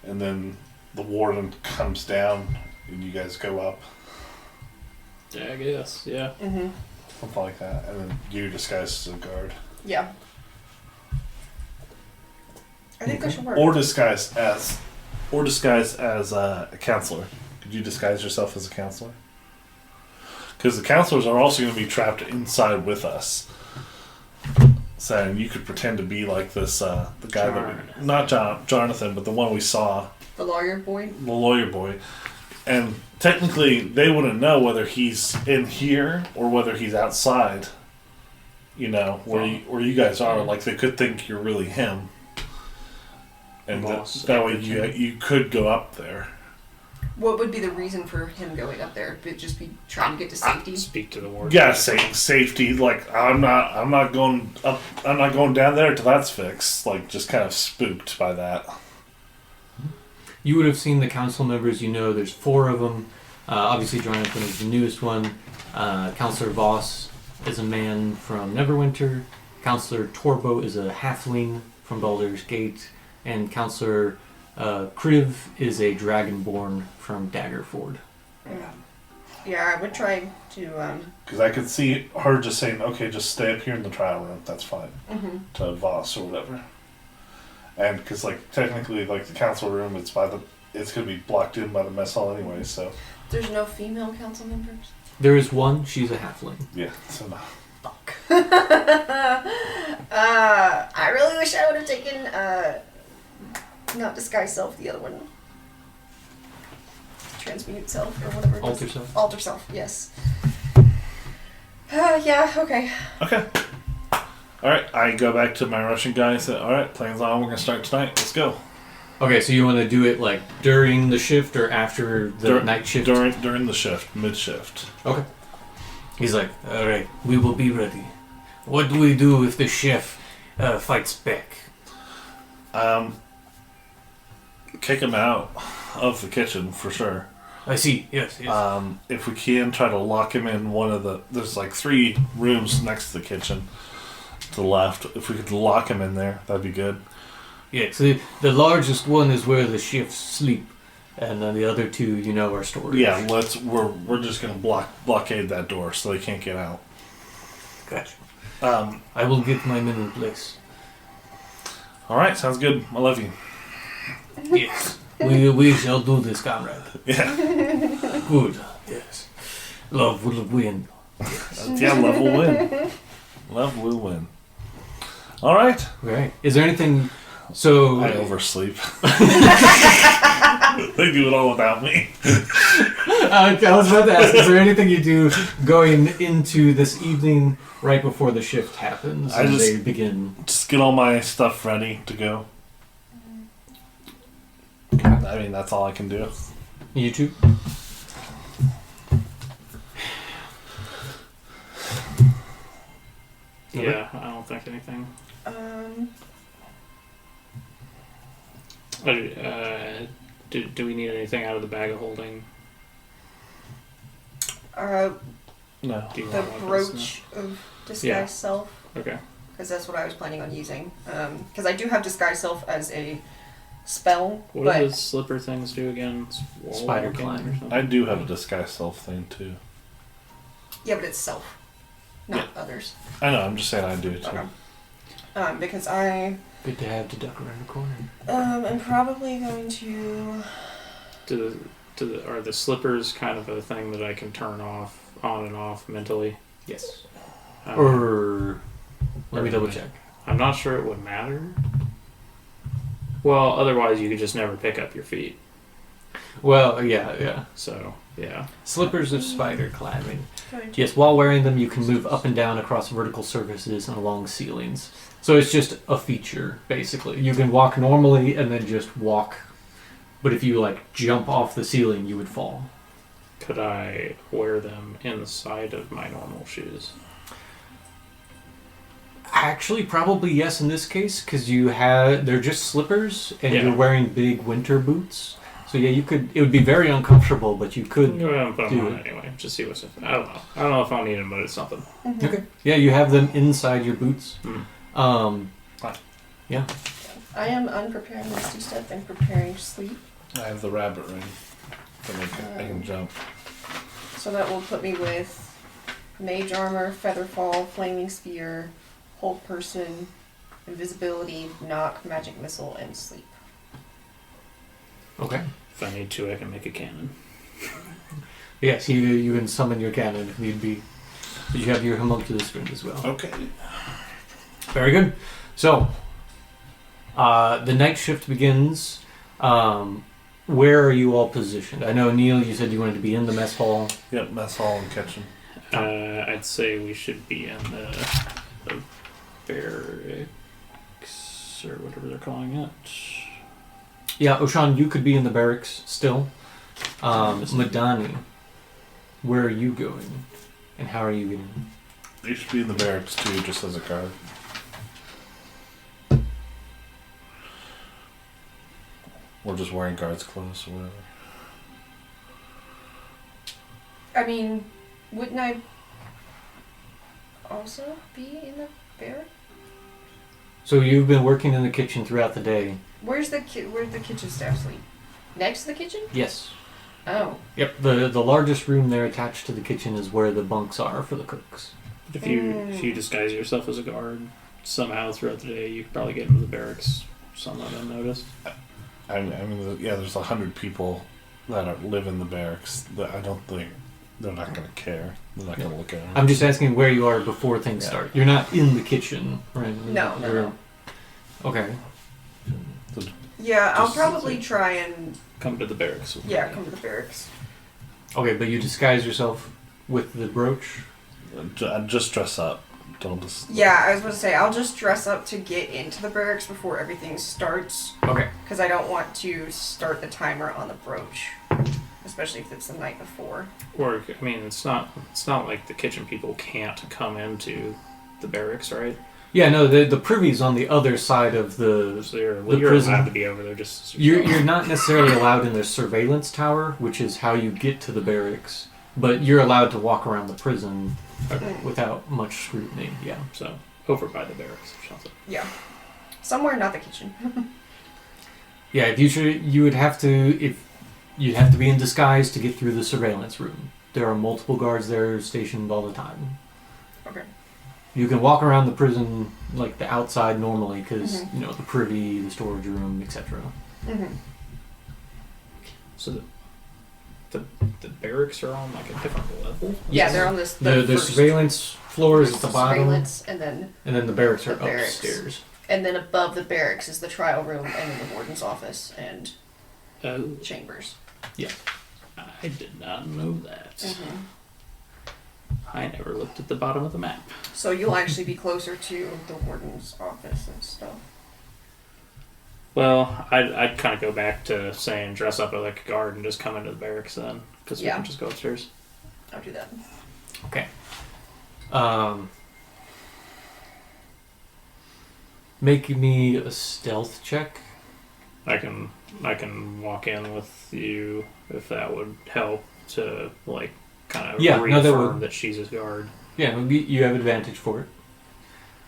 Speaker 2: and then the warden comes down and you guys go up.
Speaker 4: Yeah, I guess. Yeah.
Speaker 1: Mm-hmm.
Speaker 2: Something like that. And then you disguise as a guard.
Speaker 1: Yeah. I think that should work.
Speaker 2: Or disguise as a counselor. Could you disguise yourself as a counselor? Because the counselors are also going to be trapped inside with us. So you could pretend to be like this, the guy Jonathan, but the one we saw,
Speaker 1: The lawyer boy?
Speaker 2: the lawyer boy. And technically, they wouldn't know whether he's in here or whether he's outside. You know, where you guys are. Like, they could think you're really him. And that way you could go up there.
Speaker 1: What would be the reason for him going up there? Would it just be trying to get to safety?
Speaker 4: Speak to the warden.
Speaker 2: Yeah, safety. Like, I'm not going up. I'm not going down there till that's fixed. Like, just kind of spooked by that.
Speaker 3: You would have seen the council members. You know, there's 4 of them. Obviously, Jonathan is the newest one. Councillor Voss, is a man from Neverwinter. Counselor Torbo is a halfling from Baldur's Gate. And Counselor Kriv is a dragonborn from Daggerford.
Speaker 1: Yeah, I would try to.
Speaker 2: Because I could see her just saying, okay, just stay up here in the trial room. That's fine.
Speaker 1: Mm-hmm.
Speaker 2: To Voss or whatever. And because, like, technically, like, the council room, it's going to be blocked in by the mess hall anyway, so.
Speaker 1: There's no female council members?
Speaker 3: There is one. She's a halfling.
Speaker 2: Yeah, so no.
Speaker 1: Fuck. I really wish I would have taken, not disguise self, the other one. Transmute self, or whatever it is.
Speaker 3: Alter self.
Speaker 1: Alter self, yes. Yeah, okay.
Speaker 2: Okay. Alright, I go back to my Russian guy and say, alright, plan's on, we're going to start tonight, let's go.
Speaker 3: Okay, so you want to do it like during the shift or after the night shift?
Speaker 2: During the shift, mid-shift.
Speaker 3: Okay. He's like, alright, we will be ready. What do we do if the chef fights back?
Speaker 2: Kick him out of the kitchen, for sure.
Speaker 3: I see, yes.
Speaker 2: If we can, try to lock him in one of the... There's like 3 rooms next to the kitchen to the left. If we could lock him in there, that'd be good.
Speaker 3: Yes, the largest one is where the chefs sleep, and then the other 2, are storage.
Speaker 2: Yeah, we're just gonna blockade that door so they can't get out.
Speaker 3: Gotcha. I will get my men in place.
Speaker 2: Alright, sounds good. I love you.
Speaker 3: Yes. We shall do this, comrade.
Speaker 2: Yeah.
Speaker 3: Good. Yes. Love will win.
Speaker 2: Yeah, love will win. Love will win. Alright.
Speaker 3: Right. Is there anything... So...
Speaker 2: I oversleep. They do it all without me.
Speaker 3: I was about to ask, is there anything you do going into this evening right before the shift happens and they begin?
Speaker 2: Just get all my stuff ready to go. I mean, that's all I can do.
Speaker 3: You too?
Speaker 4: Yeah, I don't think anything. Do we need anything out of the bag of holding?
Speaker 2: No.
Speaker 4: Do you
Speaker 1: The
Speaker 4: want one of
Speaker 1: brooch of disguise
Speaker 4: Yeah.
Speaker 1: self.
Speaker 4: Okay.
Speaker 1: Because that's what I was planning on using. Because I do have disguise self as a spell,
Speaker 4: What
Speaker 1: but
Speaker 4: do those slipper things do again? Wall
Speaker 3: Spider
Speaker 4: walking
Speaker 3: climb.
Speaker 4: or something?
Speaker 2: I do have a disguise self thing, too.
Speaker 1: yeah, but it's self, not others.
Speaker 2: I know, I'm just saying I do, too.
Speaker 1: Okay. Because I
Speaker 3: Good to have to duck around the corner.
Speaker 1: am probably going to.
Speaker 4: Are the slippers kind of a thing that I can turn on and off mentally?
Speaker 3: Yes.
Speaker 4: Um,
Speaker 3: Let me double check.
Speaker 4: I'm not sure it would matter. Well, otherwise you could just never pick up your feet.
Speaker 3: Well, yeah.
Speaker 4: So, yeah.
Speaker 3: Slippers of spider climbing.
Speaker 1: Going to
Speaker 3: Yes, while wearing them, you can move up and down across vertical surfaces and along ceilings. So it's just a feature, basically. You can walk normally and then just walk. But if you, jump off the ceiling, you would fall.
Speaker 4: Could I wear them inside of my normal shoes?
Speaker 3: Actually, probably yes in this case, because they're just slippers, and
Speaker 4: Yeah.
Speaker 3: you're wearing big winter boots. So yeah, it would be very uncomfortable, but you could.
Speaker 4: Go ahead and put them
Speaker 3: do
Speaker 4: on
Speaker 3: it.
Speaker 4: anyway. Just see what's... I don't know. I don't know if I'll need them, but it's something.
Speaker 3: Okay. Yeah, you have them inside your boots.
Speaker 4: Mm.
Speaker 3: Yeah.
Speaker 1: I am unprepared misty step and preparing sleep.
Speaker 2: I have the rabbit ring. So I can jump.
Speaker 1: So that will put me with mage armor, featherfall, flaming spear, hold person, invisibility, knock, magic missile, and sleep.
Speaker 3: Okay.
Speaker 4: If I need to, I can make a cannon.
Speaker 3: Yes, you can summon your cannon if need be. But you have your homunculus friend as well.
Speaker 2: Okay.
Speaker 3: Very good. So, the night shift begins. Where are you all positioned? I know, Neil, you said you wanted to be in the mess hall.
Speaker 2: Yep, mess hall and kitchen.
Speaker 4: I'd say we should be in the barracks, or whatever they're calling it.
Speaker 3: Yeah, Oshan, you could be in the barracks still. Madoni, where are you going? And how are you getting?
Speaker 2: They should be in the barracks too, just as a guard. Or just wearing guards' clothes or whatever.
Speaker 1: I mean, wouldn't I also be in the barracks?
Speaker 3: So you've been working in the kitchen throughout the day.
Speaker 1: Where's the kitchen staff sleep? Next to the kitchen?
Speaker 3: Yes.
Speaker 1: Oh.
Speaker 3: Yep. The largest room there attached to the kitchen is where the bunks are for the cooks.
Speaker 4: If you disguise yourself as a guard somehow throughout the day, you could probably get into the barracks somewhat unnoticed.
Speaker 2: I mean, yeah, there's 100 people that live in the barracks. That I don't think they're not going to care. They're not going to look at them.
Speaker 3: I'm just asking where you are before things start. You're not in the kitchen, right?
Speaker 1: No.
Speaker 3: Okay.
Speaker 1: Yeah, I'll
Speaker 2: Just-
Speaker 1: probably try and
Speaker 4: Come to the barracks. with me.
Speaker 1: come to the barracks.
Speaker 3: Okay, but you disguise yourself with the brooch.
Speaker 2: Just dress up. Don't just.
Speaker 1: Yeah, I was about to say I'll just dress up to get into the barracks before everything starts,
Speaker 3: Okay.
Speaker 1: because I don't want to start the timer on the brooch, especially if it's the night before.
Speaker 4: Or I mean, it's not like the kitchen people can't come into the barracks, right?
Speaker 3: Yeah, no, the privy's on the other side of the.
Speaker 4: So you're
Speaker 3: prison.
Speaker 4: allowed to be over there. Just
Speaker 3: You're not necessarily allowed in the surveillance tower, which is how you get to the barracks, but you're allowed to walk around the prison without much scrutiny. Yeah.
Speaker 4: so over by the barracks or something.
Speaker 1: Yeah, somewhere not the kitchen.
Speaker 3: Yeah, if you would have to you'd have to be in disguise to get through the surveillance room. There are multiple guards there stationed all the time.
Speaker 1: Okay.
Speaker 3: You can walk around the prison like the outside normally because
Speaker 1: Mhm.
Speaker 3: you know the privy, the storage room, etc.
Speaker 1: Mm-hmm.
Speaker 4: So the barracks are on like a different level.
Speaker 1: Yeah, they're on this.
Speaker 3: The
Speaker 1: first
Speaker 3: surveillance floor is at the bottom,
Speaker 1: surveillance, and
Speaker 3: then the barracks are
Speaker 1: the barracks.
Speaker 3: upstairs.
Speaker 1: then above the barracks is the trial room, and then the warden's office and
Speaker 4: Oh,
Speaker 1: chambers.
Speaker 4: I did not know that.
Speaker 1: Mm-hmm.
Speaker 4: I never looked at the bottom of the map.
Speaker 1: So you'll actually be closer to the warden's office and stuff.
Speaker 4: Well, I'd kind of go back to saying dress up like a guard and just come into the barracks then, because we
Speaker 1: Yeah.
Speaker 4: can just go upstairs.
Speaker 1: I'll do that.
Speaker 3: Okay. Make me a stealth check.
Speaker 4: I can walk in with you if that would help to like kind of
Speaker 3: Yeah, no, that
Speaker 4: reaffirm
Speaker 3: would.
Speaker 4: that she's his guard.
Speaker 3: Yeah, you have advantage for it.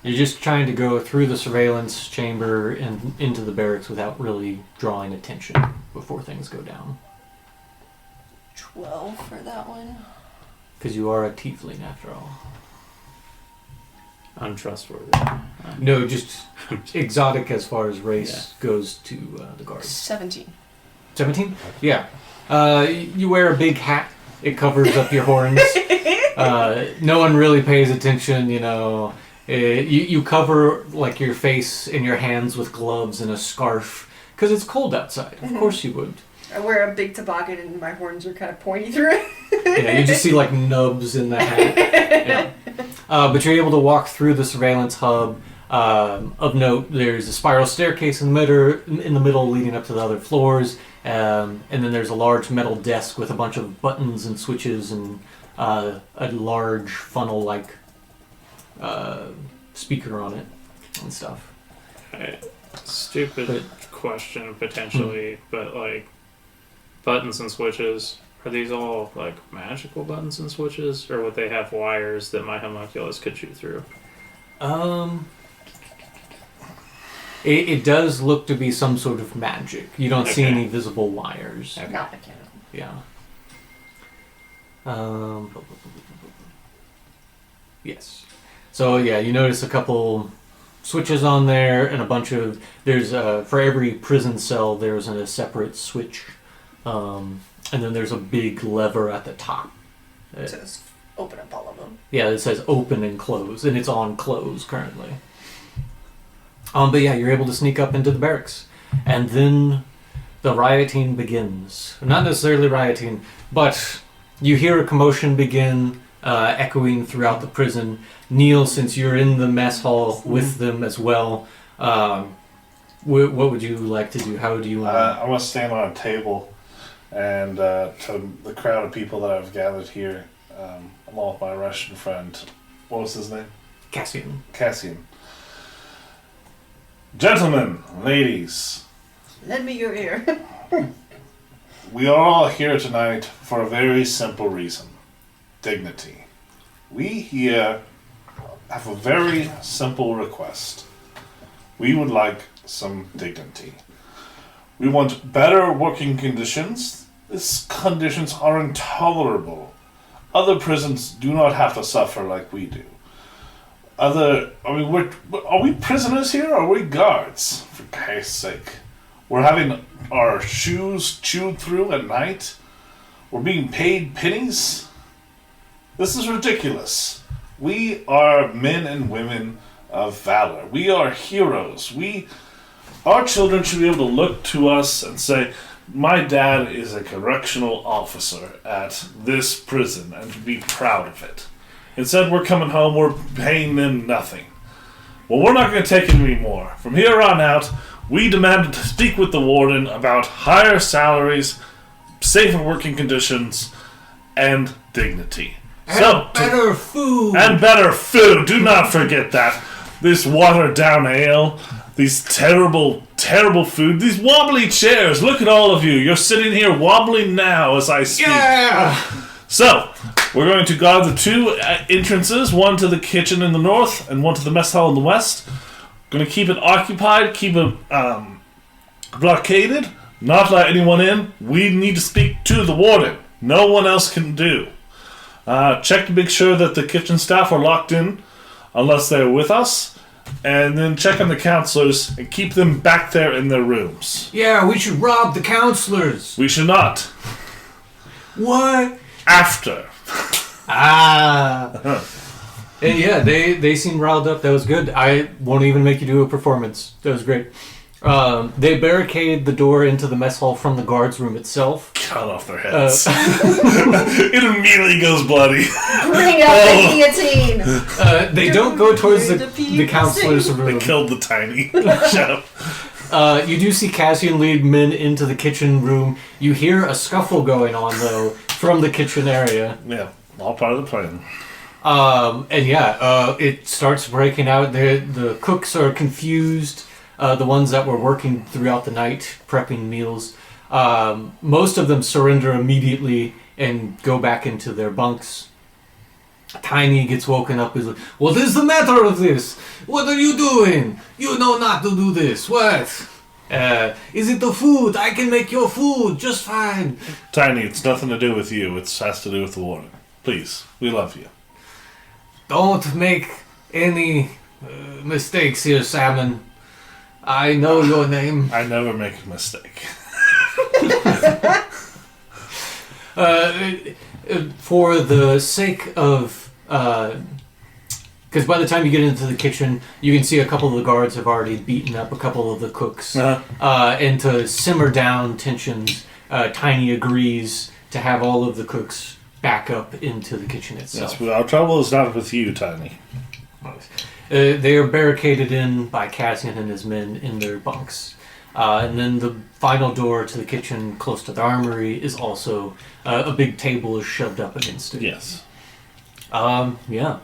Speaker 3: You're just trying to go through the surveillance chamber and into the barracks without really drawing attention before things go down.
Speaker 1: 12 for that one.
Speaker 3: Because you are a tiefling after all.
Speaker 4: Untrustworthy.
Speaker 3: No, just exotic as far as race goes to the guards.
Speaker 1: 17.
Speaker 3: 17? Yeah. You wear a big hat. It covers up your horns. No one really pays attention, you know. You cover like your face and your hands with gloves and a scarf because it's cold outside. Of course you would.
Speaker 1: I wear a big toboggan and my horns are kind of pointy through it.
Speaker 3: Yeah, you just see like nubs in the hat. Yeah. But you're able to walk through the surveillance hub. Of note, there's a spiral staircase in the middle leading up to the other floors. And then there's a large metal desk with a bunch of buttons and switches and a large funnel-like speaker on it and stuff.
Speaker 4: Stupid question potentially, but like buttons and switches. Are these all like magical buttons and switches, or would they have wires that my homunculus could shoot through?
Speaker 3: It does look to be some sort of magic. You don't see
Speaker 4: Okay.
Speaker 3: any visible wires.
Speaker 4: Okay.
Speaker 1: Not mechanical.
Speaker 3: Yeah. Yes. So yeah, you notice a couple switches on there and a bunch of for every prison cell there's a separate switch, and then there's a big lever at the top.
Speaker 1: It says open up all of them.
Speaker 3: Yeah, it says open and close, and it's on close currently. But yeah, you're able to sneak up into the barracks, and then the rioting begins. Not necessarily rioting, but you hear a commotion begin, echoing throughout the prison. Neil, since you're in the mess hall with them as well, what would you like to do? How do you want
Speaker 2: I want to stand on a table and to the crowd of people that I've gathered here, along with my Russian friend. What was his name?
Speaker 3: Cassian.
Speaker 2: Cassian. Gentlemen, ladies,
Speaker 1: Lend me your ear.
Speaker 2: we are all here tonight for a very simple reason. Dignity. We here have a very simple request. We would like some dignity. We want better working conditions. These conditions are intolerable. Other prisons do not have to suffer like we do. Are we prisoners here or are we guards? For Christ's sake. We're having our shoes chewed through at night. We're being paid pennies. This is ridiculous. We are men and women of valor. We are heroes. Our children should be able to look to us and say, my dad is a correctional officer at this prison, and be proud of it. Instead, we're coming home, we're paying them nothing. Well, we're not going to take it anymore. From here on out, we demand to speak with the warden about higher salaries, safer working conditions, and dignity.
Speaker 3: Better food!
Speaker 2: And better food! Do not forget that. This watered-down ale, these terrible, terrible food, these wobbly chairs. Look at all of you. You're sitting here wobbling now as I speak.
Speaker 3: Yeah!
Speaker 2: So, we're going to guard the two entrances, one to the kitchen in the north and one to the mess hall in the west. Going to keep it occupied, keep it blockaded, not let anyone in. We need to speak to the warden. No one else can do. Check to make sure that the kitchen staff are locked in unless they're with us. And then check on the counselors and keep them back there in their rooms.
Speaker 3: Yeah, we should rob the counselors.
Speaker 2: We should not.
Speaker 3: What?
Speaker 2: After.
Speaker 3: And yeah, they seem riled up. That was good. I won't even make you do a performance. That was great. They barricade the door into the mess hall from the guards room itself.
Speaker 2: Cut off their heads. It immediately goes bloody.
Speaker 1: Bring out the guillotine!
Speaker 3: They don't go towards the counselor's room.
Speaker 2: They killed the tiny chef.
Speaker 3: You do see Cassian lead men into the kitchen room. You hear a scuffle going on, though, from the kitchen area.
Speaker 2: Yeah, all part of the plan.
Speaker 3: It starts breaking out. The cooks are confused. The ones that were working throughout the night, prepping meals. Most of them surrender immediately and go back into their bunks. Tiny gets woken up. He's like, what is the matter of this? What are you doing? You know not to do this. What? Is it the food? I can make your food just fine.
Speaker 2: Tiny, it's nothing to do with you. It has to do with the warden. Please, we love you.
Speaker 3: Don't make any mistakes here, Salmon. I know your name.
Speaker 2: I never make a mistake.
Speaker 3: For the sake of... Because by the time you get into the kitchen, you can see a couple of the guards have already beaten up a couple of the cooks. And to simmer down tensions, Tiny agrees to have all of the cooks back up into the kitchen itself.
Speaker 2: Yes, but our trouble is not with you, Tiny.
Speaker 3: They are barricaded in by Cassian and his men in their bunks. And then the final door to the kitchen close to the armory is also a big table is shoved up against it.
Speaker 2: Yes.
Speaker 3: Yeah.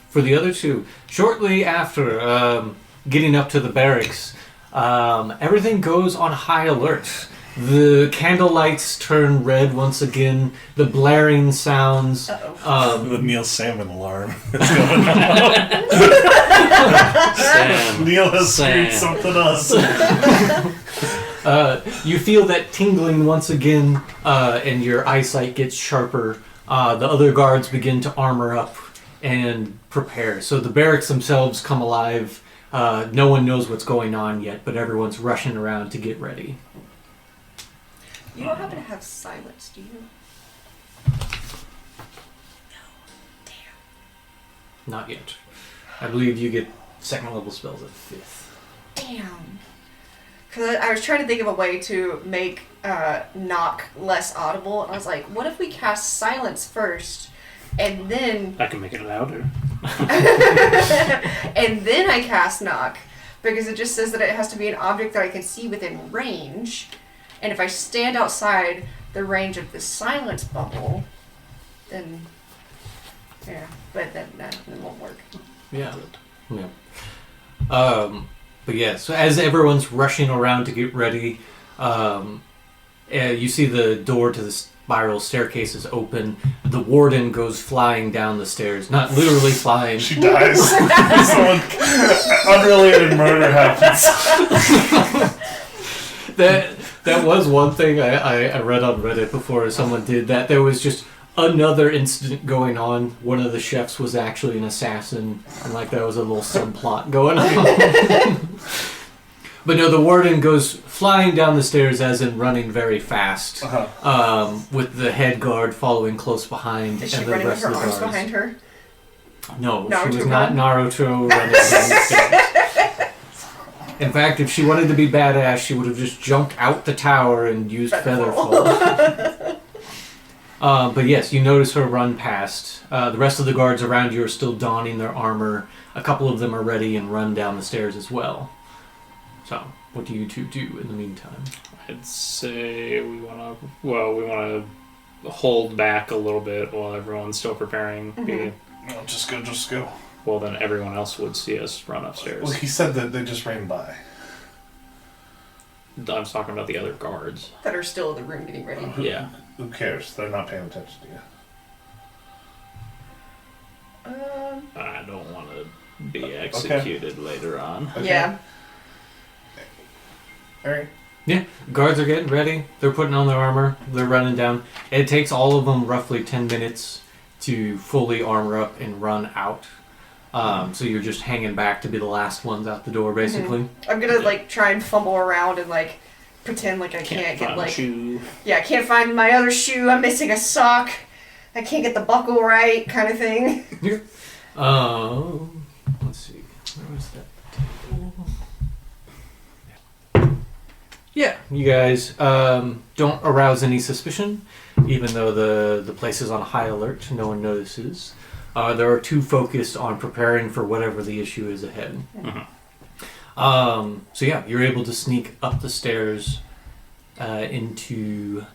Speaker 3: For the other two, shortly after getting up to the barracks, everything goes on high alert. The candle lights turn red once again. The blaring sounds.
Speaker 2: The Neil Salmon alarm is going on. Neil has screwed something else.
Speaker 3: You feel that tingling once again, and your eyesight gets sharper. The other guards begin to armor up and prepare. So the barracks themselves come alive. No one knows what's going on yet, but everyone's rushing around to get ready.
Speaker 1: You don't happen to have silence, do you? No. Damn.
Speaker 3: Not yet. I believe you get second level spells at 5th.
Speaker 1: Damn. Because I was trying to think of a way to make knock less audible. And I was like, what if we cast silence first, and then...
Speaker 4: I can make it louder.
Speaker 1: and then I cast knock. Because it just says that it has to be an object that I can see within range. And if I stand outside the range of the silence bubble, then... Yeah, but that won't work.
Speaker 3: Yeah. But yeah, so as everyone's rushing around to get ready, you see the door to spiral staircase is open. The warden goes flying down the stairs. Not literally flying.
Speaker 2: She dies. Someone unrelated murder happens.
Speaker 3: That was one thing I read on Reddit before someone did that. There was just another incident going on. One of the chefs was actually an assassin, and like there was a little subplot going on. But no, the warden goes flying down the stairs, as in running very fast, with the head guard following close behind.
Speaker 1: Is she
Speaker 3: and the
Speaker 1: running with
Speaker 3: rest
Speaker 1: her
Speaker 3: of the
Speaker 1: arms
Speaker 3: guards.
Speaker 1: behind her?
Speaker 3: No,
Speaker 1: Naruto
Speaker 3: she was not
Speaker 1: run?
Speaker 3: Naruto running down the stairs. In fact, if she wanted to be badass, she would have just jumped out the tower and used Featherfall. But yes, you notice her run past. The rest of the guards around you are still donning their armor. A couple of them are ready and run down the stairs as well. So, what do you two do in the meantime?
Speaker 4: I'd say we want to hold back a little bit while everyone's still preparing.
Speaker 1: Mhm.
Speaker 2: No, just go.
Speaker 4: Well, then everyone else would see us run upstairs.
Speaker 2: Well, he said that they just ran by.
Speaker 4: I'm talking about the other guards.
Speaker 1: That are still in the room getting ready.
Speaker 4: Yeah.
Speaker 2: Who cares? They're not paying attention to you.
Speaker 4: I don't want to be executed later on.
Speaker 2: Okay.
Speaker 1: Yeah.
Speaker 2: Alright.
Speaker 3: Yeah, guards are getting ready. They're putting on their armor. They're running down. It takes all of them roughly 10 minutes to fully armor up and run out. So you're just hanging back to be the last ones out the door, basically.
Speaker 1: I'm gonna like try and fumble around and like pretend like I can't get
Speaker 4: find
Speaker 1: like
Speaker 4: a shoe.
Speaker 1: I can't find my other shoe. I'm missing a sock. I can't get the buckle right, kind of thing.
Speaker 3: Let's see. Where was that table? Yeah, you guys don't arouse any suspicion, even though the place is on high alert. No one notices. There are two focused on preparing for whatever the issue is ahead.
Speaker 4: Mm-hmm.
Speaker 3: So yeah, you're able to sneak up the stairs into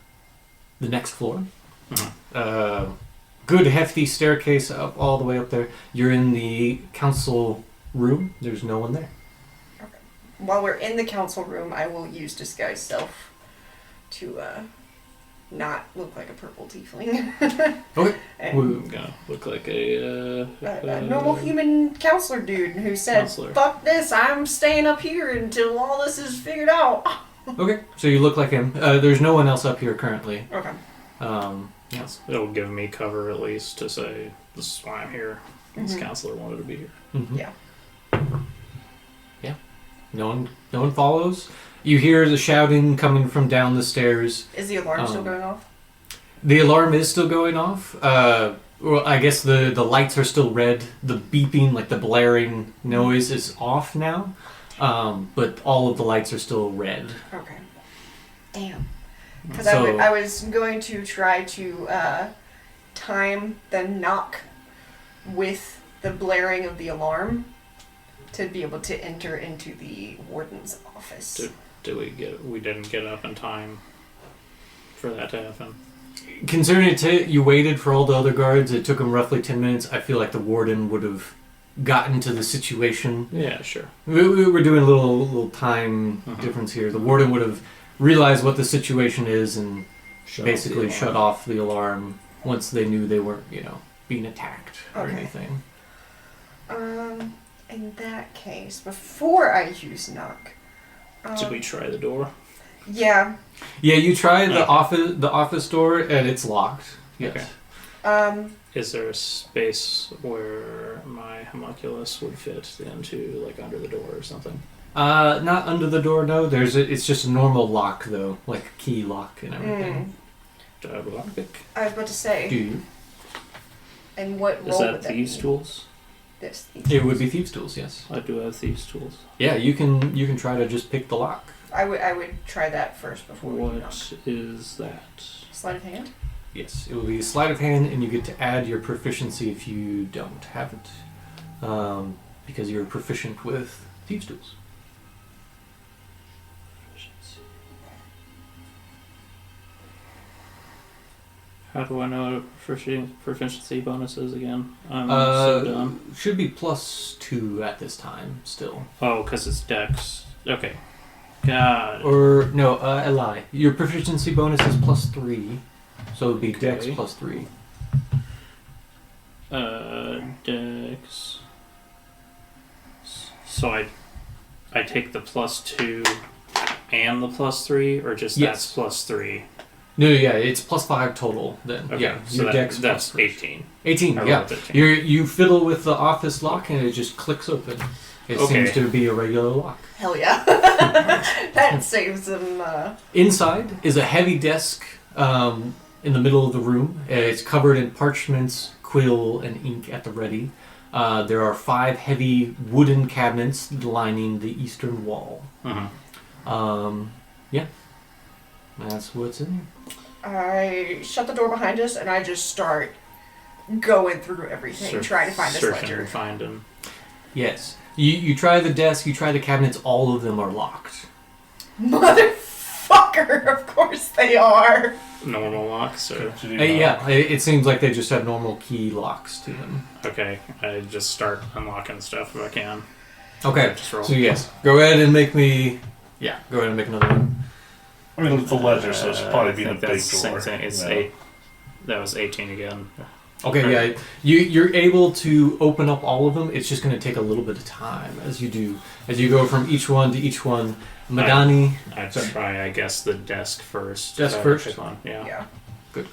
Speaker 3: the next floor.
Speaker 4: Mm-hmm.
Speaker 3: Good hefty staircase up all the way up there. You're in the council room. There's no one there.
Speaker 1: While we're in the council room, I will use disguise self to not look like a purple tiefling.
Speaker 3: Okay.
Speaker 1: And
Speaker 4: I'm gonna look like a
Speaker 1: normal human counselor dude who said,
Speaker 4: Counselor.
Speaker 1: "Fuck this! I'm staying up here until all this is figured out."
Speaker 3: Okay. So you look like him. There's no one else up here currently.
Speaker 1: Okay.
Speaker 3: Yes.
Speaker 4: It'll give me cover at least to say this is why I'm here. This
Speaker 1: Mhm.
Speaker 4: counselor wanted to be here.
Speaker 3: Mm-hmm.
Speaker 1: Yeah.
Speaker 3: Yeah. No one follows. You hear the shouting coming from down the stairs.
Speaker 1: Is the alarm still going off?
Speaker 3: The alarm is still going off. Well, I guess the lights are still red. The beeping, like the blaring noise, is off now. But all of the lights are still red.
Speaker 1: Okay. Damn. Because
Speaker 3: So-
Speaker 1: I was going to try to time the knock with the blaring of the alarm to be able to enter into the warden's office.
Speaker 4: We didn't get up in time for that to happen.
Speaker 3: Considering you waited for all the other guards, it took them roughly 10 minutes. I feel like the warden would have gotten to the situation.
Speaker 4: Yeah, sure.
Speaker 3: We were doing a little time
Speaker 4: Mhm.
Speaker 3: difference here. The warden would have realized what the situation is and
Speaker 4: Shut
Speaker 3: basically
Speaker 4: off the
Speaker 3: shut
Speaker 4: alarm.
Speaker 3: off the alarm once they knew they weren't, being attacked or
Speaker 1: Okay.
Speaker 3: anything.
Speaker 1: In that case, before I use knock,
Speaker 4: Did we try the door?
Speaker 1: yeah,
Speaker 3: Yeah, you try the
Speaker 4: Okay.
Speaker 3: office door and it's locked. Yes.
Speaker 4: Okay. Is there a space where my homunculus would fit into, like, under the door or something?
Speaker 3: Not under the door, no. It's just a normal lock though, like a key lock and everything.
Speaker 4: Do I have a lockpick?
Speaker 1: I was about to say.
Speaker 3: Do you?
Speaker 1: And what role
Speaker 4: Is
Speaker 1: would
Speaker 4: that
Speaker 1: that
Speaker 4: thieves'
Speaker 1: be?
Speaker 4: tools?
Speaker 1: This.
Speaker 3: It would be thieves' tools, yes.
Speaker 4: I do have thieves' tools.
Speaker 3: Yeah, you can try to just pick the lock.
Speaker 1: I would try that first before we knock.
Speaker 4: What is that?
Speaker 1: Sleight of hand.
Speaker 3: Yes, it will be sleight of hand, and you get to add your proficiency if you don't have it, because you're proficient with thieves' tools.
Speaker 4: How do I know what proficiency bonus is again? I'm so dumb.
Speaker 3: Should be +2 at this time still.
Speaker 4: Oh, because it's dex. Okay. Got it.
Speaker 3: Or no, a lie. Your proficiency bonus is +3, So it would be Dex
Speaker 4: Okay.
Speaker 3: plus 3.
Speaker 4: Dex. So I take the +2 and the +3, or just
Speaker 3: Yes.
Speaker 4: that's +3?
Speaker 3: No, yeah, it's plus 5 total then.
Speaker 4: Okay,
Speaker 3: Yeah,
Speaker 4: so
Speaker 3: your Dex
Speaker 4: that's
Speaker 3: plus 3.
Speaker 4: 18.
Speaker 3: 18,
Speaker 4: I
Speaker 3: yeah.
Speaker 4: rolled 15.
Speaker 3: You fiddle with the office lock and it just clicks open. It
Speaker 4: Okay.
Speaker 3: seems to be a regular lock.
Speaker 1: Hell yeah. That saves them.
Speaker 3: Inside is a heavy desk in the middle of the room. It's covered in parchments, quill, and ink at the ready. There are 5 heavy wooden cabinets lining the eastern wall. Yeah. That's what's in here.
Speaker 1: I shut the door behind us and I just start going through everything, trying to find this
Speaker 4: Searching
Speaker 1: ledger.
Speaker 4: and find him.
Speaker 3: Yes. You try the desk, you try the cabinets, all of them are locked.
Speaker 1: Motherfucker! Of course they are.
Speaker 4: Normal locks, or
Speaker 3: Yeah, it seems like they just have normal key locks to them.
Speaker 4: okay. I just start unlocking stuff if I can.
Speaker 3: Okay,
Speaker 4: Just roll.
Speaker 3: so yes, go ahead and make me... Yeah, go ahead and make another one.
Speaker 2: I mean, it's a ledger, so it's probably
Speaker 4: I
Speaker 2: being a
Speaker 4: think
Speaker 2: big
Speaker 4: that's the same
Speaker 2: door.
Speaker 4: thing. It's
Speaker 2: Yeah.
Speaker 4: 8. That was 18 again.
Speaker 3: Okay, yeah, you're able to open up all of them. It's just going to take a little bit of time as you do. As you go from each one to each one. Madani...
Speaker 4: I'd try, I guess, the desk first.
Speaker 3: Desk
Speaker 4: That
Speaker 3: first?
Speaker 4: was one. Yeah.
Speaker 1: Yeah.
Speaker 3: Good.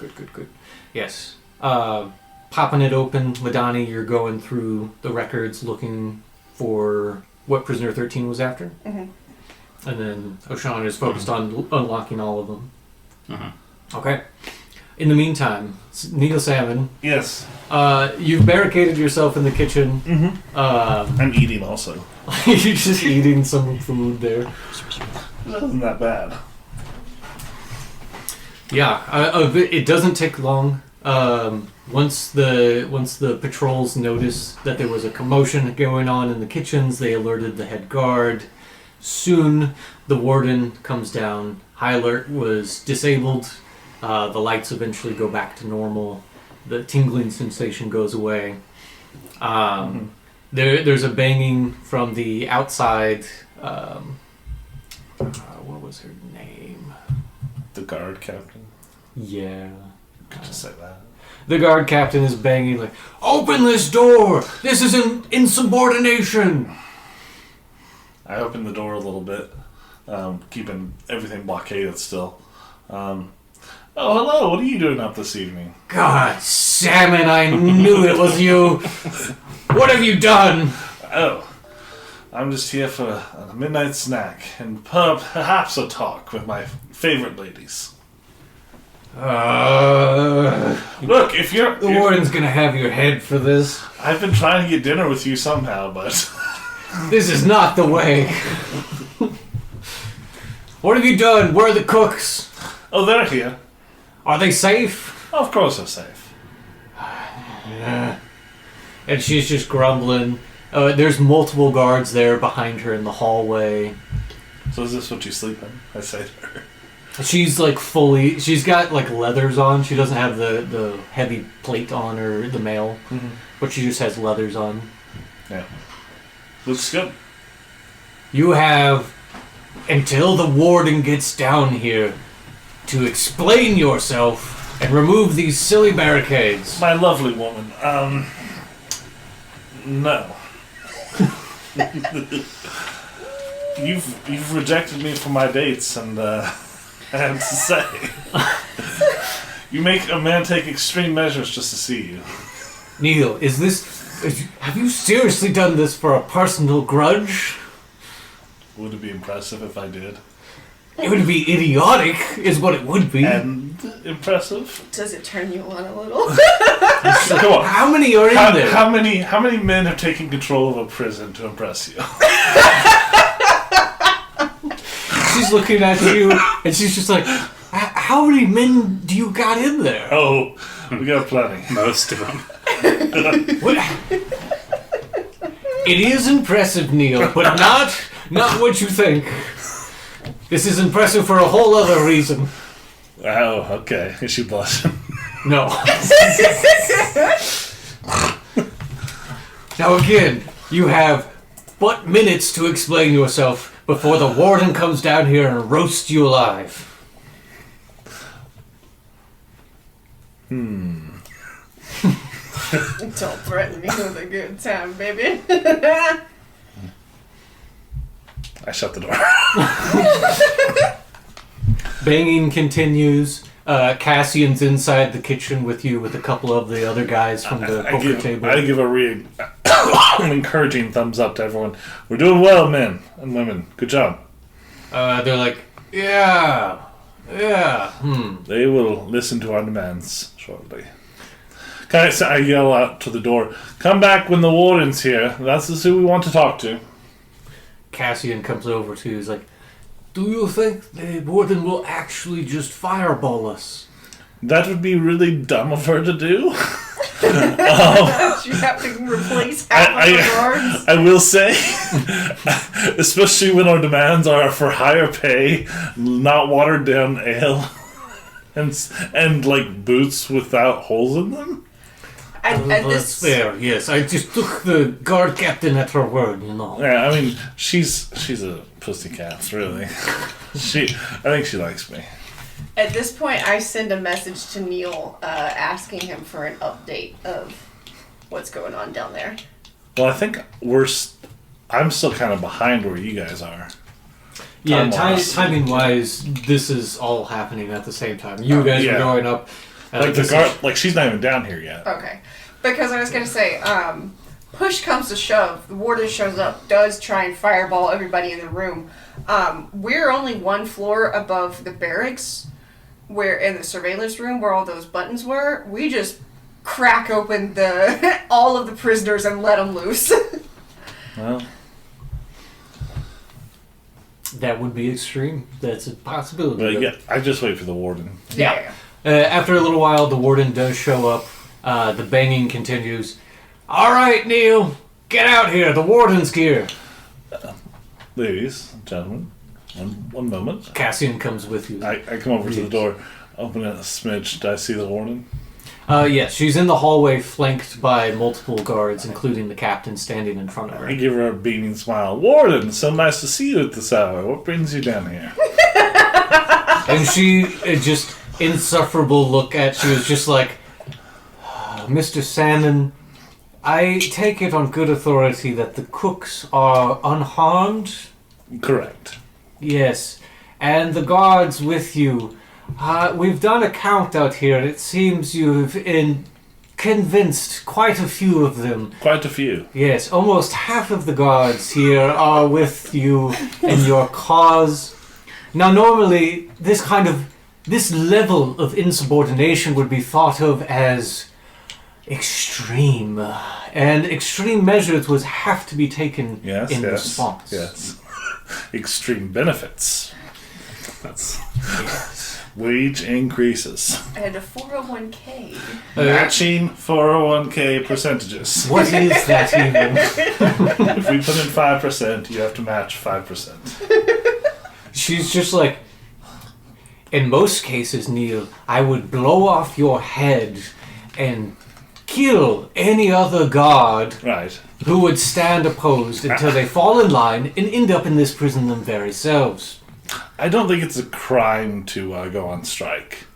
Speaker 3: Yes. Popping it open, Madani, you're going through the records looking for what Prisoner 13 was after.
Speaker 1: Mm-hmm.
Speaker 3: And then O'Shawn is focused on unlocking all of them.
Speaker 4: Mm-hmm.
Speaker 3: Okay. In the meantime, Neil Salmon,
Speaker 2: Yes.
Speaker 3: you've barricaded yourself in the kitchen.
Speaker 2: Mm-hmm. I'm eating also.
Speaker 3: You're just eating some food there.
Speaker 2: That wasn't that bad.
Speaker 3: Yeah, it doesn't take long. Once the patrols noticed that there was a commotion going on in the kitchens, they alerted the head guard. Soon, the warden comes down. High alert was disabled. The lights eventually go back to normal. The tingling sensation goes away. There's a banging from the outside. What was her name?
Speaker 2: The guard captain.
Speaker 3: Yeah.
Speaker 2: Could just say that.
Speaker 3: The guard captain is banging like, "Open this door! This is insubordination!"
Speaker 2: I opened the door a little bit, keeping everything blockaded still. Oh, hello, what are you doing up this evening?
Speaker 3: God, Salmon, I knew it was you! What have you done?
Speaker 2: Oh, I'm just here for a midnight snack and perhaps a talk with my favorite ladies. Look, if
Speaker 3: The warden's gonna have your head for this.
Speaker 2: I've been trying to get dinner with you somehow, but
Speaker 3: This is not the way. What have you done? Where are the cooks?
Speaker 2: oh, they're here.
Speaker 3: Are they safe?
Speaker 2: Of course they're safe.
Speaker 3: And she's just grumbling. There's multiple guards there behind her in the hallway.
Speaker 2: So is this what you sleep in? I say to her.
Speaker 3: She's like she's got like leathers on. She doesn't have the heavy plate on or the mail, but she just has leathers on.
Speaker 2: Yeah. Looks good.
Speaker 3: You have until the warden gets down here to explain yourself and remove these silly barricades.
Speaker 2: My lovely woman, no. You've rejected me for my dates, and I have to say, you make a man take extreme measures just to see you.
Speaker 3: Neil, have you seriously done this for a personal grudge?
Speaker 2: Would it be impressive if I did?
Speaker 3: It would be idiotic, is what it would be.
Speaker 2: And impressive?
Speaker 1: Does it turn you on a little?
Speaker 2: Come on.
Speaker 3: How many are in there?
Speaker 2: How many men have taken control of a prison to impress you?
Speaker 3: She's looking at you, and she's just like, how many men do you got in there?
Speaker 2: Oh, we got plenty.
Speaker 4: Most of them.
Speaker 3: What? It is impressive, Neil, but not what you think. This is impressive for a whole other reason.
Speaker 2: Oh, okay. Is she blushing?
Speaker 3: No. Now again, you have but minutes to explain yourself before the warden comes down here and roasts you alive.
Speaker 2: Hmm.
Speaker 1: Don't threaten me with a good time, baby.
Speaker 2: I shut the door.
Speaker 3: Banging continues. Cassian's inside the kitchen with you with a couple of the other guys from the poker table.
Speaker 2: I give a encouraging thumbs up to everyone. We're doing well, men and women. Good job.
Speaker 3: They're like, yeah.
Speaker 2: They will listen to our demands shortly. I yell out to the door, come back when the warden's here. That's who we want to talk to.
Speaker 3: Cassian comes over to you. He's like, do you think the warden will actually just fireball us?
Speaker 2: That would be really dumb of her to do.
Speaker 1: You have to replace half of the guards.
Speaker 2: I will say, especially when our demands are for higher pay, not watered down ale, and like boots without holes in them.
Speaker 3: That's fair, yes. I just took the guard captain at her word, you know.
Speaker 2: Yeah, I mean, she's a pussycat, really. I think she likes me.
Speaker 1: At this point, I send a message to Neil asking him for an update of what's going on down there.
Speaker 2: Well, I think I'm still kind of behind where you guys are.
Speaker 3: Yeah, timing-wise, this is all happening at the same time. You guys are going up.
Speaker 2: Like the guard, like she's not even down here yet.
Speaker 1: Okay, because I was gonna say, push comes to shove, the warden shows up, does try and fireball everybody in the room. We're only one floor above the barracks, where in the surveillance room where all those buttons were. We just crack open all of the prisoners and let them loose.
Speaker 2: Well,
Speaker 3: that would be extreme. That's a possibility.
Speaker 2: But yeah, I just wait for the warden.
Speaker 1: Yeah.
Speaker 3: After a little while, the warden does show up. The banging continues. All right, Neil, get out here. The warden's here.
Speaker 2: Ladies and gentlemen, one moment.
Speaker 3: Cassian comes with you.
Speaker 2: I come over to the door, open it a smidge. Do I see the warden?
Speaker 3: Yes, she's in the hallway flanked by multiple guards, including the captain standing in front of her.
Speaker 2: I give her a beaming smile. Warden, so nice to see you at this hour. What brings you down here?
Speaker 3: And she just insufferable look at you is just like, Mr. Salmon, I take it on good authority that the cooks are unharmed?
Speaker 2: Correct.
Speaker 3: Yes. And the guards with you. We've done a count out here. It seems you've convinced quite a few of them.
Speaker 2: Quite a few.
Speaker 3: Yes, almost half of the guards here are with you in your cause. Now, normally, this level of insubordination would be thought of as extreme, and extreme measures would have to be taken in response.
Speaker 2: Yes. Extreme benefits. That's wage increases.
Speaker 1: And a 401k.
Speaker 2: Matching 401k percentages.
Speaker 3: What is that even?
Speaker 2: If we put in 5%, you have to match 5%.
Speaker 3: She's just like, in most cases, Neil, I would blow off your head and kill any other guard who would stand opposed until they fall in line and end up in this prison them very selves.
Speaker 2: I don't think it's a crime to go on strike.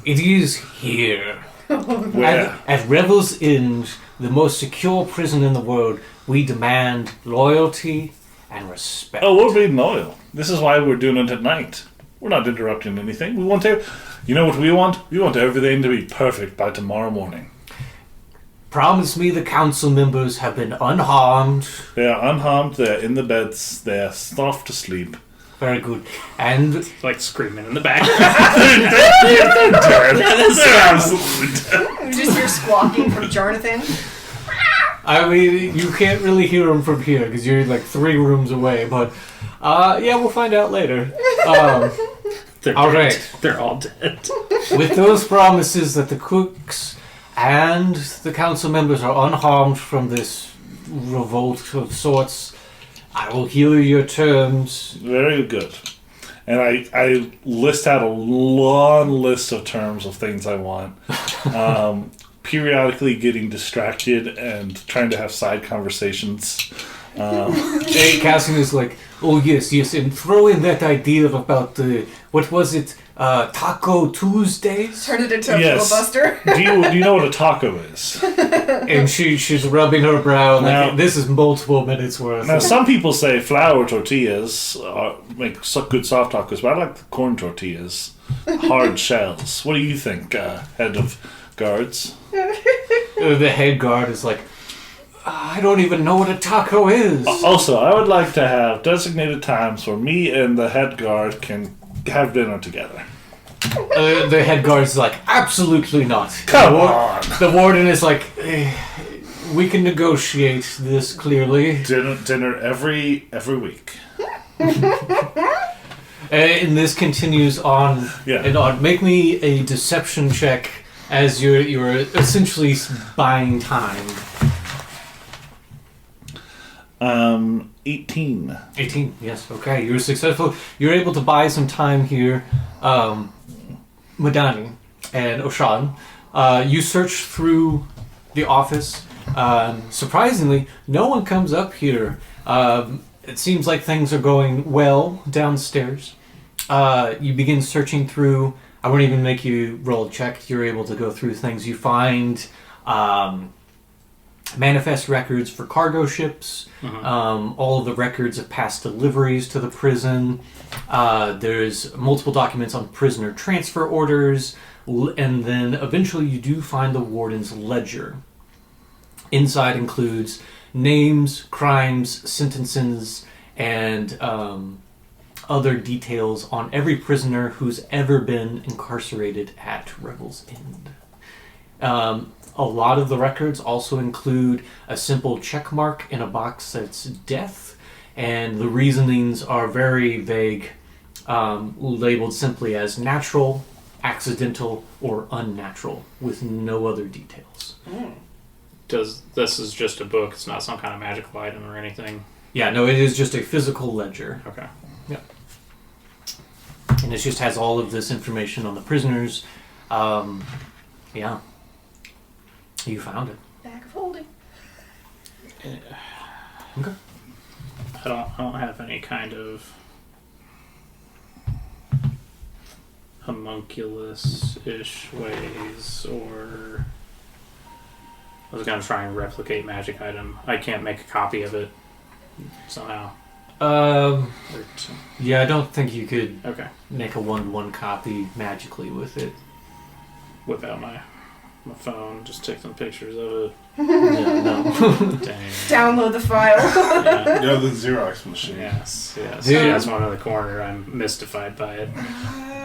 Speaker 3: It is here.
Speaker 2: Where?
Speaker 3: At Revel's End, the most secure prison in the world, we demand loyalty and respect.
Speaker 2: Oh, we're being loyal. This is why we're doing it at night. We're not interrupting anything. We want to... You know what we want? We want everything to be perfect by tomorrow morning.
Speaker 3: Promise me the council members have been unharmed.
Speaker 2: They are unharmed. They are in the beds. They are soft asleep.
Speaker 3: Very good. And...
Speaker 4: Like screaming in the back.
Speaker 2: They're dead. They're absolutely dead.
Speaker 1: You just hear squawking from Jonathan.
Speaker 3: I mean, you can't really hear them from here because you're like 3 rooms away, but yeah, we'll find out later.
Speaker 4: They're
Speaker 3: all
Speaker 4: dead.
Speaker 3: right.
Speaker 4: They're all dead.
Speaker 3: With those promises that the cooks and the council members are unharmed from this revolt of sorts, I will hear your terms.
Speaker 2: Very good. And I list out a long list of terms of things I want. Periodically getting distracted and trying to have side conversations.
Speaker 3: Cassian is like, oh yes, and throw in that idea about what was it? Taco Tuesdays.
Speaker 1: Turn it into a
Speaker 2: Yes.
Speaker 1: filibuster.
Speaker 2: Do you know what a taco is?
Speaker 3: And she's rubbing her brow
Speaker 2: Now-
Speaker 3: like this is multiple minutes worth.
Speaker 2: Now, some people say flour tortillas make good soft tacos, but I like the corn tortillas, hard shells. What do you think, head of guards?
Speaker 3: The head guard is like, I don't even know what a taco is.
Speaker 2: Also, I would like to have designated times where me and the head guard can have dinner together.
Speaker 3: The head guard is like, absolutely not.
Speaker 2: Come on!
Speaker 3: The warden is like, we can negotiate this clearly.
Speaker 2: Dinner every week.
Speaker 3: And this continues on
Speaker 2: Yeah.
Speaker 3: and on. Make me a deception check as you're essentially buying time.
Speaker 2: 18.
Speaker 3: 18, yes, okay. You're successful. You're able to buy some time here. Madoni and Oshan, you search through the office. Surprisingly, no one comes up here. It seems like things are going well downstairs. You begin searching through. I won't even make you roll a check. You're able to go through things. You find manifest records for cargo ships, all of the records of past deliveries to the prison. There's multiple documents on prisoner transfer orders, and then eventually you do find the warden's ledger. Inside includes names, crimes, sentences, and other details on every prisoner who's ever been incarcerated at Revel's End. A lot of the records also include a simple check mark in a box that's death, and the reasonings are very vague, labeled simply as natural, accidental, or unnatural, with no other details.
Speaker 4: This is just a book, it's not some kind of magical item or anything.
Speaker 3: Yeah, no, it is just a physical ledger.
Speaker 4: Okay.
Speaker 3: And it just has all of this information on the prisoners. Yeah. You found it.
Speaker 1: Bag of holding.
Speaker 3: Okay.
Speaker 4: I don't have any kind of homunculus-ish ways, or I was gonna try and replicate magic item. I can't make a copy of it somehow.
Speaker 3: Yeah, I don't think you could
Speaker 4: Okay.
Speaker 3: make a one-to-one copy magically with it.
Speaker 4: Whip out my phone, just take some pictures of it.
Speaker 3: Yeah, no.
Speaker 4: Dang.
Speaker 1: Download the file.
Speaker 4: Yeah.
Speaker 2: Go to the Xerox machine.
Speaker 4: Yes.
Speaker 3: Dude.
Speaker 4: That's one in the corner. I'm mystified by it.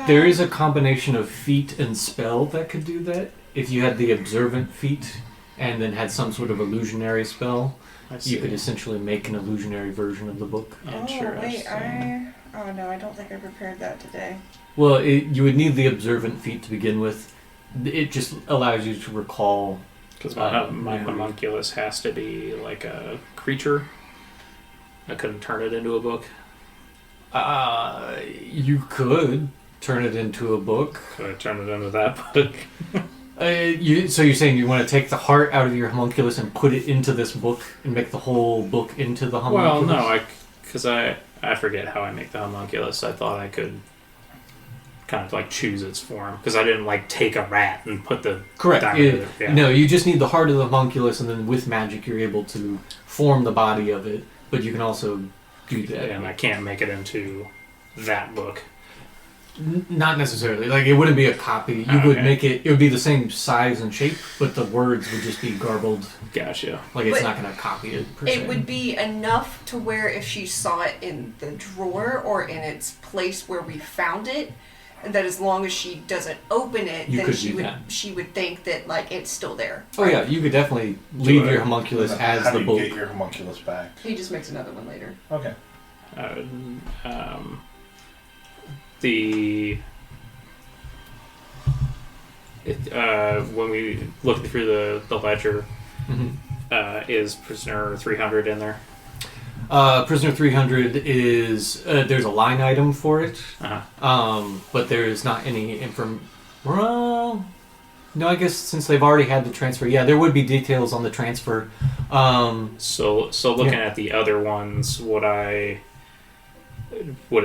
Speaker 3: There is a combination of feat and spell that could do that. If you had the observant feat and then had some sort of illusionary spell,
Speaker 4: I see.
Speaker 3: you could essentially make an illusionary version of the book.
Speaker 4: Interesting.
Speaker 1: Oh no, I don't think I prepared that today.
Speaker 3: Well, you would need the observant feat to begin with. It just allows you to recall.
Speaker 4: Because my homunculus has to be like a creature. I couldn't turn it into a book.
Speaker 3: You could turn it into a book.
Speaker 4: Could I turn it into that book?
Speaker 3: So you're saying you want to take the heart out of your homunculus and put it into this book and make the whole book into the
Speaker 4: Well,
Speaker 3: homunculus?
Speaker 4: no, because I forget how I make the homunculus. I thought I could kind of like choose its form, because I didn't like take a rat and put the
Speaker 3: Correct.
Speaker 4: diamond. Yeah.
Speaker 3: No, you just need the heart of the homunculus, and then with magic you're able to form the body of it. But you can also do that.
Speaker 4: And I can't make it into that book.
Speaker 3: Not necessarily. Like, it wouldn't be a copy. You would
Speaker 4: Okay.
Speaker 3: make it. It would be the same size and shape, but the words would just be garbled.
Speaker 4: Gotcha.
Speaker 3: Like, it's
Speaker 1: But
Speaker 3: not going to copy it per se.
Speaker 1: It would be enough to where if she saw it in the drawer or in its place where we found it, and that as long as she doesn't open it,
Speaker 3: You
Speaker 1: then
Speaker 3: could
Speaker 1: she
Speaker 3: do
Speaker 1: would
Speaker 3: that.
Speaker 1: she would think that like it's still there.
Speaker 3: Oh yeah, you could definitely leave your homunculus as
Speaker 2: How
Speaker 3: the
Speaker 2: do you
Speaker 3: book.
Speaker 2: get your homunculus back?
Speaker 1: He just makes another one later.
Speaker 2: Okay.
Speaker 4: When we looked through the ledger,
Speaker 3: Mhm.
Speaker 4: is prisoner 300 in there?
Speaker 3: Prisoner 300 is there's a line item for it, but there is not any Well, no, I guess since they've already had the transfer, yeah, there would be details on the transfer.
Speaker 4: So looking at the other ones, would it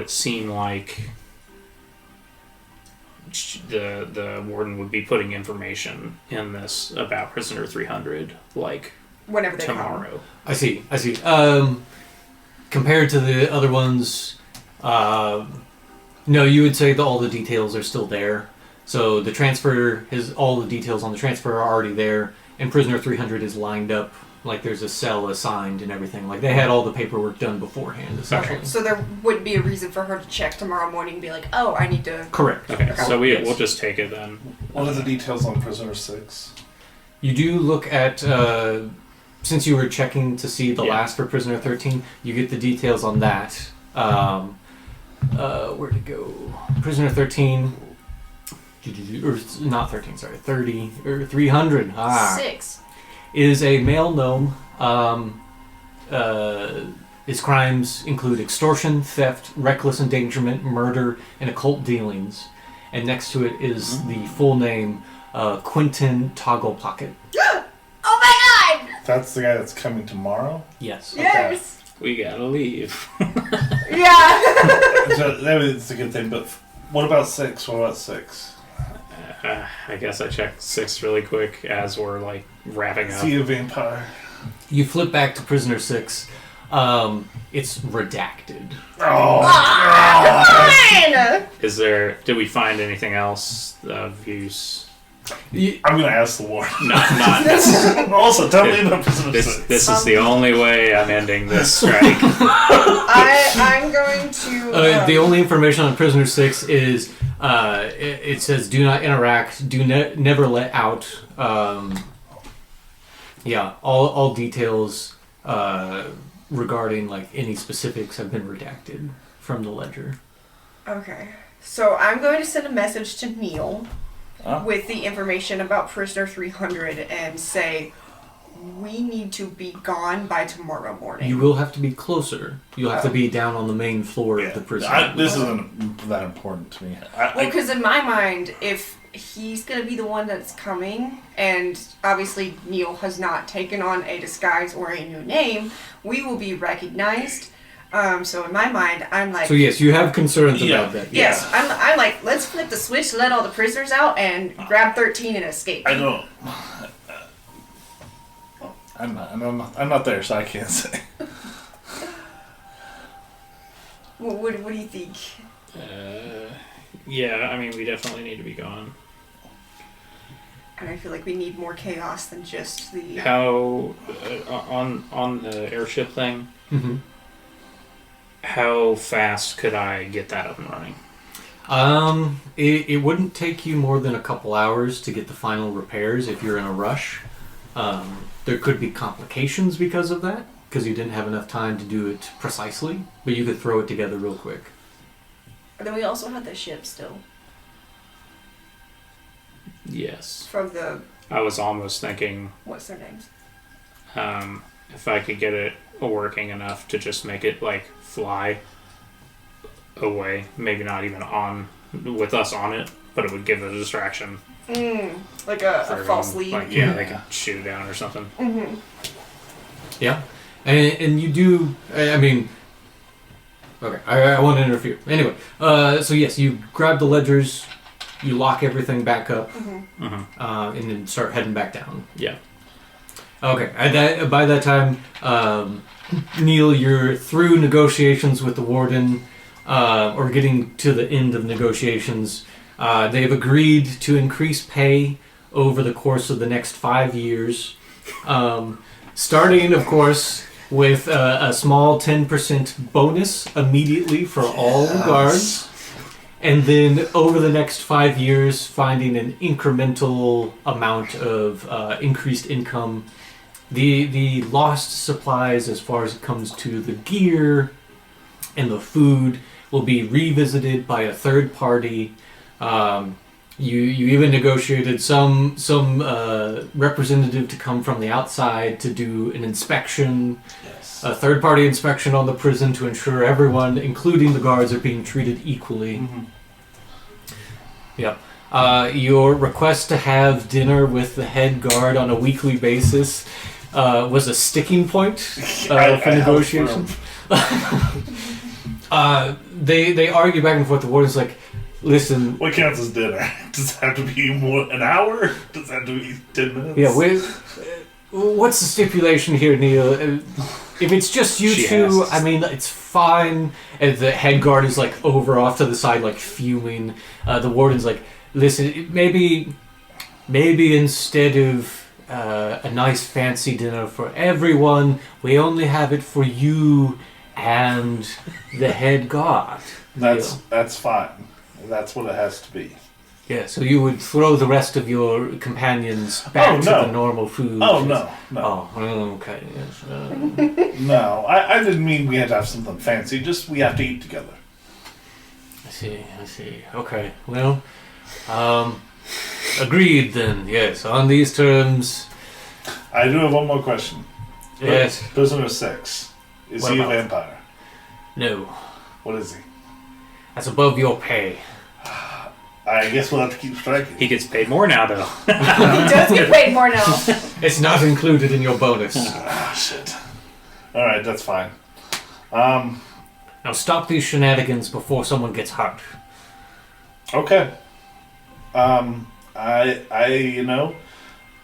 Speaker 4: seem like the warden would be putting information in this about prisoner 300 like
Speaker 1: Whenever they come.
Speaker 4: tomorrow.
Speaker 3: I see. Compared to the other ones, no, you would say that all the details are still there. So the transfer all the details on the transfer are already there, and prisoner 300 is lined up. Like there's a cell assigned and everything. Like they had all the paperwork done beforehand, essentially.
Speaker 1: Okay, so there wouldn't be a reason for her to check tomorrow morning and be like, oh, I need to...
Speaker 3: Correct.
Speaker 4: Okay, so
Speaker 3: Yes.
Speaker 4: we'll just take it then.
Speaker 2: What are the details on prisoner 6?
Speaker 3: You do look at, since you were checking to see the
Speaker 4: Yeah.
Speaker 3: last for prisoner 13, you get the details on that. Where'd it go? Prisoner 13, or not 13, sorry, 30, or 300.
Speaker 1: 6.
Speaker 3: Is a male gnome. His crimes include extortion, theft, reckless endangerment, murder, and occult dealings. And next to it is the full name, Quentin Toggle Pocket.
Speaker 1: Oh my god!
Speaker 2: That's the guy that's coming tomorrow?
Speaker 3: Yes.
Speaker 1: Yes!
Speaker 4: We gotta leave.
Speaker 1: Yeah!
Speaker 2: So, that is a good thing, but what about 6? What about 6?
Speaker 4: I guess I checked 6 really quick as we're like wrapping up.
Speaker 2: See a vampire.
Speaker 3: You flip back to prisoner 6. It's redacted.
Speaker 1: Fine!
Speaker 4: Did we find anything else of use?
Speaker 2: I'm gonna ask the warden.
Speaker 4: Not
Speaker 2: Also, tell me about prisoner 6.
Speaker 4: this is the only way I'm ending this strike.
Speaker 1: I'm going to...
Speaker 3: The only information on prisoner 6 is it says do not interact, never let out. All details regarding like any specifics have been redacted from the ledger.
Speaker 1: Okay. So I'm going to send a message to Neil with the information about prisoner 300 and say, we need to be gone by tomorrow morning.
Speaker 3: You will have to be closer. You'll have to be down on the main floor of the prison.
Speaker 2: This isn't that important to me.
Speaker 1: Well, because in my mind, if he's going to be the one that's coming, and obviously Neil has not taken on a disguise or a new name, we will be recognized. So in my mind, I'm like...
Speaker 3: So yes, you have concerns about that.
Speaker 1: Yes, I'm like, let's flip the switch, let all the prisoners out, and grab 13 and escape.
Speaker 2: I don't... I'm not there, so I can't say.
Speaker 1: Well, what do you think?
Speaker 4: Yeah, I mean, we definitely need to be gone.
Speaker 1: And I feel like we need more chaos than just the...
Speaker 4: How on the airship thing?
Speaker 3: Mm-hmm.
Speaker 4: How fast could I get that up and running?
Speaker 3: It wouldn't take you more than a couple hours to get the final repairs if you're in a rush. There could be complications because of that, because you didn't have enough time to do it precisely, but you could throw it together real quick.
Speaker 1: And then we also have the ship still.
Speaker 4: Yes.
Speaker 1: From the...
Speaker 4: I was almost thinking,
Speaker 1: What's their names?
Speaker 4: if I could get it working enough to just make it like fly away, maybe not even on with us on it, but it would give a distraction.
Speaker 1: Like a false
Speaker 4: everyone.
Speaker 1: lead.
Speaker 4: Like, yeah, they could shoot it down or something.
Speaker 1: Mm-hmm.
Speaker 3: Yeah, and you do. I mean, okay, I won't interfere. Anyway, so yes, you grab the ledgers, you lock everything back up, and then start heading back down.
Speaker 4: Yeah.
Speaker 3: Okay. By that time, Neil, you're through negotiations with the warden, or getting to the end of negotiations. They've agreed to increase pay over the course of the next 5 years, starting, of course, with a small 10% bonus immediately for all guards. And then over the next 5 years, finding an incremental amount of increased income. The lost supplies, as far as it comes to the gear and the food, will be revisited by a third party. You even negotiated some representative to come from the outside to do an inspection, a third party inspection on the prison to ensure everyone, including the guards, are being treated equally. Yep. Your request to have dinner with the head guard on a weekly basis was a sticking point for negotiations. They argue back and forth. The warden's like, Listen.
Speaker 2: What counts as dinner? Does it have to be more an hour? Does it have to be 10 minutes?
Speaker 3: Yeah, what's the stipulation here, Neil? If it's just you
Speaker 4: She
Speaker 3: two,
Speaker 4: asks.
Speaker 3: I mean, it's fine. And the head guard is like over off to the side, like fuming. The warden's like, listen, maybe instead of a nice fancy dinner for everyone, we only have it for you and the head guard.
Speaker 2: That's fine. That's what it has to be.
Speaker 3: Yeah, so you would throw the rest of your companions back to the normal food.
Speaker 2: Oh, no.
Speaker 3: Oh, okay. Yes.
Speaker 2: No, I didn't mean we had to have something fancy. Just we have to eat together.
Speaker 3: I see. Okay, well, agreed then. Yes, on these terms.
Speaker 2: I do have one more question.
Speaker 3: Yes.
Speaker 2: Prisoner 6. Is
Speaker 3: What
Speaker 2: he a
Speaker 3: about?
Speaker 2: vampire?
Speaker 3: No,
Speaker 2: What is he?
Speaker 3: that's above your pay.
Speaker 2: I guess we'll have to keep striking.
Speaker 4: He gets paid more now, though.
Speaker 1: He does get paid more now.
Speaker 3: It's not included in your bonus.
Speaker 2: Ah, shit. Alright, that's fine.
Speaker 3: Now stop these shenanigans before someone gets hurt.
Speaker 2: Okay. I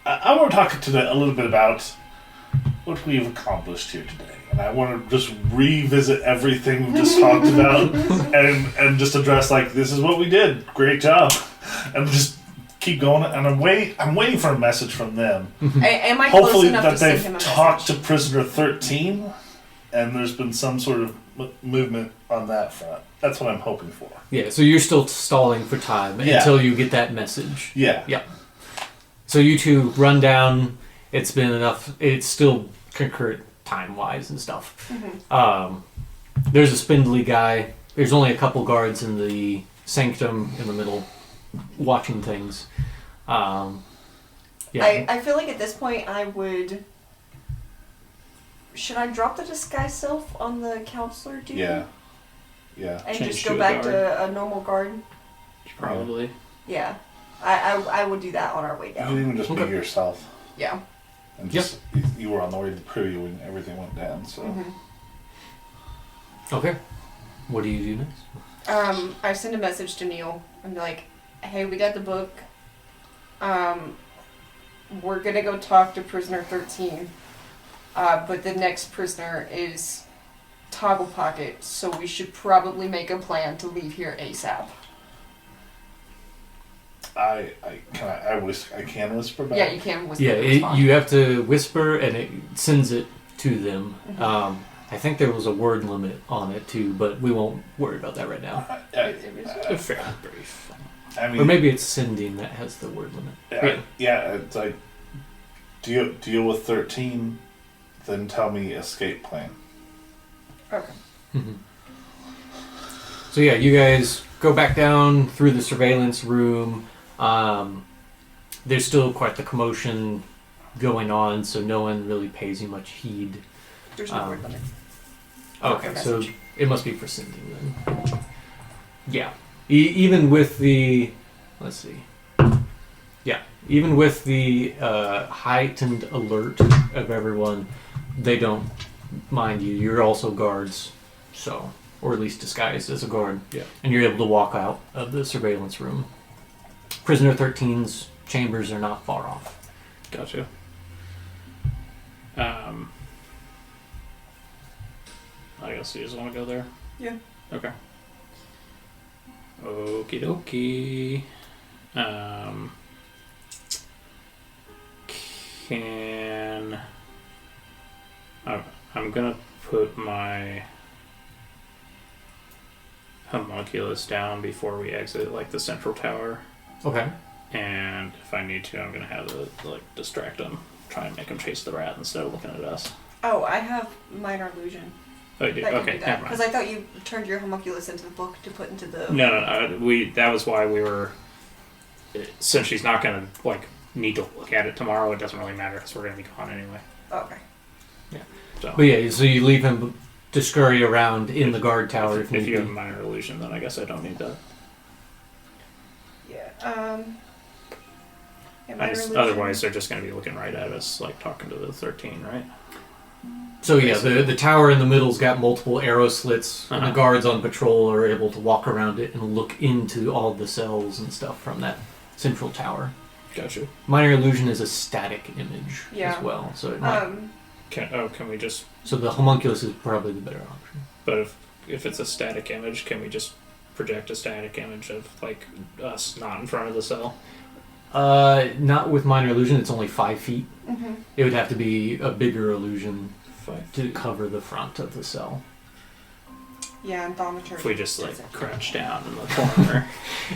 Speaker 2: want to talk a little bit about what we've accomplished here today. And I want to just revisit everything we just talked about and just address, like, this is what we did. Great job. And just keep going. And I'm waiting for a message from them.
Speaker 1: Am I close
Speaker 2: Hopefully
Speaker 1: enough
Speaker 2: that
Speaker 1: to send
Speaker 2: they've
Speaker 1: him a
Speaker 2: talked
Speaker 1: message?
Speaker 2: to Prisoner 13 and there's been some sort of movement on that front. That's what I'm hoping for.
Speaker 3: Yeah, so you're still stalling for time until you get that message.
Speaker 2: Yeah.
Speaker 3: Yeah. So you two run down. It's been enough. It's still concurrent time-wise and stuff. There's a spindly guy. There's only a couple guards in the sanctum in the middle watching things. Yeah.
Speaker 1: I feel like at this point I would... Should I drop the disguise self on the counselor dude?
Speaker 2: Yeah.
Speaker 1: And
Speaker 4: Change
Speaker 1: just
Speaker 4: to
Speaker 1: go
Speaker 4: a
Speaker 1: back
Speaker 4: guard.
Speaker 1: to a normal guard?
Speaker 4: Probably.
Speaker 1: Yeah. I would do that on our way
Speaker 2: You
Speaker 1: down.
Speaker 2: can even just be
Speaker 3: Okay.
Speaker 2: yourself.
Speaker 1: Yeah.
Speaker 2: And just you were on the way to the privy when everything went down, so
Speaker 3: Okay. What do you do next?
Speaker 1: I send a message to Neil and be like, hey, we got the book. We're gonna go talk to prisoner 13. But the next prisoner is Toggle Pocket, so we should probably make a plan to leave here ASAP.
Speaker 2: I can whisper back.
Speaker 1: Yeah, you can whisper.
Speaker 3: Yeah,
Speaker 1: the response.
Speaker 3: you have to whisper and it sends it to them. I think there was a word limit on it too, but we won't worry about that right now.
Speaker 4: A fairly brief.
Speaker 2: I mean,
Speaker 3: Or maybe it's sending that has the word limit.
Speaker 2: yeah, it's like deal with 13, then tell me escape plan.
Speaker 1: Okay.
Speaker 3: So yeah, you guys go back down through the surveillance room. There's still quite the commotion going on, so no one really pays you much heed.
Speaker 1: There's no word limit.
Speaker 3: Okay, so
Speaker 1: Message.
Speaker 3: it must be for sending then. Yeah. Even with the... Let's see. Yeah. Even with the heightened alert of everyone, they don't mind you. You're also guards, so... Or at least disguised as a guard.
Speaker 4: Yeah.
Speaker 3: And you're able to walk out of the surveillance room. Prisoner 13's chambers are not far off.
Speaker 4: Gotcha. I guess you just want to go there?
Speaker 1: Yeah.
Speaker 4: Okay. Okie dokie. I'm gonna put my homunculus down before we exit, like the central tower.
Speaker 3: Okay.
Speaker 4: And if I need to, I'm gonna have it distract them, try and make them chase the rat instead of looking at us.
Speaker 1: Oh, I have minor illusion.
Speaker 4: Oh, you do?
Speaker 1: That can
Speaker 4: Okay,
Speaker 1: do that.
Speaker 4: never
Speaker 1: Because
Speaker 4: mind.
Speaker 1: I thought you turned your homunculus into the book to put into the...
Speaker 4: No. That was why we were. Since she's not gonna need to look at it tomorrow, it doesn't really matter because we're gonna be gone anyway.
Speaker 1: Okay.
Speaker 4: So
Speaker 3: But yeah, so you leave him to scurry around in the guard tower if
Speaker 4: if
Speaker 3: need
Speaker 4: you have a
Speaker 3: be.
Speaker 4: minor illusion, then I guess I don't need that.
Speaker 1: Yeah. Yeah, minor illusion.
Speaker 4: Otherwise, they're just gonna be looking right at us, talking to the 13, right?
Speaker 3: So yeah, the tower in the middle's got multiple arrow slits, and the
Speaker 4: Uh-huh.
Speaker 3: guards on patrol are able to walk around it and look into all the cells and stuff from that central tower.
Speaker 4: Gotcha.
Speaker 3: Minor illusion is a static image
Speaker 1: Yeah.
Speaker 3: as well, so it might,
Speaker 4: Can we just?
Speaker 3: so the homunculus is probably the better option.
Speaker 4: But if it's a static image, can we just project a static image of like us not in front of the cell?
Speaker 3: Not with minor illusion. It's only 5 feet.
Speaker 1: Mm-hmm.
Speaker 3: It would have to be a bigger illusion
Speaker 4: 5.
Speaker 3: to cover the front of the cell.
Speaker 1: Yeah, and thaumaturgy.
Speaker 4: If we just like
Speaker 1: doesn't.
Speaker 4: crouch down in the corner,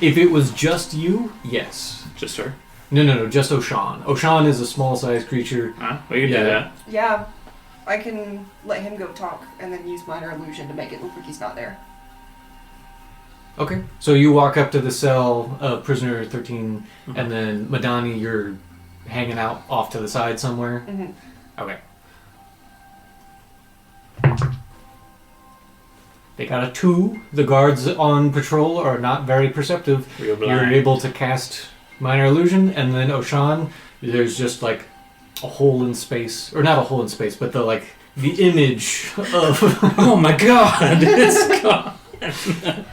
Speaker 3: If it was just you, yes.
Speaker 4: just her.
Speaker 3: No, just Oshan. Oshan is a small-sized creature.
Speaker 4: Huh? We can
Speaker 3: Yeah.
Speaker 4: do that.
Speaker 1: Yeah, I can let him go talk and then use minor illusion to make it look like he's not there.
Speaker 3: Okay. So you walk up to the cell of prisoner 13,
Speaker 4: Mhm.
Speaker 3: and then Madoni, you're hanging out off to the side somewhere.
Speaker 1: Mm-hmm.
Speaker 3: Okay. They got a 2. The guards on patrol are not very perceptive.
Speaker 4: Real
Speaker 3: You're
Speaker 4: blind.
Speaker 3: able to cast minor illusion, and then Oshan, there's just like a hole in space, or not a hole in space, but the image of.
Speaker 4: Oh my god! It's gone.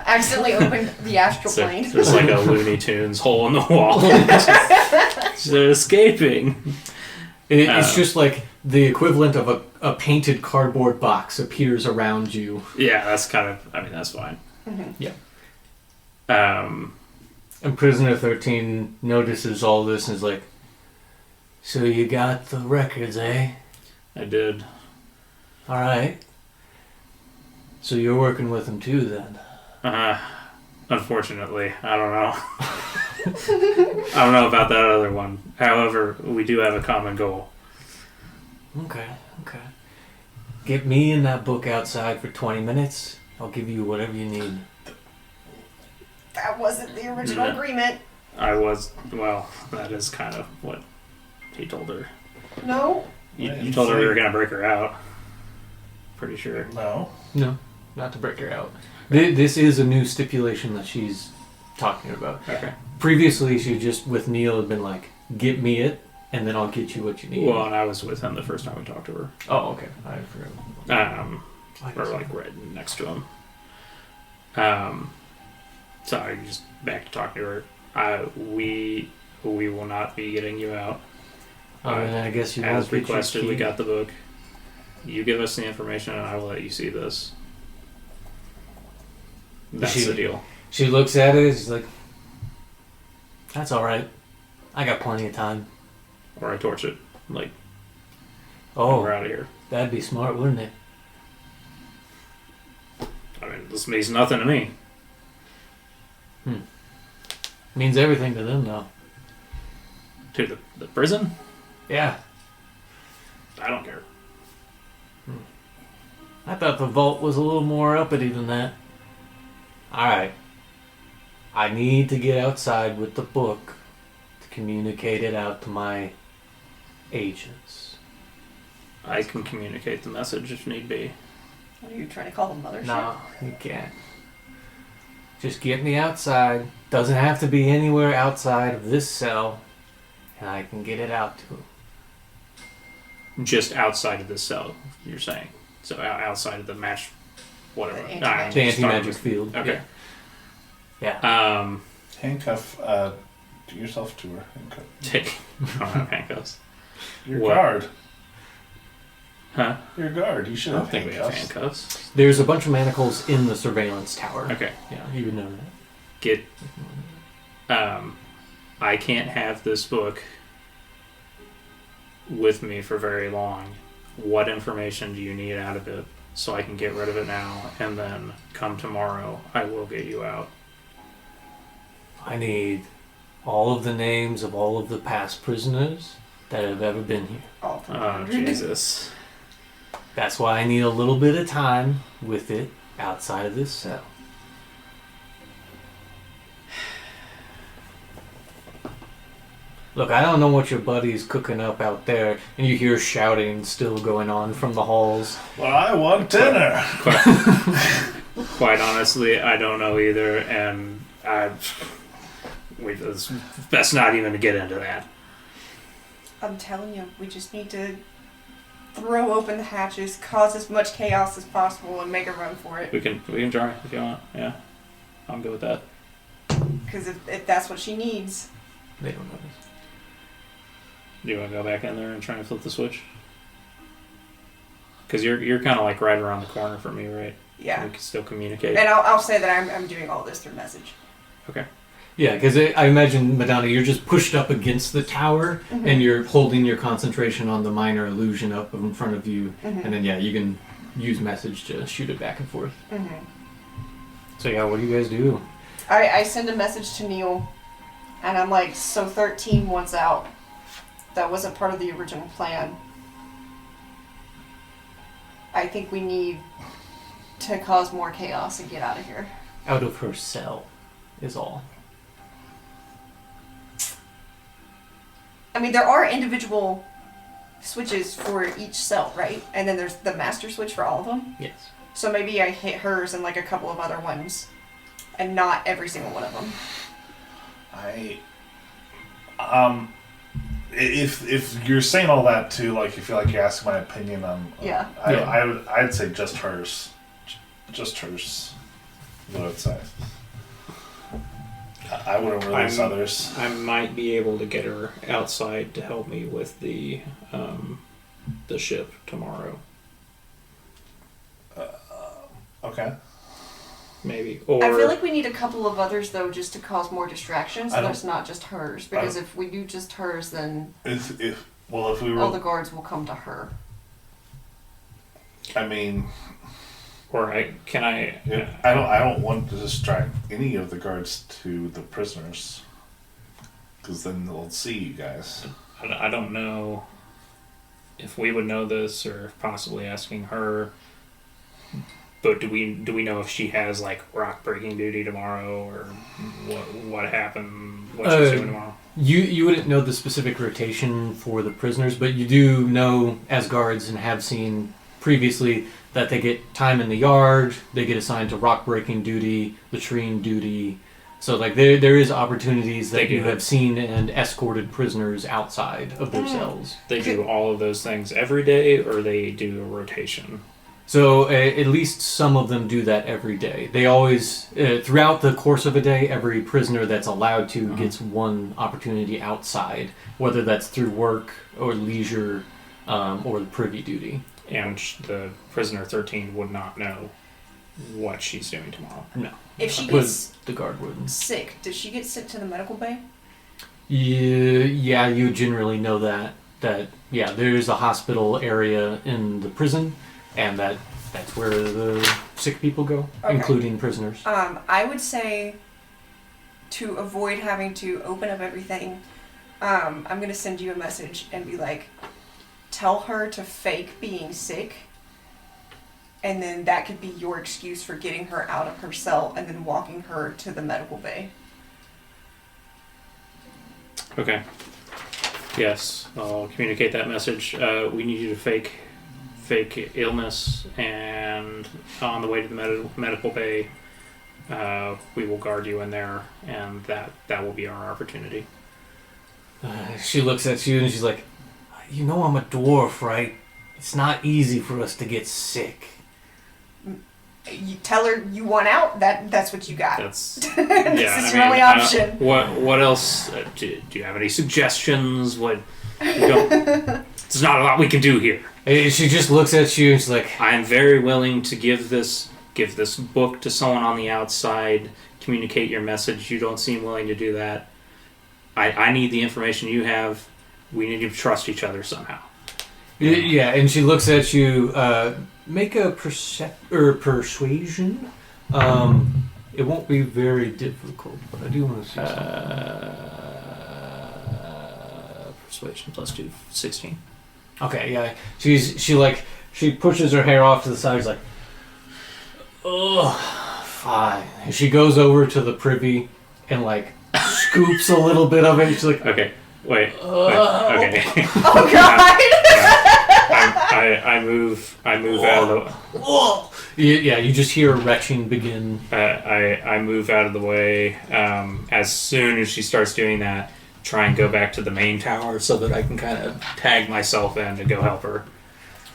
Speaker 1: Accidentally opened the astral
Speaker 4: So
Speaker 1: plane.
Speaker 4: there's like a Looney Tunes hole in the wall. They're escaping.
Speaker 3: It's
Speaker 4: Oh.
Speaker 3: just like the equivalent of a painted cardboard box appears around you.
Speaker 4: Yeah, that's kind of. I mean, that's fine.
Speaker 1: Mm-hmm.
Speaker 3: And prisoner 13 notices all this and is like, "So you got the records, eh?
Speaker 4: I did.
Speaker 3: All right. So you're working with them too, then?"
Speaker 4: Unfortunately, I don't know. I don't know about that other one. However, we do have a common goal.
Speaker 3: Okay. Get me and that book outside for 20 minutes. I'll give you whatever you need.
Speaker 1: That wasn't the original
Speaker 4: Yeah.
Speaker 1: agreement.
Speaker 4: Well, that is kind of what he told her.
Speaker 1: No.
Speaker 4: You told her we were going to break her out. Pretty sure.
Speaker 2: No.
Speaker 3: No, not to break her out. This is a new stipulation that she's talking about.
Speaker 4: Okay.
Speaker 3: Previously, she just, with Neil, had been like, "Get me it, and then I'll get you what you need."
Speaker 4: Well, and I was with him the first time we talked to her.
Speaker 3: Oh, okay. I forgot.
Speaker 4: Or like right next to him. Sorry, just back to talking to her. We will not be getting you out.
Speaker 3: And I guess you
Speaker 4: As
Speaker 3: won't get your
Speaker 4: requested,
Speaker 3: key.
Speaker 4: we got the book. You give us the information, and I will let you see this. That's the deal.
Speaker 3: She looks at it. She's like, "That's all right. I got plenty of time."
Speaker 4: Or I torch it. Like,
Speaker 3: Oh,
Speaker 4: we're out of here.
Speaker 3: that'd be smart, wouldn't it?
Speaker 4: I mean, this means nothing to me.
Speaker 3: Means everything to them, though.
Speaker 4: To the prison?
Speaker 3: Yeah.
Speaker 4: I don't care.
Speaker 3: I thought the vault was a little more uppity than that. Alright. I need to get outside with the book to communicate it out to my agents.
Speaker 4: I can communicate the message if need be.
Speaker 1: What are you trying to call them, mothership?
Speaker 3: No, you can't. Just get me outside. Doesn't have to be anywhere outside of this cell, and I can get it out to him.
Speaker 4: Just outside of this cell, you're saying. So outside of the match, whatever.
Speaker 1: The anti-magic.
Speaker 3: The
Speaker 4: just
Speaker 3: anti-magic
Speaker 4: talking-
Speaker 3: field.
Speaker 4: Okay.
Speaker 3: Yeah.
Speaker 2: Handcuff yourself to her. Handcuff.
Speaker 4: Take. I don't have handcuffs.
Speaker 2: Your
Speaker 4: What?
Speaker 2: guard.
Speaker 4: Huh?
Speaker 2: Your guard. You should
Speaker 4: I don't
Speaker 2: have
Speaker 4: think we have
Speaker 2: handcuffs.
Speaker 4: handcuffs.
Speaker 3: There's a bunch of manacles in the surveillance tower.
Speaker 4: Okay.
Speaker 3: Yeah, you would know that.
Speaker 4: Get. I can't have this book with me for very long. What information do you need out of it so I can get rid of it now, and then come tomorrow, I will get you out.
Speaker 3: I need all of the names of all of the past prisoners that have ever been here.
Speaker 1: All
Speaker 4: Oh,
Speaker 1: 300.
Speaker 4: Jesus.
Speaker 3: That's why I need a little bit of time with it outside of this cell. Look, I don't know what your buddy's cooking up out there, and you hear shouting still going on from the halls.
Speaker 2: Well, I want dinner.
Speaker 4: Quite honestly, I don't know either, and it's best not even to get into that.
Speaker 1: I'm telling you, we just need to throw open the hatches, cause as much chaos as possible, and make a run for it.
Speaker 4: We can try if you want. Yeah, I'm good with that.
Speaker 1: Because if that's what she needs.
Speaker 3: They don't notice.
Speaker 4: Do you want to go back in there and try and flip the switch? Because you're kind of like right around the corner from me, right?
Speaker 1: Yeah.
Speaker 4: We can still communicate.
Speaker 1: And I'll say that I'm doing all this through message.
Speaker 4: Okay.
Speaker 3: Yeah, because I imagine, Madoni, you're just pushed up against the tower, and you're holding your concentration on the minor illusion up in front of you, and then, yeah, you can use message to shoot it back and forth. So, yeah, what do you guys do?
Speaker 1: I send a message to Neil, and I'm like, so 13 wants out. That wasn't part of the original plan. I think we need to cause more chaos and get out of here.
Speaker 3: Out of her cell is all.
Speaker 1: I mean, there are individual switches for each cell, right? And then there's the master switch for all of them?
Speaker 3: Yes.
Speaker 1: So maybe I hit hers and like a couple of other ones, and not every single one of them.
Speaker 2: If you're saying all that too, like, you feel like you're asking my opinion on,
Speaker 1: Yeah.
Speaker 2: I'd say just hers, just hers. Is what I'd say. I wouldn't release others.
Speaker 4: I might be able to get her outside to help me with the ship tomorrow.
Speaker 2: Okay.
Speaker 4: Maybe. Or
Speaker 1: I feel like we need a couple of others though, just to cause more distractions. So
Speaker 2: I don't-
Speaker 1: there's not just hers, because if we do just hers, then
Speaker 2: If we were,
Speaker 1: all the guards will come to her.
Speaker 2: I mean,
Speaker 4: or I
Speaker 2: I don't want to distract any of the guards to the prisoners, because then they'll see you guys.
Speaker 4: I don't know if we would know this or possibly asking her. But do we know if she has like rock breaking duty tomorrow, or what happened, what she's doing tomorrow?
Speaker 3: You wouldn't know the specific rotation for the prisoners, but you do know as guards and have seen previously that they get time in the yard, they get assigned to rock breaking duty, latrine duty. So like there is opportunities that you have seen and escorted prisoners outside of their cells.
Speaker 4: They do all of those things every day, or they do a rotation.
Speaker 3: So at least some of them do that every day. They always, throughout the course of a day, every prisoner that's allowed to gets one opportunity outside, whether that's through work or leisure or privy duty.
Speaker 4: And the prisoner 13 would not know what she's doing tomorrow.
Speaker 3: No.
Speaker 1: If she
Speaker 3: But
Speaker 1: gets
Speaker 3: the guard wouldn't.
Speaker 1: sick, does she get sent to the medical bay?
Speaker 3: Yeah, you generally know that there is a hospital area in the prison, and that's where the sick people go,
Speaker 1: Okay.
Speaker 3: including prisoners.
Speaker 1: I would say to avoid having to open up everything, I'm going to send you a message and be like, tell her to fake being sick, and then that could be your excuse for getting her out of her cell and then walking her to the medical bay.
Speaker 4: Okay. Yes, I'll communicate that message. We need you to fake illness, and on the way to the medical bay, we will guard you in there, and that will be our opportunity.
Speaker 3: She looks at you and she's like, "You know I'm a dwarf, right? It's not easy for us to get sick."
Speaker 1: You tell her you want out, that's what you got.
Speaker 4: That's
Speaker 1: This is your only option.
Speaker 4: What else? Do you have any suggestions? There's not a lot we can do here.
Speaker 3: She just looks at you and she's like,
Speaker 4: I am very willing to give this book to someone on the outside, communicate your message. You don't seem willing to do that. I need the information you have. We need to trust each other somehow.
Speaker 3: yeah, and she looks at you. Make a persuasion. It won't be very difficult, but I do want to see
Speaker 4: Persuasion plus 2, 16.
Speaker 3: Okay, yeah. She pushes her hair off to the side. She's like, "Oh, fine." And she goes over to the privy and like scoops a little bit of it. She's like,
Speaker 4: Okay, wait. Okay.
Speaker 1: Oh god!
Speaker 4: I move out of the.
Speaker 3: "Oh!" Yeah, you just hear a retching begin.
Speaker 4: I move out of the way. As soon as she starts doing that, try and go back to the main tower so that I can kind of tag myself in to go help her.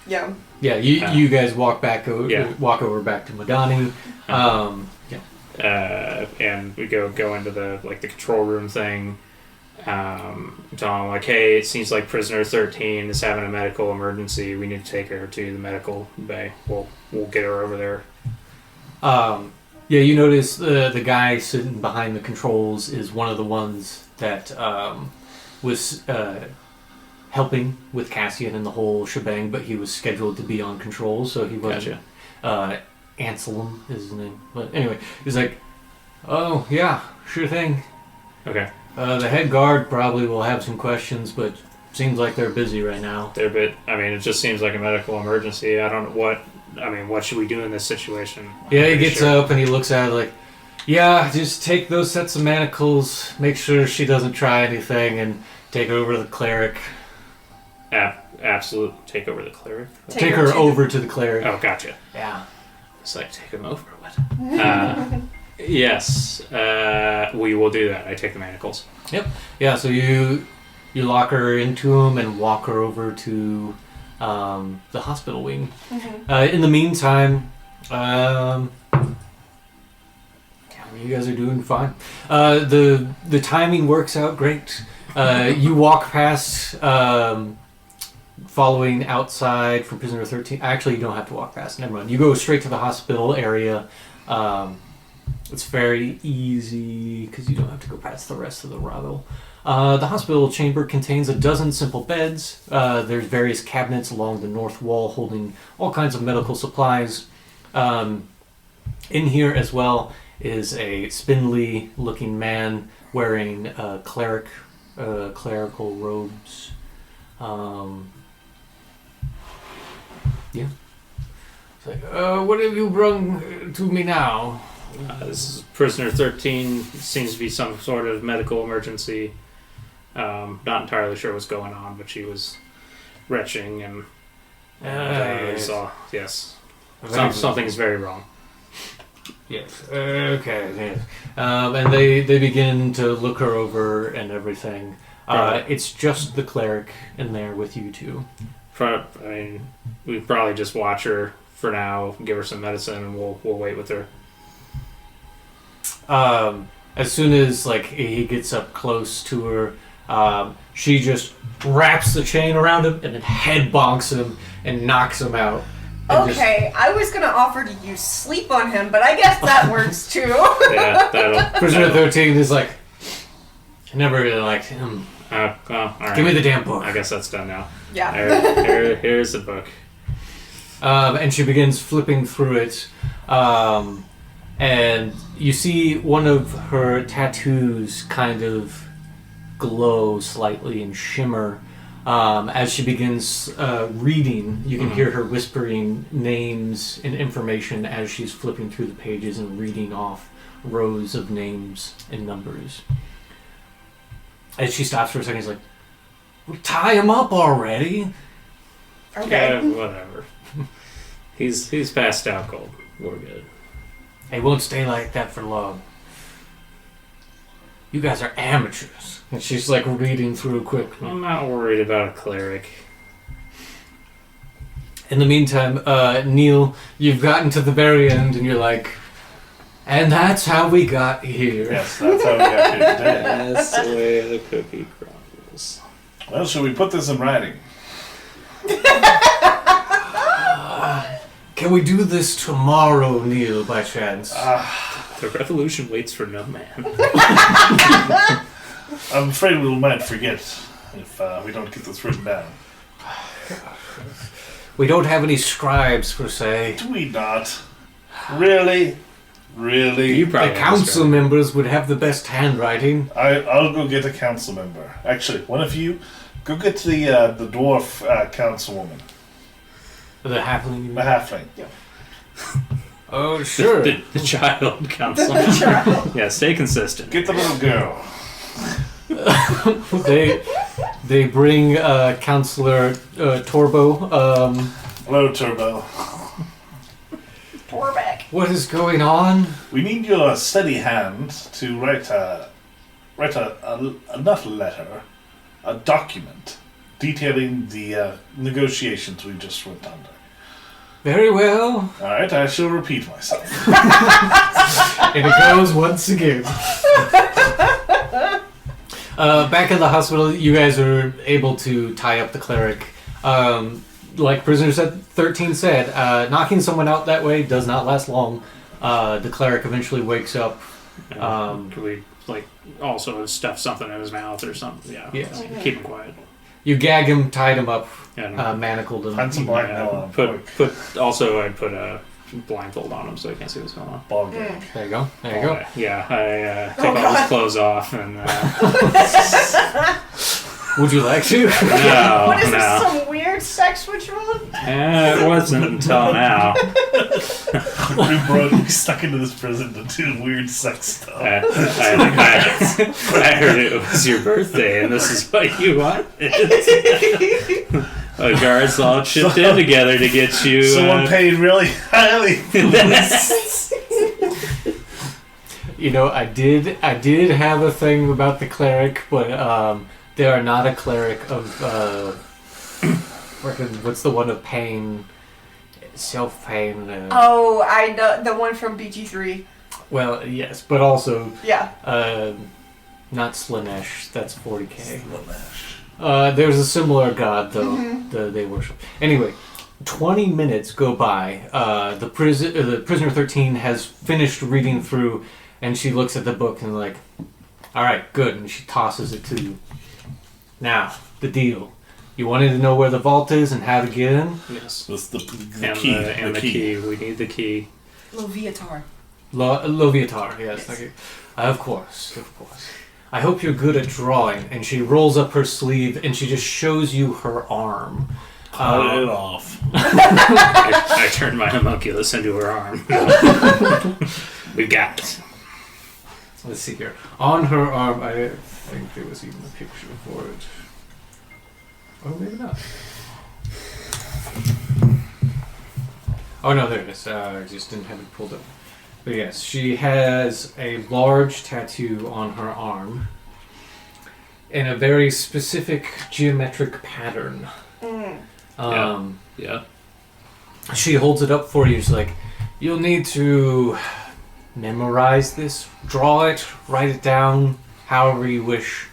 Speaker 1: Yeah.
Speaker 3: Yeah, you guys walk walk over back to Madoni.
Speaker 4: And we go into the control room thing. Tell them like, hey, it seems like prisoner 13 is having a medical emergency. We need to take her to the medical bay. We'll get her over there.
Speaker 3: Yeah, you notice the guy sitting behind the controls is one of the ones that was helping with Cassian and the whole shebang, but he was scheduled to be on controls, so he wasn't.
Speaker 4: Gotcha.
Speaker 3: Anselm is his name. But anyway, he's like, oh, yeah, sure thing.
Speaker 4: Okay.
Speaker 3: The head guard probably will have some questions, but seems like they're busy right now.
Speaker 4: They're a bit... I mean, it just seems like a medical emergency. I don't know what... I mean, what should we do in this situation?
Speaker 3: Yeah, he gets up and he looks at it like, yeah, just take those sets of manacles, make sure she doesn't try anything, and take her over to the cleric.
Speaker 4: Absolute. Take over the cleric?
Speaker 3: Take her over to the cleric.
Speaker 4: Oh, gotcha.
Speaker 3: Yeah.
Speaker 4: It's like, take him over, what? Yes, we will do that. I take the manacles.
Speaker 3: Yep. Yeah, so you lock her into him and walk her over to the hospital wing.
Speaker 1: Mm-hmm.
Speaker 3: In the meantime, you guys are doing fine. The timing works out great. You walk past, following outside from prisoner 13. Actually, you don't have to walk past. Never mind. You go straight to the hospital area. It's very easy because you don't have to go past the rest of the rabble. The hospital chamber contains a dozen simple beds. There's various cabinets along the north wall holding all kinds of medical supplies. In here as well is a spindly-looking man wearing clerical robes. Yeah. It's like, what have you brung to me now?
Speaker 4: This is prisoner 13. Seems to be some sort of medical emergency. Not entirely sure what's going on, but she was retching and yes. Something's very wrong.
Speaker 3: Yes. Okay. Yes. And they begin to look her over and everything. It's just the cleric in there with you two.
Speaker 4: I mean, we probably just watch her for now, give her some medicine, and we'll wait with her.
Speaker 3: As soon as he gets up close to her, she just wraps the chain around him and then head bonks him and knocks him out.
Speaker 1: Okay, I was gonna offer to use sleep on him, but I guess that works too.
Speaker 4: Yeah, that'll.
Speaker 3: Prisoner 13 is like, I never really liked him.
Speaker 4: All right.
Speaker 3: Give me the damn book.
Speaker 4: I guess that's done now.
Speaker 1: Yeah.
Speaker 4: Here's the book.
Speaker 3: And she begins flipping through it. And you see one of her tattoos kind of glow slightly and shimmer. As she begins reading, you can hear her whispering names and information as she's flipping through the pages and reading off rows of names and numbers. As she stops for a second, she's like, tie him up already.
Speaker 1: Okay.
Speaker 4: Yeah, whatever. He's passed out cold. We're good.
Speaker 3: He won't stay like that for long. You guys are amateurs. And she's reading through quickly.
Speaker 4: I'm not worried about a cleric.
Speaker 3: In the meantime, Neil, you've gotten to the very end and you're like, and that's how we got here.
Speaker 2: Yes, that's how we got here today.
Speaker 4: That's the way the cookie crumbles.
Speaker 2: Well, shall we put this in writing?
Speaker 3: Can we do this tomorrow, Neil, by chance?
Speaker 4: The revolution waits for no man.
Speaker 2: I'm afraid we might forget if we don't get this written down.
Speaker 3: We don't have any scribes, per se.
Speaker 2: Do we not? Really? Really?
Speaker 3: The council members would have the best handwriting.
Speaker 2: I'll go get a council member. Actually, one of you, go get the dwarf councilwoman.
Speaker 3: The halfling?
Speaker 2: The halfling.
Speaker 1: Yeah.
Speaker 3: Oh, sure.
Speaker 4: The child council. Yeah, stay consistent.
Speaker 2: Get the little girl.
Speaker 3: They bring Counselor Torbo.
Speaker 2: Hello, Turbo.
Speaker 1: Torbeck.
Speaker 3: What is going on?
Speaker 2: We need your steady hand to write not a letter, a document detailing the negotiations we just went under.
Speaker 3: Very well.
Speaker 2: All right, I shall repeat myself.
Speaker 3: And it goes once again. Back at the hospital, you guys are able to tie up the cleric. Like prisoner 13 said, knocking someone out that way does not last long. The cleric eventually wakes up.
Speaker 4: Could we also stuff something in his mouth or something? Yeah.
Speaker 3: Yes.
Speaker 4: Keep him quiet.
Speaker 3: You gag him, tied him up,
Speaker 4: And
Speaker 3: manacled him.
Speaker 2: Find some black nail on him.
Speaker 4: I'd put a blindfold on him so he can't see what's going on.
Speaker 2: Ball game.
Speaker 3: There you go. There you go.
Speaker 4: Yeah, I take all his clothes off and.
Speaker 3: Would you like to?
Speaker 4: No,
Speaker 1: What is
Speaker 4: no.
Speaker 1: this, some weird sex ritual?
Speaker 4: It wasn't until now.
Speaker 2: We stuck into this prison to do weird sex stuff.
Speaker 4: I heard it was your birthday and this is what you wanted. The guards all chipped in together to get you.
Speaker 2: Someone paid really highly.
Speaker 3: You know, I did have a thing about the cleric, but they are not a cleric of what's the one of pain, self-pain.
Speaker 1: Oh, I know the one from BG3.
Speaker 3: Well, yes, but also
Speaker 1: Yeah.
Speaker 3: not Slanesh. That's 40k. There's a similar god though they worship. Anyway, 20 minutes go by. The prisoner 13 has finished reading through, and she looks at the book and like, all right, good, and she tosses it to you. Now, the deal. You wanted to know where the vault is and how to get in?
Speaker 4: Yes.
Speaker 2: That's the
Speaker 4: And
Speaker 2: key.
Speaker 4: the key. We need the key.
Speaker 1: Loviatar.
Speaker 3: Loviatar, yes.
Speaker 1: Yes.
Speaker 3: Okay. Of course. I hope you're good at drawing. And she rolls up her sleeve and she just shows you her arm.
Speaker 2: Cut it off.
Speaker 4: I turned my homunculus into her arm. We've got it.
Speaker 3: Let's see here. On her arm, I think there was even a picture for it. Oh, maybe not. Oh, no, there it is. I just didn't have it pulled up. But yes, she has a large tattoo on her arm in a very specific geometric pattern.
Speaker 4: Yeah.
Speaker 3: She holds it up for you. She's like, you'll need to memorize this, draw it, write it down, however you wish.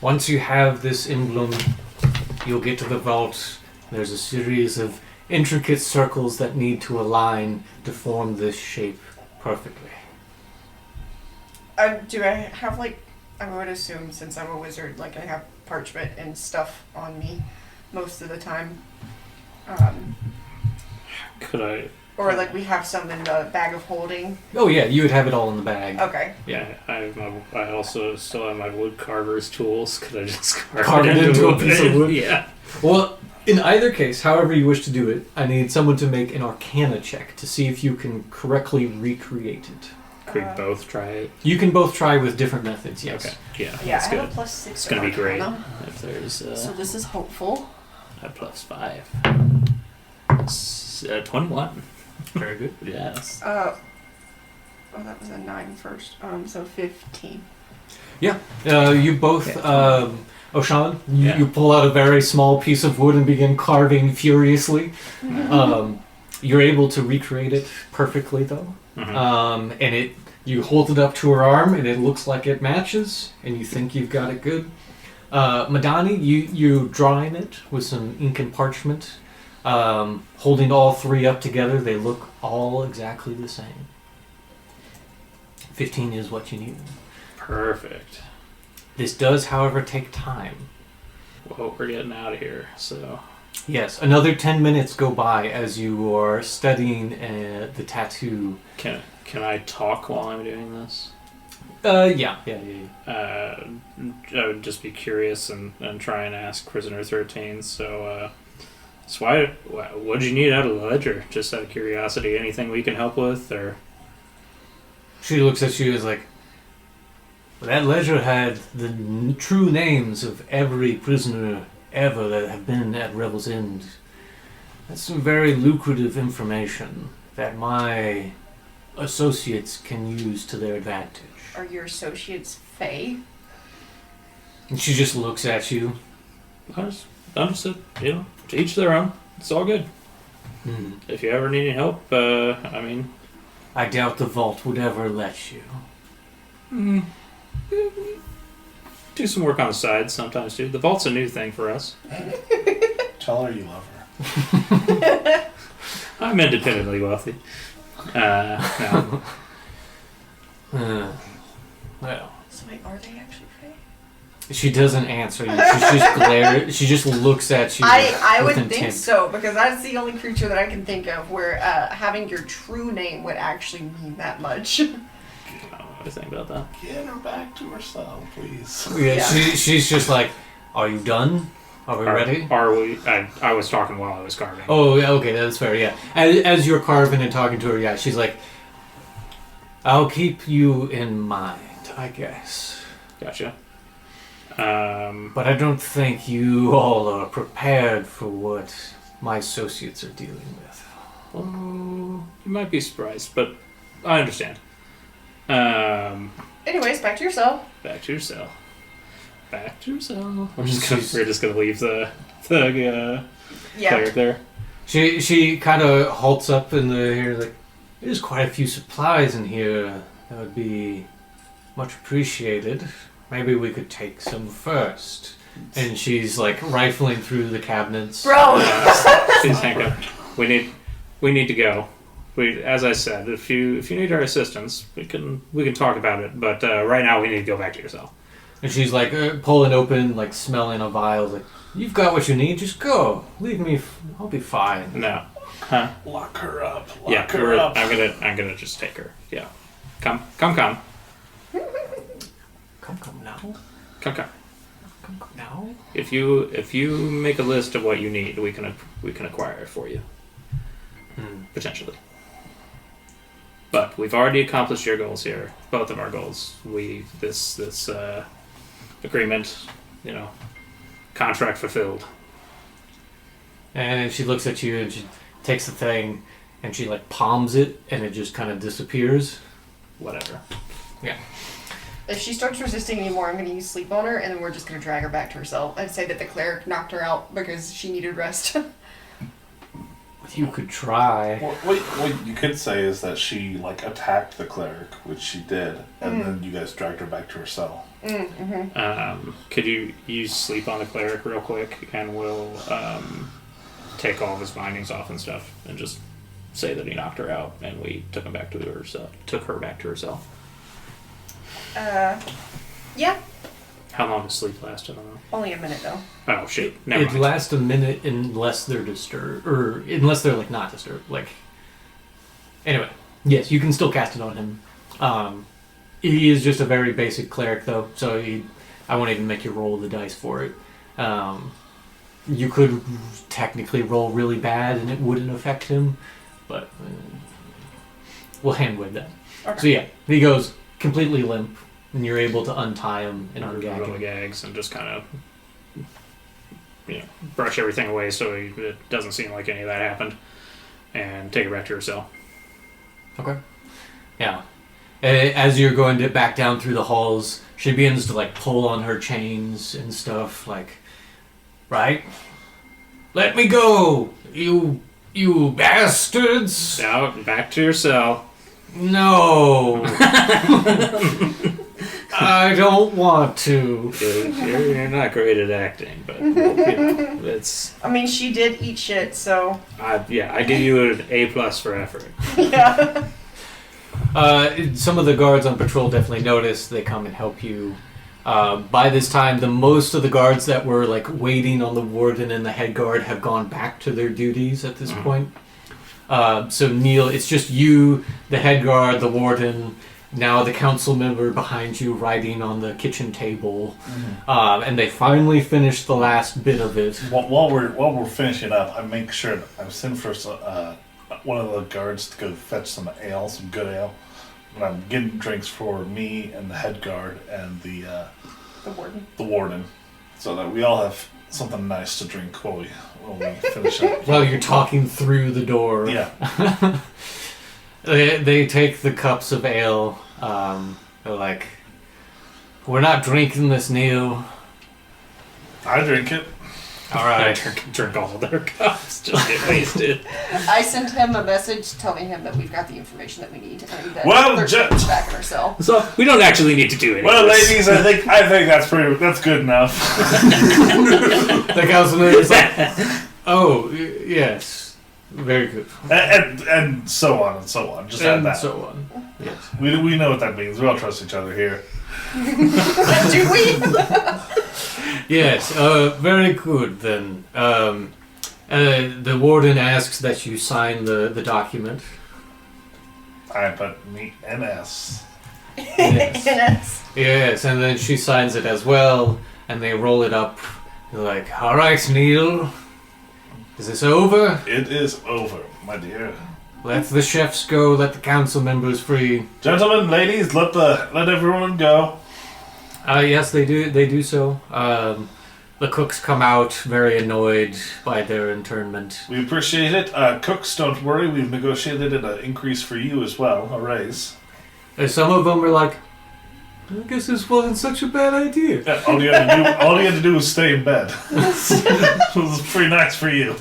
Speaker 3: Once you have this emblem, you'll get to the vault. There's a series of intricate circles that need to align to form this shape perfectly.
Speaker 1: Do I have I would assume since I'm a wizard, I have parchment and stuff on me most of the time.
Speaker 4: Could I?
Speaker 1: Or we have some in the bag of holding.
Speaker 3: Oh yeah, you would have it all in the bag.
Speaker 1: Okay.
Speaker 4: Yeah, I also still have my wood carver's tools. Could I just
Speaker 3: Carve it into a piece of wood?
Speaker 4: Yeah.
Speaker 3: Well, in either case, however you wish to do it, I need someone to make an Arcana check to see if you can correctly recreate it.
Speaker 4: Could we both try it?
Speaker 3: You can both try with different methods, yes.
Speaker 4: Okay. Yeah.
Speaker 1: Yeah, I
Speaker 4: That's
Speaker 1: have
Speaker 4: good.
Speaker 1: a +6.
Speaker 4: It's gonna be great.
Speaker 1: Arcana.
Speaker 4: If there's
Speaker 1: So this is hopeful.
Speaker 4: a +5. 21.
Speaker 3: Very good.
Speaker 4: Yes.
Speaker 1: Oh, that was a 9 first. So 15.
Speaker 3: You both, Oshan,
Speaker 4: Yeah.
Speaker 3: you pull out a very small piece of wood and begin carving furiously. You're able to recreate it perfectly, though.
Speaker 4: Mhm.
Speaker 3: And you hold it up to her arm, and it looks like it matches, and you think you've got it good. Madoni, you drawing it with some ink and parchment, holding all three up together. They look all exactly the same. 15 is what you need.
Speaker 4: Perfect.
Speaker 3: This does, however, take time.
Speaker 4: Well, we're getting out of here, so.
Speaker 3: Yes, another 10 minutes go by as you are studying the tattoo.
Speaker 4: Can I talk while I'm doing this?
Speaker 3: Yeah.
Speaker 4: I would just be curious and try and ask Prisoner 13. So what'd you need out of the ledger? Just out of curiosity, anything we can help with, or?
Speaker 3: She looks at you as like, that ledger had the true names of every prisoner ever that have been at Revel's End. That's some very lucrative information that my associates can use to their advantage.
Speaker 1: Are your associates Fae?
Speaker 3: And she just looks at you.
Speaker 4: understood. You know, to each their own. It's all good. If you ever need any help, I mean,
Speaker 3: I doubt the vault would ever let you.
Speaker 4: do some work on the side sometimes too. The vault's a new thing for us.
Speaker 2: Tell her you love her.
Speaker 4: I'm independently wealthy. No.
Speaker 3: Well,
Speaker 1: So wait, are they actually Fae?
Speaker 3: she doesn't answer you. She just looks at you.
Speaker 1: I
Speaker 3: with
Speaker 1: would
Speaker 3: intent.
Speaker 1: think so, because that's the only creature that I can think of where having your true name would actually mean that much.
Speaker 4: I don't know what to think about that.
Speaker 2: Get her back to herself, please.
Speaker 3: Yeah,
Speaker 1: Yeah.
Speaker 3: she's just like, are you done? Are we ready?
Speaker 4: Are we? I was talking while I was carving.
Speaker 3: Oh, yeah, okay, that's fair, yeah. As you're carving and talking to her, yeah, she's like, I'll keep you in mind, I guess.
Speaker 4: Gotcha.
Speaker 3: But I don't think you all are prepared for what my associates are dealing with.
Speaker 4: Oh, you might be surprised, but I understand.
Speaker 1: Anyways, back to your cell.
Speaker 4: Back to your cell. Back to your cell. We're
Speaker 3: She's-
Speaker 4: just gonna leave the
Speaker 1: Yeah.
Speaker 4: cleric there.
Speaker 3: She kind of halts up in the here, like, there's quite a few supplies in here that would be much appreciated. Maybe we could take some first. And she's like rifling through the cabinets.
Speaker 1: Bro!
Speaker 4: She's handcuffed. We need to go. As I said, if you need our assistance, we can talk about it. But right now, we need to go back to your cell.
Speaker 3: And she's like pulling open, like smelling a vial. Like, you've got what you need. Just go. Leave me. I'll be fine.
Speaker 4: No. Huh?
Speaker 2: Lock her up.
Speaker 4: Yeah.
Speaker 2: Lock her up.
Speaker 4: I'm gonna just take her. Yeah. Come.
Speaker 3: Come now. Come now.
Speaker 4: If you make a list of what you need, we can acquire it for you. Potentially. But we've already accomplished your goals here. Both of our goals. This agreement, contract fulfilled.
Speaker 3: And she looks at you and she takes the thing and she like palms it and it just kind of disappears.
Speaker 4: Whatever.
Speaker 3: Yeah.
Speaker 1: If she starts resisting anymore, I'm going to use sleep on her, and then we're just going to drag her back to herself. I'd say that the cleric knocked her out because she needed rest.
Speaker 3: You could try.
Speaker 2: What you could say is that she attacked the cleric, which she did, and then you guys dragged her back to her cell.
Speaker 4: Could you use sleep on the cleric real quick, and we'll take all of his bindings off and stuff, and just say that he knocked her out, and we took her back to her cell.
Speaker 1: Yeah.
Speaker 4: How long does sleep last? I don't know.
Speaker 1: Only a minute, though.
Speaker 4: Oh shit! Never
Speaker 3: It
Speaker 4: mind.
Speaker 3: lasts a minute unless they're disturbed, or unless they're not disturbed. Anyway, yes, you can still cast it on him. He is just a very basic cleric, though, so I won't even make you roll the dice for it. You could technically roll really bad and it wouldn't affect him, but we'll hand wave that.
Speaker 1: Okay.
Speaker 3: So yeah, he goes completely limp, and you're able to untie him and
Speaker 4: Remove
Speaker 3: ungag
Speaker 4: all the
Speaker 3: him.
Speaker 4: gags and just kind of brush everything away so it doesn't seem like any of that happened, and take her back to her cell.
Speaker 3: Okay. Yeah. As you're going back down through the halls, she begins to pull on her chains and stuff. Right? Let me go, you bastards!
Speaker 4: Now back to your cell.
Speaker 3: No. I don't want to.
Speaker 4: You're not great at acting, but it's.
Speaker 1: I mean, she did eat shit, so.
Speaker 4: I give you an A+ for effort.
Speaker 1: Yeah.
Speaker 3: Some of the guards on patrol definitely notice. They come and help you. By this time, most of the guards that were waiting on the warden and the head guard have gone back to their duties at this point. So Neil, it's just you, the head guard, the warden, now the council member behind you writing on the kitchen table, and they finally finish the last bit of it.
Speaker 2: While we're finishing up, I make sure I send for one of the guards to go fetch some ale, some good ale. And I'm getting drinks for me and the head guard and the warden, so that we all have something nice to drink while we finish up.
Speaker 3: Well, you're talking through the door.
Speaker 2: Yeah.
Speaker 3: They take the cups of ale. They're like, "We're not drinking this, Neil."
Speaker 2: I drink it.
Speaker 3: All
Speaker 4: I
Speaker 3: right.
Speaker 4: drink all of their cups, just get wasted.
Speaker 1: I sent him a message telling him that we've got the information that we need and that
Speaker 2: Well,
Speaker 1: there's
Speaker 2: just-
Speaker 1: back in our cell.
Speaker 4: So we don't actually need to do anything.
Speaker 2: Well, ladies, I think that's good enough.
Speaker 3: The councilman is like, oh, yes. Very good.
Speaker 2: And so on and so on. Just add
Speaker 3: And
Speaker 2: that.
Speaker 3: so on. Yes.
Speaker 2: We know what that means. We all trust each other here.
Speaker 1: Do we?
Speaker 3: Yes, very good then. The warden asks that you sign the document.
Speaker 2: I put me NS.
Speaker 3: Yes.
Speaker 1: Yes.
Speaker 3: Yes, and then she signs it as well, and they roll it up. They're like, all right, Neil, is this over?
Speaker 2: It is over, my dear.
Speaker 3: Let the chefs go, let the council members free.
Speaker 2: Gentlemen, ladies, let everyone go.
Speaker 3: Yes, they do so. The cooks come out very annoyed by their internment.
Speaker 2: We appreciate it. Cooks, don't worry. We've negotiated an increase for you as well, a raise.
Speaker 3: And some of them are like, I guess this wasn't such a bad idea.
Speaker 2: Yeah, all you had to do was stay in bed. It was pretty nice for you.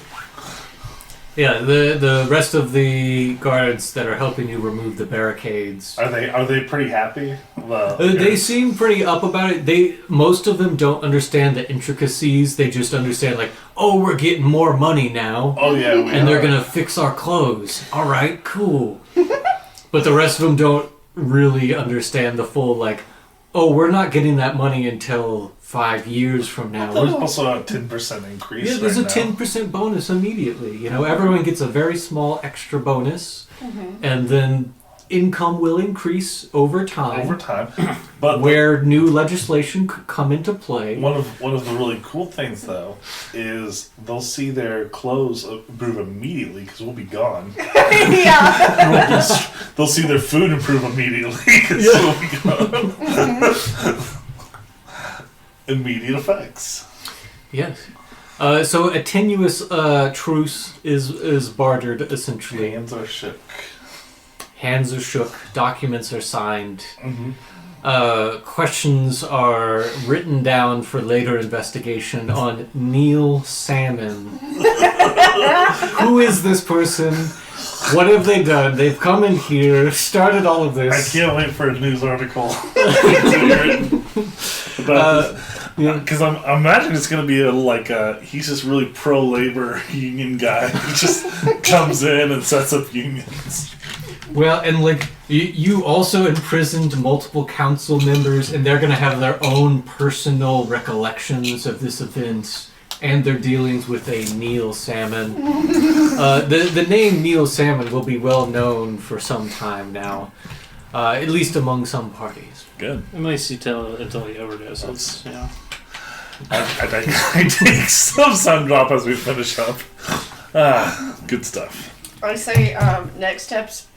Speaker 3: Yeah, the rest of the guards that are helping you remove the barricades.
Speaker 2: Are they pretty happy? Well,
Speaker 3: They seem pretty up about it. Most of them don't understand the intricacies. They just understand like, oh, we're getting more money now,
Speaker 2: Oh yeah, we
Speaker 3: and they're
Speaker 2: are.
Speaker 3: gonna fix our clothes. All right, cool. But the rest of them don't really understand the full like, oh, we're not getting that money until 5 years from now.
Speaker 2: There's also a 10% increase.
Speaker 3: Yeah, there's
Speaker 2: right
Speaker 3: a
Speaker 2: now.
Speaker 3: 10% bonus immediately. You know, everyone gets a very small extra bonus, and then income will increase over time.
Speaker 2: over time. But
Speaker 3: where new legislation could come into play.
Speaker 2: one of the really cool things though is they'll see their clothes improve immediately because we'll be gone.
Speaker 1: Yeah.
Speaker 2: They'll see their food improve immediately because we'll be gone. Immediate effects.
Speaker 3: Yes. So a tenuous truce is bartered essentially.
Speaker 2: Hands are shook.
Speaker 3: Hands are shook. Documents are signed.
Speaker 2: Mm-hmm.
Speaker 3: Questions are written down for later investigation on Neil Salmon. Who is this person? What have they done? They've come in here, started all of
Speaker 2: I
Speaker 3: this.
Speaker 2: can't wait for a news article. Because I'm imagining it's going to be he's just really pro-labor union guy who just comes in and sets up unions.
Speaker 3: Well, and like you also imprisoned multiple council members, and they're going to have their own personal recollections of this event and their dealings with a Neil Salmon. The name Neil Salmon will be well known for some time now, at least among some parties.
Speaker 2: Good.
Speaker 4: At least until he overdoses. Yeah.
Speaker 2: I take some sun drop as we finish up. Good stuff.
Speaker 1: I say next steps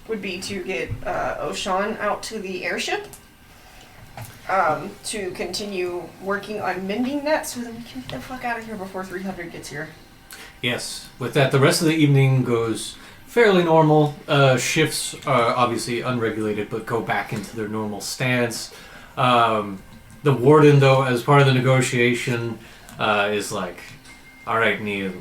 Speaker 1: would be to get Oshan out to the airship to continue working on mending that so that we can get the fuck out of here before 300 gets here.
Speaker 3: Yes. With that, the rest of the evening goes fairly normal. Shifts are obviously unregulated, but go back into their normal stance. The warden, though, as part of the negotiation, is like, all right, Neil,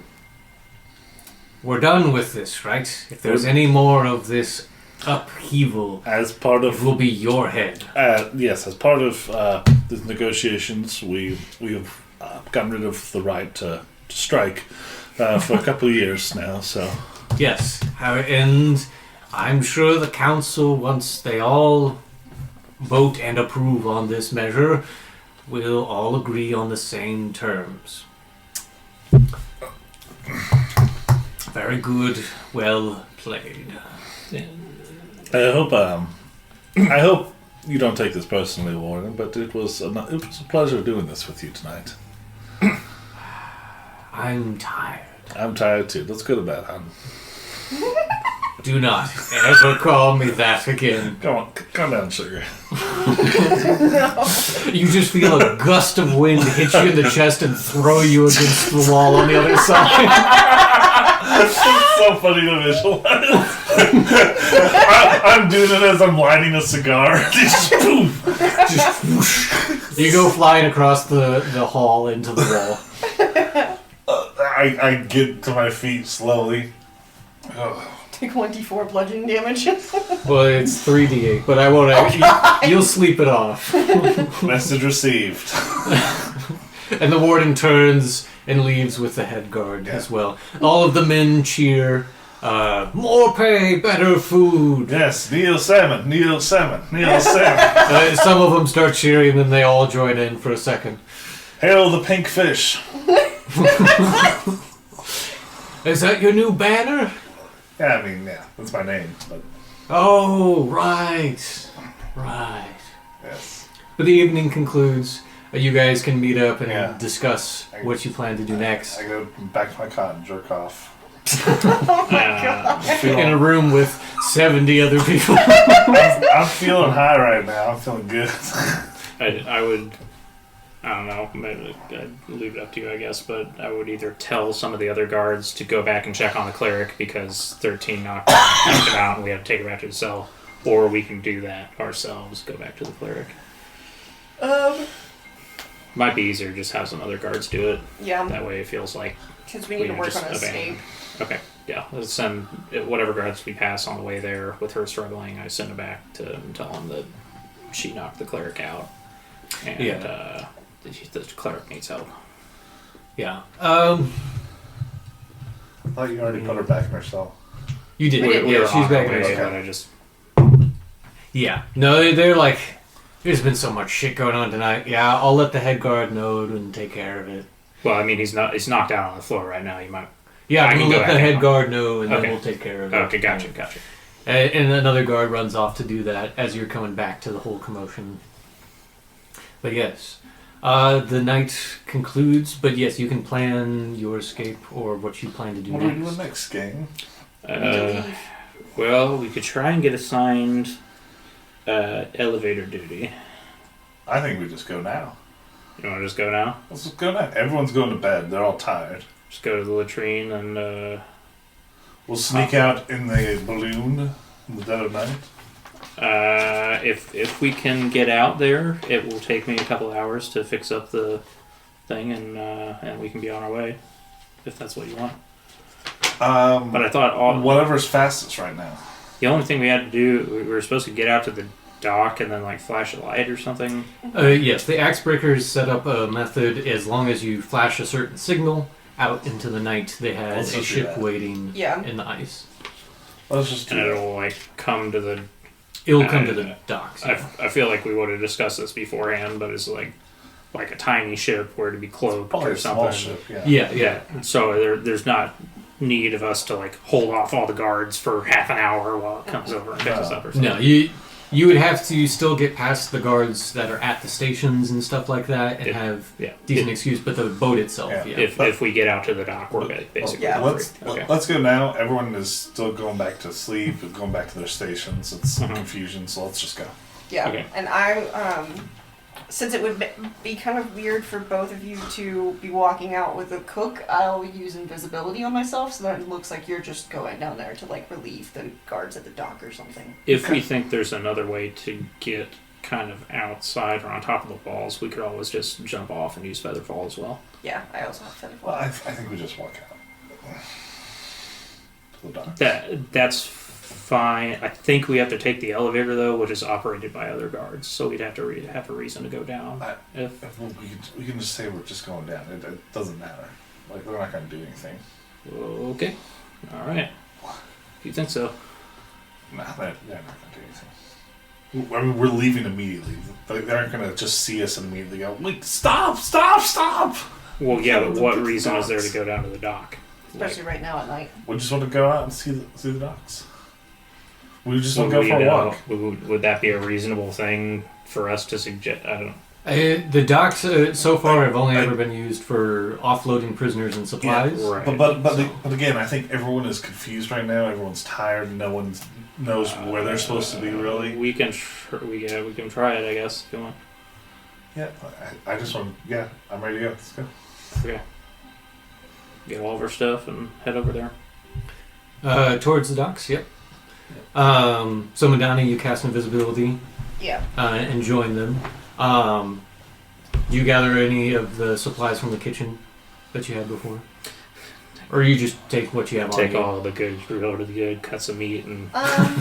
Speaker 3: we're done with this, right? If there's any more of this upheaval,
Speaker 2: As part
Speaker 3: it
Speaker 2: of
Speaker 3: will be your head.
Speaker 2: yes, as part of the negotiations, we have gotten rid of the right to strike for a couple of years now. So
Speaker 3: Yes, and I'm sure the council, once they all vote and approve on this measure, will all agree on the same terms. Very good, well played.
Speaker 2: I hope you don't take this personally, Warren, but it was a pleasure doing this with you tonight.
Speaker 3: I'm tired.
Speaker 2: I'm tired too. Let's go to bed, hon.
Speaker 3: Do not ever call me that again.
Speaker 2: Come on, calm down, sugar.
Speaker 3: You just feel a gust of wind hit you in the chest and throw you against the wall on the other side.
Speaker 2: It's so funny to visualize. I'm doing it as I'm lighting a cigar. Just boom.
Speaker 3: Just whoosh. You go flying across the hall into the wall.
Speaker 2: I get to my feet slowly. Oh.
Speaker 1: Take 1d4 bludgeoning damage.
Speaker 3: Well, it's 3d8, but I won't. You'll sleep it off.
Speaker 2: Message received.
Speaker 3: And the warden turns and leaves with the head guard as well. All of the men cheer. More pay, better food.
Speaker 2: Yes, Neil Salmon, Neil Salmon, Neil Salmon.
Speaker 3: Some of them start cheering, then they all join in for a second.
Speaker 2: Hail the pink fish.
Speaker 3: Is that your new banner?
Speaker 2: Yeah, I mean, yeah, that's my name. But
Speaker 3: Oh, right.
Speaker 2: yes.
Speaker 3: But the evening concludes. You guys can meet up and
Speaker 2: Yeah.
Speaker 3: discuss what you plan to do next.
Speaker 2: I go back to my cot and jerk off.
Speaker 1: Oh my god.
Speaker 3: In a room with 70 other people.
Speaker 2: I'm feeling high right now. I'm feeling good.
Speaker 4: I would. I don't know. Maybe I'd leave it up to you, I guess. But I would either tell some of the other guards to go back and check on the cleric because 13 knocked him out and we have to take him back to the cell, or we can do that ourselves. Go back to the cleric. Might be easier just have some other guards do it.
Speaker 1: Yeah.
Speaker 4: That way it feels like
Speaker 1: Because we need to work on escape.
Speaker 4: Okay, yeah. Let's send whatever guards we pass on the way there with her struggling. I send her back to tell them that she knocked the cleric out, and the cleric needs help.
Speaker 3: Yeah.
Speaker 2: I thought you already put her back in her cell.
Speaker 3: You did.
Speaker 1: We
Speaker 3: Yeah,
Speaker 4: were
Speaker 3: she's
Speaker 4: on
Speaker 3: back
Speaker 4: our
Speaker 3: in her
Speaker 4: way,
Speaker 3: cell.
Speaker 4: but I just
Speaker 3: Yeah. No, they're like, there's been so much shit going on tonight. Yeah, I'll let the head guard know and take care of it.
Speaker 4: well, I mean, he's knocked out on the floor right now. You might.
Speaker 3: Yeah,
Speaker 4: I
Speaker 3: we'll
Speaker 4: can go
Speaker 3: let the
Speaker 4: back
Speaker 3: head
Speaker 4: in.
Speaker 3: guard know and
Speaker 4: Okay.
Speaker 3: then we'll take care of it.
Speaker 4: Okay, gotcha.
Speaker 3: And another guard runs off to do that as you're coming back to the whole commotion. But yes, the night concludes. But yes, you can plan your escape or what you plan to do
Speaker 2: What are we
Speaker 3: next.
Speaker 2: doing next, gang?
Speaker 4: Well, we could try and get assigned elevator duty.
Speaker 2: I think we just go now.
Speaker 4: You want to just go now?
Speaker 2: Let's just go now. Everyone's going to bed. They're all tired.
Speaker 4: Just go to the latrine and.
Speaker 2: We'll sneak out in the balloon in the dead of night.
Speaker 4: If we can get out there, it will take me a couple hours to fix up the thing, and we can be on our way, if that's what you want. But I thought
Speaker 2: whatever's fastest right now.
Speaker 4: the only thing we had to do, we were supposed to get out to the dock and then like flash a light or something.
Speaker 3: Yes, the axe breakers set up a method. As long as you flash a certain signal out into the night, they had
Speaker 2: Let's
Speaker 3: a
Speaker 2: just do
Speaker 3: ship
Speaker 2: that.
Speaker 3: waiting
Speaker 1: Yeah.
Speaker 3: in the ice.
Speaker 2: Let's just do
Speaker 4: And
Speaker 2: that.
Speaker 4: it'll like come to the.
Speaker 3: It'll come to the docks.
Speaker 4: I feel like we would have discussed this beforehand, but it's like a tiny ship where to be cloaked
Speaker 2: Probably
Speaker 4: or
Speaker 2: a small
Speaker 4: something.
Speaker 2: ship, yeah.
Speaker 3: Yeah.
Speaker 4: So there's not need of us to like hold off all the guards for half an hour while it comes over and picks us up or something.
Speaker 3: No, you would have to still get past the guards that are at the stations and stuff like that and have decent excuse, but the boat itself, yeah.
Speaker 4: If we get out to the dock, we're basically free.
Speaker 2: Let's go now. Everyone is still going back to sleep, going back to their stations. It's confusion, so let's just go.
Speaker 1: Yeah.
Speaker 4: Okay.
Speaker 1: And I, since it would be kind of weird for both of you to be walking out with a cook, I'll use invisibility on myself so that it looks like you're just going down there to like relieve the guards at the dock or something.
Speaker 4: If we think there's another way to get kind of outside or on top of the walls, we could always just jump off and use feather fall as well.
Speaker 1: Yeah, I also have feather
Speaker 2: Well,
Speaker 1: fall.
Speaker 2: I think we just walk out to the dock.
Speaker 4: That's fine. I think we have to take the elevator though, which is operated by other guards, so we'd have to have a reason to go down.
Speaker 2: If we can just say we're just going down. It doesn't matter. Like we're not going to do anything.
Speaker 4: Okay, all right. If you think so.
Speaker 2: Nah, they're not going to do anything. I mean, we're leaving immediately. They aren't going to just see us and immediately go, "Wait, stop!
Speaker 4: Well, yeah, but what reason is there to go down to the dock?
Speaker 1: Especially right now at night.
Speaker 2: We just want to go out and see the docks. We just want to go for a walk.
Speaker 4: Would that be a reasonable thing for us to suggest? I don't know.
Speaker 3: The docks so far have only ever been used for offloading prisoners and supplies.
Speaker 4: Yeah, right.
Speaker 2: But again, I think everyone is confused right now. Everyone's tired. No one knows where they're supposed to be. Really,
Speaker 4: we can try it. I guess if you want.
Speaker 2: yeah. I just want. Yeah, I'm ready to go. Let's go.
Speaker 4: Okay. Get all of our stuff and head over there.
Speaker 3: Towards the docks, yep. So Madoni, you cast invisibility
Speaker 1: Yeah.
Speaker 3: and join them. Do you gather any of the supplies from the kitchen that you had before? Or you just take what you have on
Speaker 4: Take
Speaker 3: you?
Speaker 4: all the good, go to the good cuts of meat and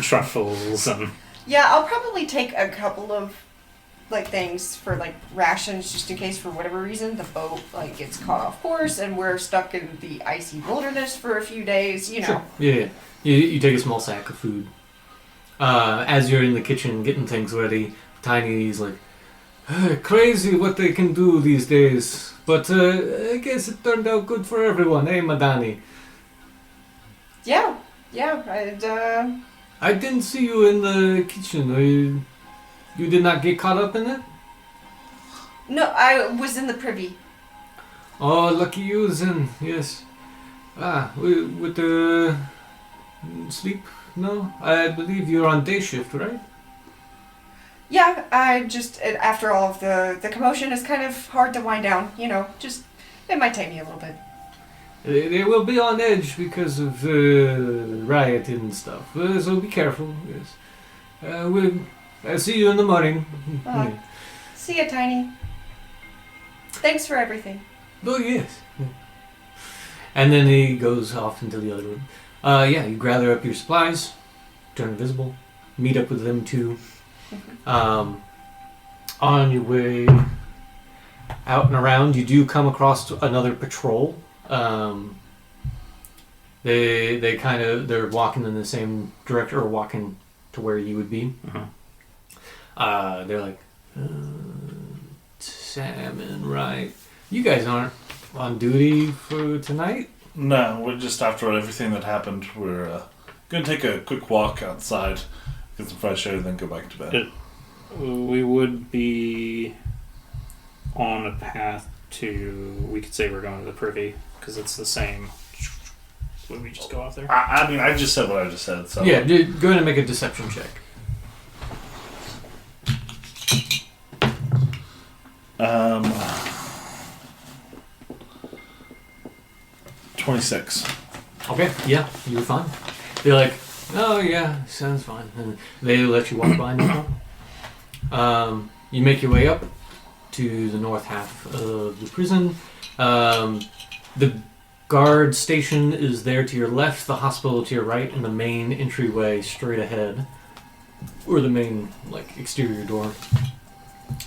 Speaker 4: truffles and.
Speaker 1: Yeah, I'll probably take a couple of like things for like rations just in case for whatever reason the boat like gets caught off course and we're stuck in the icy wilderness for a few days, you know.
Speaker 3: Sure. Yeah. You take a small sack of food. As you're in the kitchen getting things ready, Tiny's like, crazy what they can do these days. But I guess it turned out good for everyone, eh, Madoni?
Speaker 1: Yeah,
Speaker 3: I didn't see you in the kitchen. You did not get caught up in it?
Speaker 1: no, I was in the privy.
Speaker 3: Oh, lucky you then, yes. With the sleep? No? I believe you're on day shift, right?
Speaker 1: Yeah, I just after all of the commotion, it's kind of hard to wind down. You know, just it might take me a little bit.
Speaker 3: They will be on edge because of riot and stuff. So be careful, yes. I'll see you in the morning.
Speaker 1: See ya, Tiny. Thanks for everything.
Speaker 3: Oh, yes. And then he goes off into the other room. You gather up your supplies, turn invisible, meet up with them too. On your way out and around, you do come across another patrol. They're walking in the same direction, or walking to where you would be. They're like, Salmon, right? You guys aren't on duty for tonight?
Speaker 2: No, we're just after everything that happened. We're going to take a quick walk outside, get some fresh air, then go back to bed.
Speaker 4: We would be on a path to. We could say we're going to the privy because it's the same. Would we just go off there?
Speaker 2: I mean, I just said what I just said. So
Speaker 3: Yeah, go ahead and make a deception check.
Speaker 2: 26.
Speaker 3: Okay, yeah, you're fine. They're like, oh yeah, sounds fine. And they let you walk behind them. You make your way up to the north half of the prison. The guard station is there to your left, the hospital to your right, and the main entryway straight ahead. Or the main, exterior door.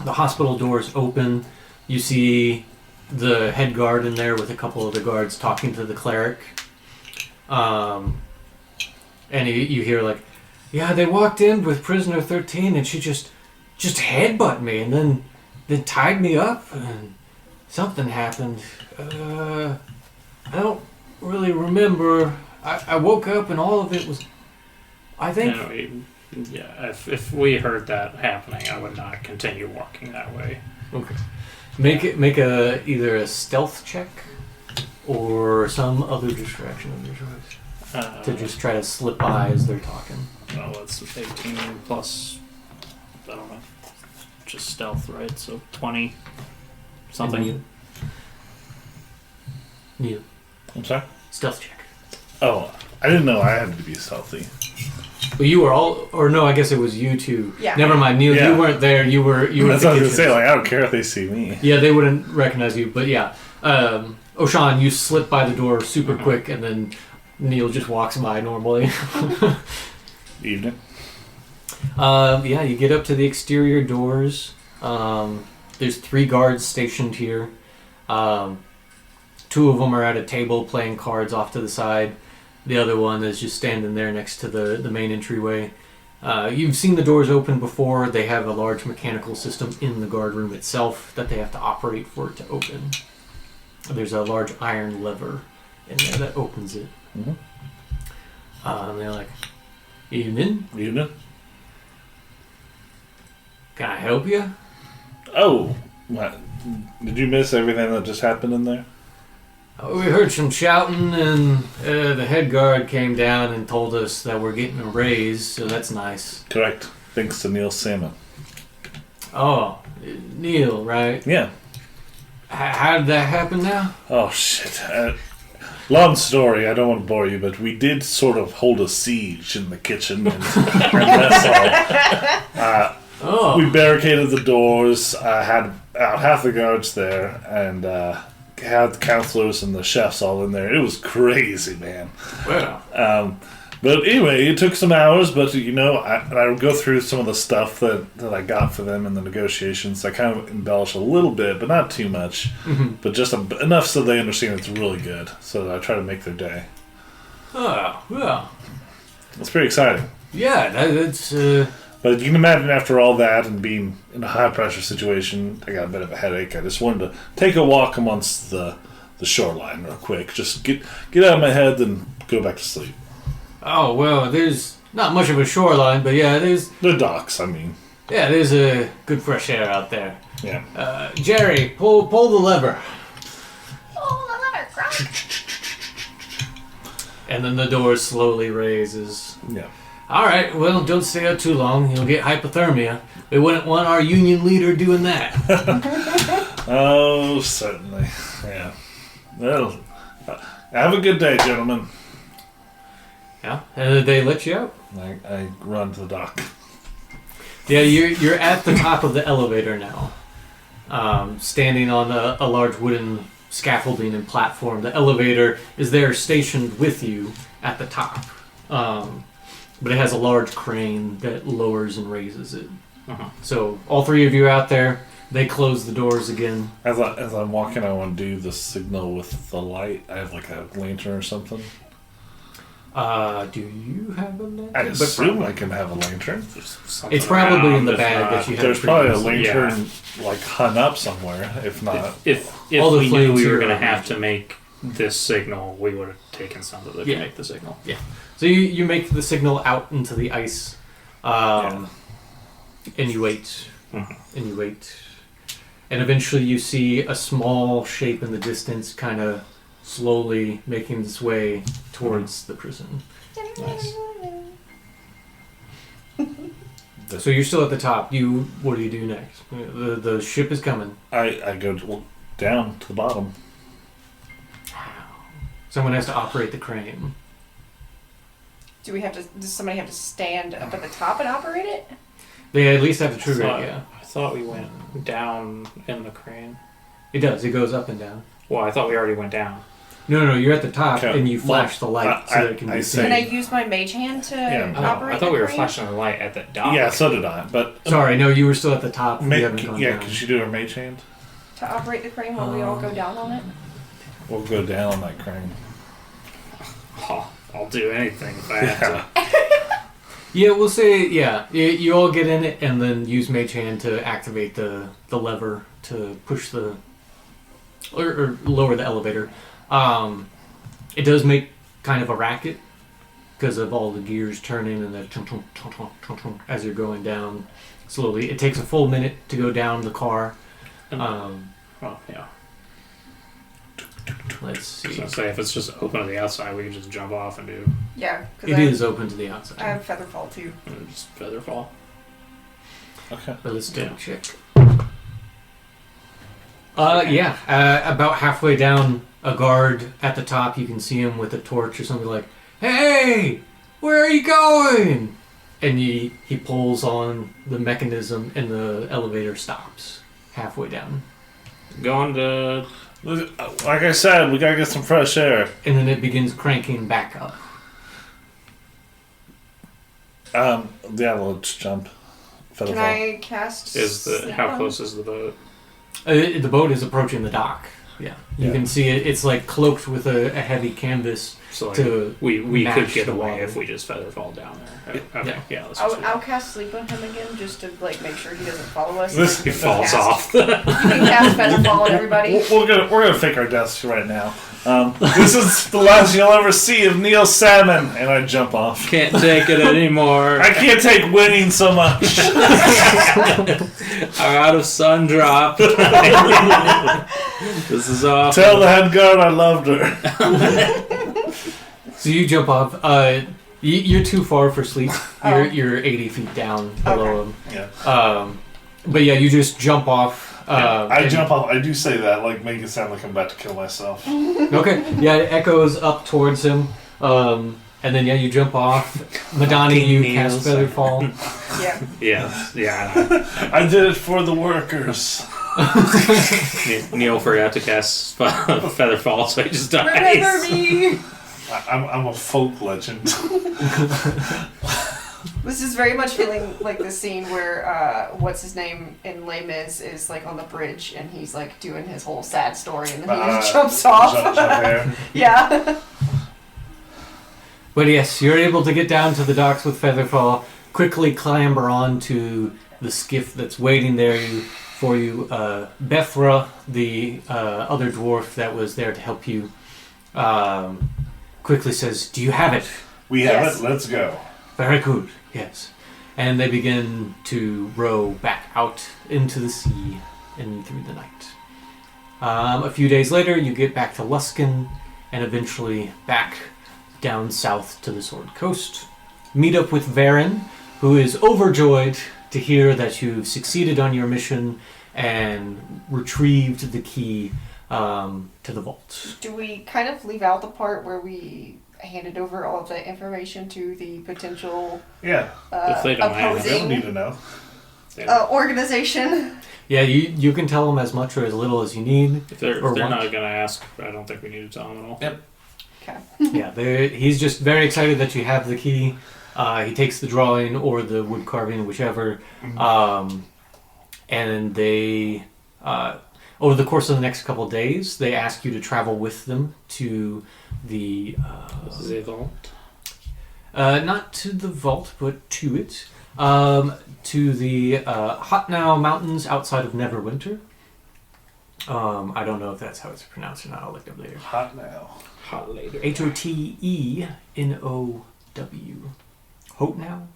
Speaker 3: The hospital door is open. You see the head guard in there with a couple of the guards talking to the cleric. And you hear yeah, they walked in with prisoner 13 and she just headbutt me and then tied me up and something happened. I don't really remember. I woke up and all of it was, I think...
Speaker 4: If we heard that happening, I would not continue walking that way.
Speaker 3: Okay. Make either a stealth check or some other distraction of your choice. To just try to slip by as they're talking.
Speaker 4: Well, that's 18 plus, I don't know, just stealth, right? So 20 something.
Speaker 3: You.
Speaker 2: I'm sorry?
Speaker 3: Stealth check.
Speaker 2: Oh, I didn't know I had to be stealthy.
Speaker 3: Well, you were all, or no, I guess it was you two.
Speaker 1: Yeah.
Speaker 3: Never mind, Neil.
Speaker 2: Yeah.
Speaker 3: You weren't there. You were.
Speaker 2: That's what I was going to say. I don't care if they see me.
Speaker 3: Yeah, they wouldn't recognize you. But yeah, O'Shawn, you slip by the door super quick, and then Neil just walks by normally.
Speaker 2: Evening.
Speaker 3: You get up to the exterior doors. There's 3 guards stationed here. 2 of them are at a table playing cards off to the side. The other one is just standing there next to the main entryway. You've seen the doors open before. They have a large mechanical system in the guard room itself that they have to operate for it to open. There's a large iron lever in there that opens it.
Speaker 2: Mm-hmm.
Speaker 3: And they're like, evening.
Speaker 2: Evening.
Speaker 3: Can I help you?
Speaker 2: Oh, what? Did you miss everything that just happened in there?
Speaker 3: We heard some shouting, and the head guard came down and told us that we're getting a raise, so that's nice.
Speaker 2: Correct. Thanks to Neil Salmon.
Speaker 3: Oh, Neil, right?
Speaker 2: Yeah.
Speaker 3: How did that happen now?
Speaker 2: Oh, shit. Long story, I don't want to bore you, but we did sort of hold a siege in the kitchen, and that's all. We barricaded the doors, had about half the guards there, and had the counselors and the chefs all in there. It was crazy, man.
Speaker 3: Wow.
Speaker 2: But anyway, it took some hours, but I would go through some of the stuff that I got for them in the negotiations. I kind of embellish a little bit, but not too much. But just enough so they understand it's really good. So I try to make their day.
Speaker 3: Oh, yeah.
Speaker 2: It's pretty exciting.
Speaker 3: Yeah, that's...
Speaker 2: But you can imagine after all that and being in a high-pressure situation, I got a bit of a headache. I just wanted to take a walk amongst the shoreline real quick. Just get out of my head and go back to sleep.
Speaker 3: Oh, well, there's not much of a shoreline, but yeah, there's...
Speaker 2: The docks, I mean.
Speaker 3: Yeah, there's a good fresh air out there.
Speaker 2: Yeah.
Speaker 3: Jerry, pull the lever.
Speaker 1: Oh, the lever, Grump.
Speaker 3: And then the door slowly raises.
Speaker 2: Yeah.
Speaker 3: All right, well, don't stay out too long. You'll get hypothermia. We wouldn't want our union leader doing that.
Speaker 2: Oh, certainly. Yeah. Well, have a good day, gentlemen.
Speaker 3: Yeah, and they let you out.
Speaker 2: I run to the dock.
Speaker 3: Yeah, you're at the top of the elevator now, standing on a large wooden scaffolding and platform. The elevator is there stationed with you at the top, but it has a large crane that lowers and raises it. So all three of you out there, they close the doors again.
Speaker 2: As I'm walking, I want to do the signal with the light. I have like a lantern or something.
Speaker 3: Do you have a lantern?
Speaker 2: I assume I can have a lantern.
Speaker 3: It's probably in the bag that you had.
Speaker 2: There's probably a
Speaker 3: previously.
Speaker 2: lantern like hung up somewhere. If not,
Speaker 4: If
Speaker 3: All the
Speaker 4: we knew
Speaker 3: flames
Speaker 4: we were
Speaker 3: here
Speaker 4: going to
Speaker 3: are
Speaker 4: have
Speaker 3: magic.
Speaker 4: to make this signal, we would have taken something that
Speaker 3: Yeah.
Speaker 4: could make the signal.
Speaker 3: Yeah. So you make the signal out into the ice, and you wait, and you wait, and eventually you see a small shape in the distance, kind of slowly making its way towards the prison.
Speaker 4: Nice.
Speaker 3: So you're still at the top. What do you do next? The ship is coming.
Speaker 2: I go down to the bottom.
Speaker 3: Someone has to operate the crane.
Speaker 1: Does somebody have to stand up at the top and operate it?
Speaker 3: They at least have to trigger it. Yeah,
Speaker 4: I thought we went down in the crane.
Speaker 3: it does. It goes up and down.
Speaker 4: Well, I thought we already went down.
Speaker 3: No, you're at the top,
Speaker 2: Okay.
Speaker 3: and you flash the light so that it can
Speaker 2: I
Speaker 3: be
Speaker 2: see.
Speaker 3: seen.
Speaker 1: Can I use my mage hand to
Speaker 2: Yeah.
Speaker 4: Oh,
Speaker 1: operate
Speaker 4: I thought we
Speaker 1: the
Speaker 4: were
Speaker 1: crane?
Speaker 4: flashing the light at the dock.
Speaker 2: Yeah, so did I. But
Speaker 3: Sorry, no, you were still at the top. You haven't gone
Speaker 2: yeah,
Speaker 3: down.
Speaker 2: could you do a mage hand?
Speaker 1: To operate the crane while we all go down on it?
Speaker 2: We'll go down on that crane.
Speaker 4: Oh, I'll do anything if I have to.
Speaker 3: Yeah, we'll say, you all get in it and then use Mage Hand to activate the lever to push or lower the elevator. It does make kind of a racket because of all the gears turning and the chunk, as you're going down slowly. It takes a full minute to go down the car.
Speaker 4: Well, yeah.
Speaker 3: Let's
Speaker 4: I was
Speaker 3: see.
Speaker 4: gonna say if it's just open to the outside, we can just jump off and do
Speaker 1: Yeah,
Speaker 3: It
Speaker 1: because
Speaker 3: is open to the outside.
Speaker 1: I have Featherfall too.
Speaker 4: just feather fall.
Speaker 2: Okay.
Speaker 3: But let's
Speaker 4: Yeah.
Speaker 3: double check. About halfway down, a guard at the top, you can see him with a torch or something like, "Hey, where are you going?" And he pulls on the mechanism and the elevator stops halfway down.
Speaker 4: Going to
Speaker 2: Like I said, we gotta get some fresh air.
Speaker 3: And then it begins cranking back up.
Speaker 2: Yeah, let's jump.
Speaker 1: Can
Speaker 2: Featherfall.
Speaker 1: I cast?
Speaker 4: how
Speaker 1: sleep
Speaker 4: close is the boat?
Speaker 3: The boat is approaching the dock. Yeah. You
Speaker 2: Yeah.
Speaker 3: can see it. It's like cloaked with a heavy canvas
Speaker 4: So like,
Speaker 3: to
Speaker 4: we could
Speaker 3: match
Speaker 4: get
Speaker 3: the
Speaker 4: away
Speaker 3: water.
Speaker 4: if we just feather fall down there. Okay, yeah, let's
Speaker 1: on?
Speaker 4: just
Speaker 1: I'll cast sleep on him again just to make sure he doesn't follow us.
Speaker 2: This-
Speaker 1: Like,
Speaker 4: he
Speaker 1: you can
Speaker 4: falls
Speaker 1: cast-
Speaker 4: off.
Speaker 1: You can cast Featherfall on everybody.
Speaker 2: We're gonna fake our deaths right now. This is the last you'll ever see of Neil Salmon, and I jump off.
Speaker 4: Can't take it anymore.
Speaker 2: I can't take winning so much.
Speaker 4: I'm out of sun drop. This is awful.
Speaker 2: Tell the head guard I loved her.
Speaker 3: So you jump off. You're too far for sleep.
Speaker 1: Oh.
Speaker 3: You're 80 feet down below
Speaker 2: Yeah.
Speaker 3: him. But yeah, you just jump off.
Speaker 2: I
Speaker 3: and-
Speaker 2: jump off. I do say that, like make it sound like I'm about to kill myself.
Speaker 3: Okay. Yeah, it echoes up towards him. And then you jump off. Madoni, you cast
Speaker 4: Niels.
Speaker 3: Featherfall.
Speaker 1: Yeah.
Speaker 4: Yeah.
Speaker 2: I did it for the workers.
Speaker 4: Neil forgot to cast Feather Fall, so he just dies.
Speaker 1: Remember me!
Speaker 2: I'm a folk legend.
Speaker 1: This is very much feeling like the scene where, what's his name in Les Mis is like on the bridge and he's like doing his whole sad story and then he just jumps off. Yeah.
Speaker 3: But yes, you're able to get down to the docks with Featherfall, quickly clamber onto the skiff that's waiting there for you. Bethra, the other dwarf that was there to help you, quickly says, "Do you have it?"
Speaker 2: We have it. Let's go.
Speaker 3: Very good, yes. And they begin to row back out into the sea and through the night. A few days later, you get back to Luskin and eventually back down south to the Sword Coast. Meet up with Varen, who is overjoyed to hear that you've succeeded on your mission and retrieved the key to the vault.
Speaker 1: Do we kind of leave out the part where we handed over all of the information to the potential
Speaker 4: If they don't have it,
Speaker 2: They don't
Speaker 1: opposing
Speaker 2: need to know.
Speaker 1: organization?
Speaker 3: Yeah, you can tell them as much or as little as you need.
Speaker 4: If they're
Speaker 3: Or
Speaker 4: not
Speaker 3: what?
Speaker 4: going to ask, I don't think we need to tell them at all.
Speaker 2: Yep.
Speaker 1: Okay.
Speaker 3: Yeah, he's just very excited that you have the key. He takes the drawing or the wood carving, whichever, and they, over the course of the next couple of days, they ask you to travel with them to the
Speaker 4: vault.
Speaker 3: not to the vault, but to it, to the Hotnow Mountains outside of Neverwinter. I don't know if that's how it's pronounced or not. I'll look it up later.
Speaker 2: Hot now.
Speaker 4: Hot later.
Speaker 3: Hotenow. Hotnow?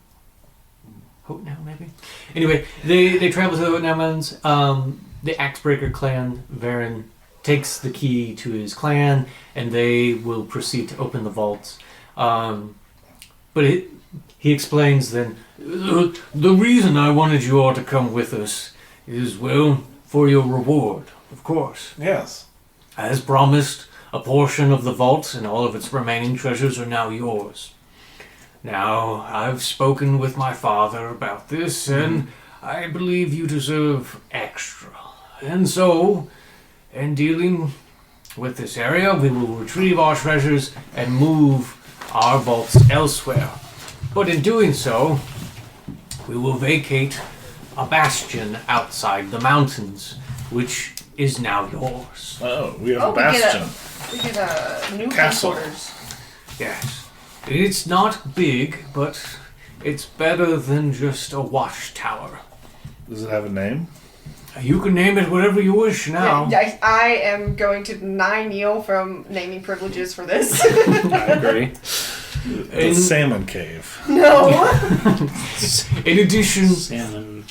Speaker 3: Hotnow, maybe? Anyway, they travel to the Hotnow Mountains. The Axebreaker clan, Varen, takes the key to his clan, and they will proceed to open the vaults. But he explains then, the reason I wanted you all to come with us is, well, for your reward, of course.
Speaker 2: Yes.
Speaker 3: As promised, a portion of the vault and all of its remaining treasures are now yours. Now, I've spoken with my father about this, and I believe you deserve extra. And so, in dealing with this area, we will retrieve our treasures and move our vaults elsewhere. But in doing so, we will vacate a bastion outside the mountains, which is now yours.
Speaker 2: Oh, we have a bastion.
Speaker 1: We get a new
Speaker 2: Castle.
Speaker 1: headquarters.
Speaker 3: Yes. It's not big, but it's better than just a watchtower.
Speaker 2: Does it have a name?
Speaker 3: You can name it whatever you wish now.
Speaker 1: Yeah, I am going to deny Neil from naming privileges for this.
Speaker 4: I agree.
Speaker 2: The Salmon Cave.
Speaker 1: No.
Speaker 3: In addition,
Speaker 4: Salmon.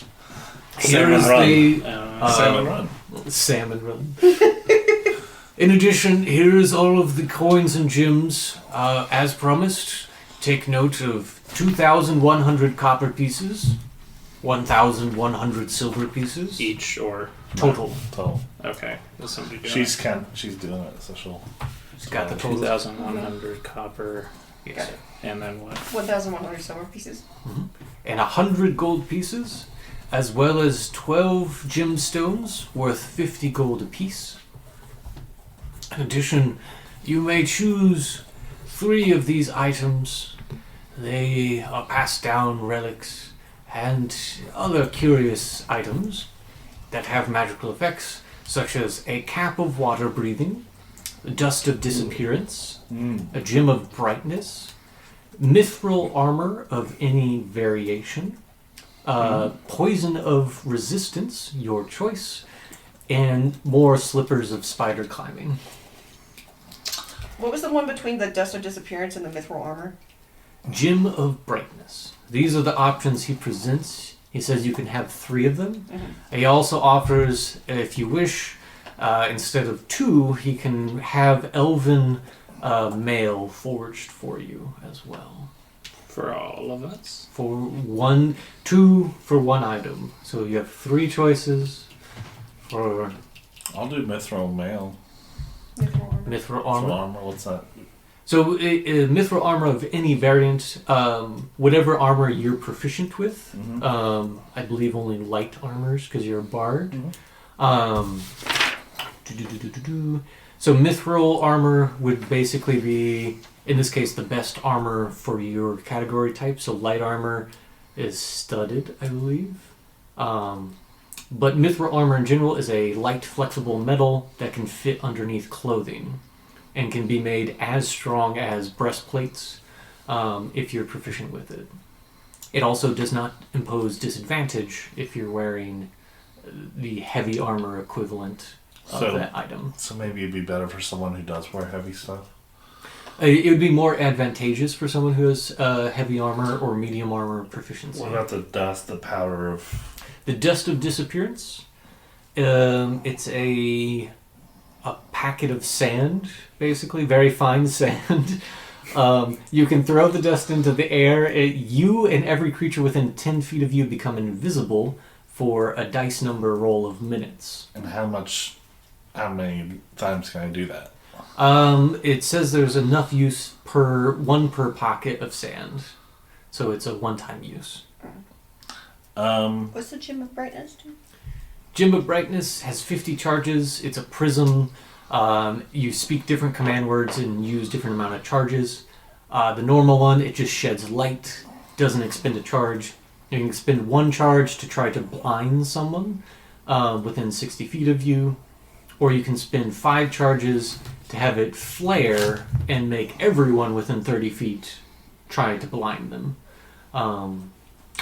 Speaker 3: here is
Speaker 2: Run.
Speaker 3: the
Speaker 2: Salmon Run.
Speaker 3: Salmon Run. In addition, here is all of the coins and gems. As promised, take note of 2,100 copper pieces, 1,100 silver pieces.
Speaker 4: Each or
Speaker 3: Total.
Speaker 2: Total.
Speaker 4: okay. Is somebody doing
Speaker 2: She's doing it, so she'll.
Speaker 3: She's got the
Speaker 4: it?
Speaker 3: total.
Speaker 4: 2,100 copper.
Speaker 3: Yes.
Speaker 4: And then what?
Speaker 1: 1,100 silver pieces.
Speaker 3: And 100 gold pieces, as well as 12 gemstones worth 50 gold apiece. In addition, you may choose 3 of these items. They are passed down relics and other curious items that have magical effects, such as a cap of water breathing, a dust of disappearance, a gem of brightness, mithril armor of any variation, poison of resistance, your choice, and more slippers of spider climbing.
Speaker 1: What was the one between the dust of disappearance and the mithril armor?
Speaker 3: Gem of brightness. These are the options he presents. He says you can have 3 of them. He also offers, if you wish, instead of 2, he can have elven mail forged for you as well.
Speaker 4: For all of us?
Speaker 3: For 2 for 1 item. So you have 3 choices for
Speaker 2: I'll do mithril mail.
Speaker 1: Mithril armor.
Speaker 3: mithril
Speaker 2: Mithril
Speaker 3: armor.
Speaker 2: armor. What's that?
Speaker 3: So mithril armor of any variant, whatever armor you're proficient with. I believe only light armors because you're a bard. Um, so mithril armor would basically be, in this case, the best armor for your category type. So light armor is studded, I believe. But mithril armor in general is a light, flexible metal that can fit underneath clothing and can be made as strong as breastplates if you're proficient with it. It also does not impose disadvantage if you're wearing the heavy armor equivalent of that item.
Speaker 2: So maybe it'd be better for someone who does wear heavy stuff?
Speaker 3: It would be more advantageous for someone who has heavy armor or medium armor proficiency.
Speaker 2: What about the dust, the powder of...
Speaker 3: The dust of disappearance? It's a packet of sand, basically, very fine sand. You can throw the dust into the air. You and every creature within 10 feet of you become invisible for a dice number roll of minutes.
Speaker 2: And how many times can I do that?
Speaker 3: It says there's enough use per pocket of sand. So it's a one-time use.
Speaker 1: What's the Gem of Brightness do?
Speaker 3: Gem of Brightness has 50 charges. It's a prism. You speak different command words and use different amount of charges. The normal one, it just sheds light, doesn't expend a charge. You can expend one charge to try to blind someone within 60 feet of you, or you can spend 5 charges to have it flare and make everyone within 30 feet try to blind them.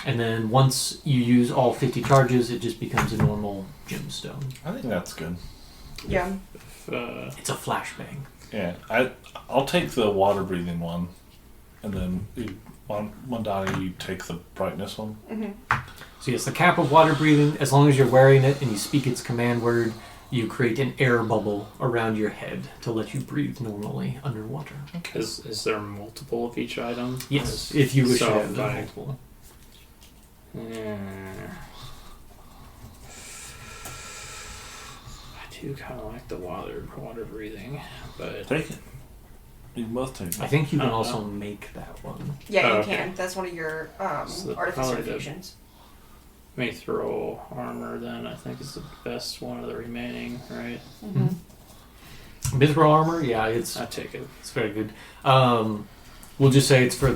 Speaker 3: And then once you use all 50 charges, it just becomes a normal gemstone.
Speaker 2: I think that's good.
Speaker 1: Yeah.
Speaker 3: It's a flashbang.
Speaker 2: Yeah, I'll take the water breathing one, and then Madoni, you take the brightness one.
Speaker 1: Mm-hmm.
Speaker 3: So yes, the cap of water breathing, as long as you're wearing it and you speak its command word, you create an air bubble around your head to let you breathe normally underwater.
Speaker 2: Okay.
Speaker 4: Is there multiple of each item?
Speaker 3: Yes, if you wish to have
Speaker 4: like,
Speaker 3: multiple.
Speaker 4: I do kind of like the water breathing, but
Speaker 2: Take it. You can both take it.
Speaker 3: I think you can also make that one.
Speaker 1: Yeah, you
Speaker 4: okay.
Speaker 1: can. That's one of your
Speaker 4: So
Speaker 1: artificer
Speaker 4: probably the-
Speaker 1: fusions.
Speaker 4: mithril armor then I think is the best one of the remaining, right?
Speaker 1: Mm-hmm.
Speaker 3: Mithril armor, yeah, it's
Speaker 4: I take it.
Speaker 3: very good. We'll just say it's for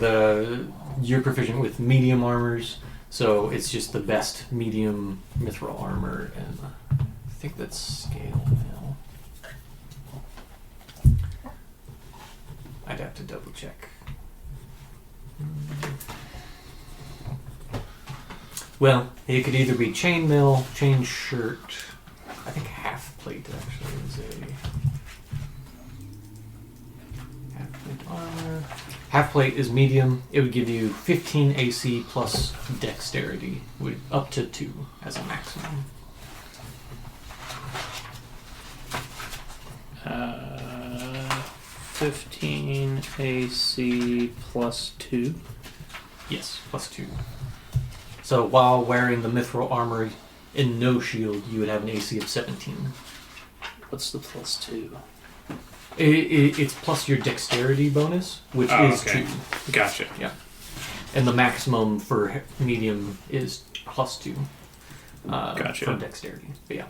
Speaker 3: you're proficient with medium armors, so it's just the best medium mithril armor, and I think that's scale now. I'd have to double check. Well, it could either be chainmail, chain shirt. I think half plate actually is a half plate armor. Half plate is medium. It would give you 15 AC plus dexterity, with up to 2 as a maximum.
Speaker 4: 15 AC plus 2.
Speaker 3: Yes, plus 2. So while wearing the mithril armor in no shield, you would have an AC of 17.
Speaker 4: What's the plus 2?
Speaker 3: It's plus your dexterity bonus, which is
Speaker 4: okay.
Speaker 3: 2.
Speaker 4: Gotcha.
Speaker 3: Yeah. And the maximum for medium is plus 2
Speaker 4: Gotcha.
Speaker 3: for dexterity. But yeah.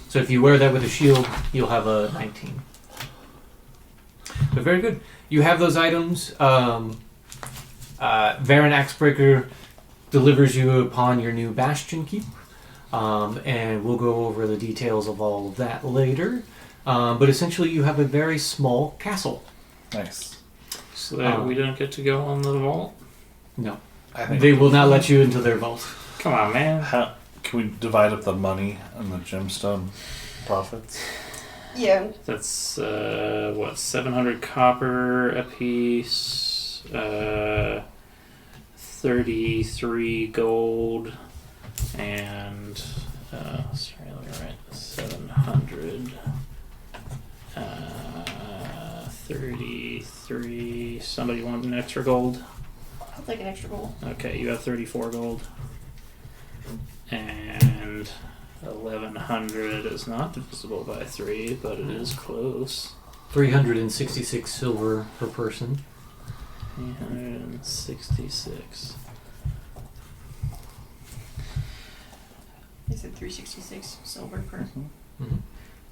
Speaker 3: So if you wear that with a shield, you'll have a 19. But very good. You have those items. Varen Axebreaker delivers you upon your new Bastion Keep. And we'll go over the details of all of that later. But essentially you have a very small castle.
Speaker 2: Nice.
Speaker 4: So that we don't get to go on the vault?
Speaker 3: No.
Speaker 2: I think
Speaker 3: They will not let you into their vault.
Speaker 4: Come on, man.
Speaker 2: How can we divide up the money and the gemstone profits?
Speaker 1: Yeah.
Speaker 4: That's 700 copper a piece, 33 gold, and sorry, let me write 700. 33. Somebody want an extra gold?
Speaker 1: I'll take an extra gold.
Speaker 4: Okay, you have 34 gold. And 1100 is not divisible by 3, but it is close.
Speaker 3: 366 silver per person.
Speaker 4: 366.
Speaker 1: You said 366 silver per.
Speaker 3: Mm-hmm.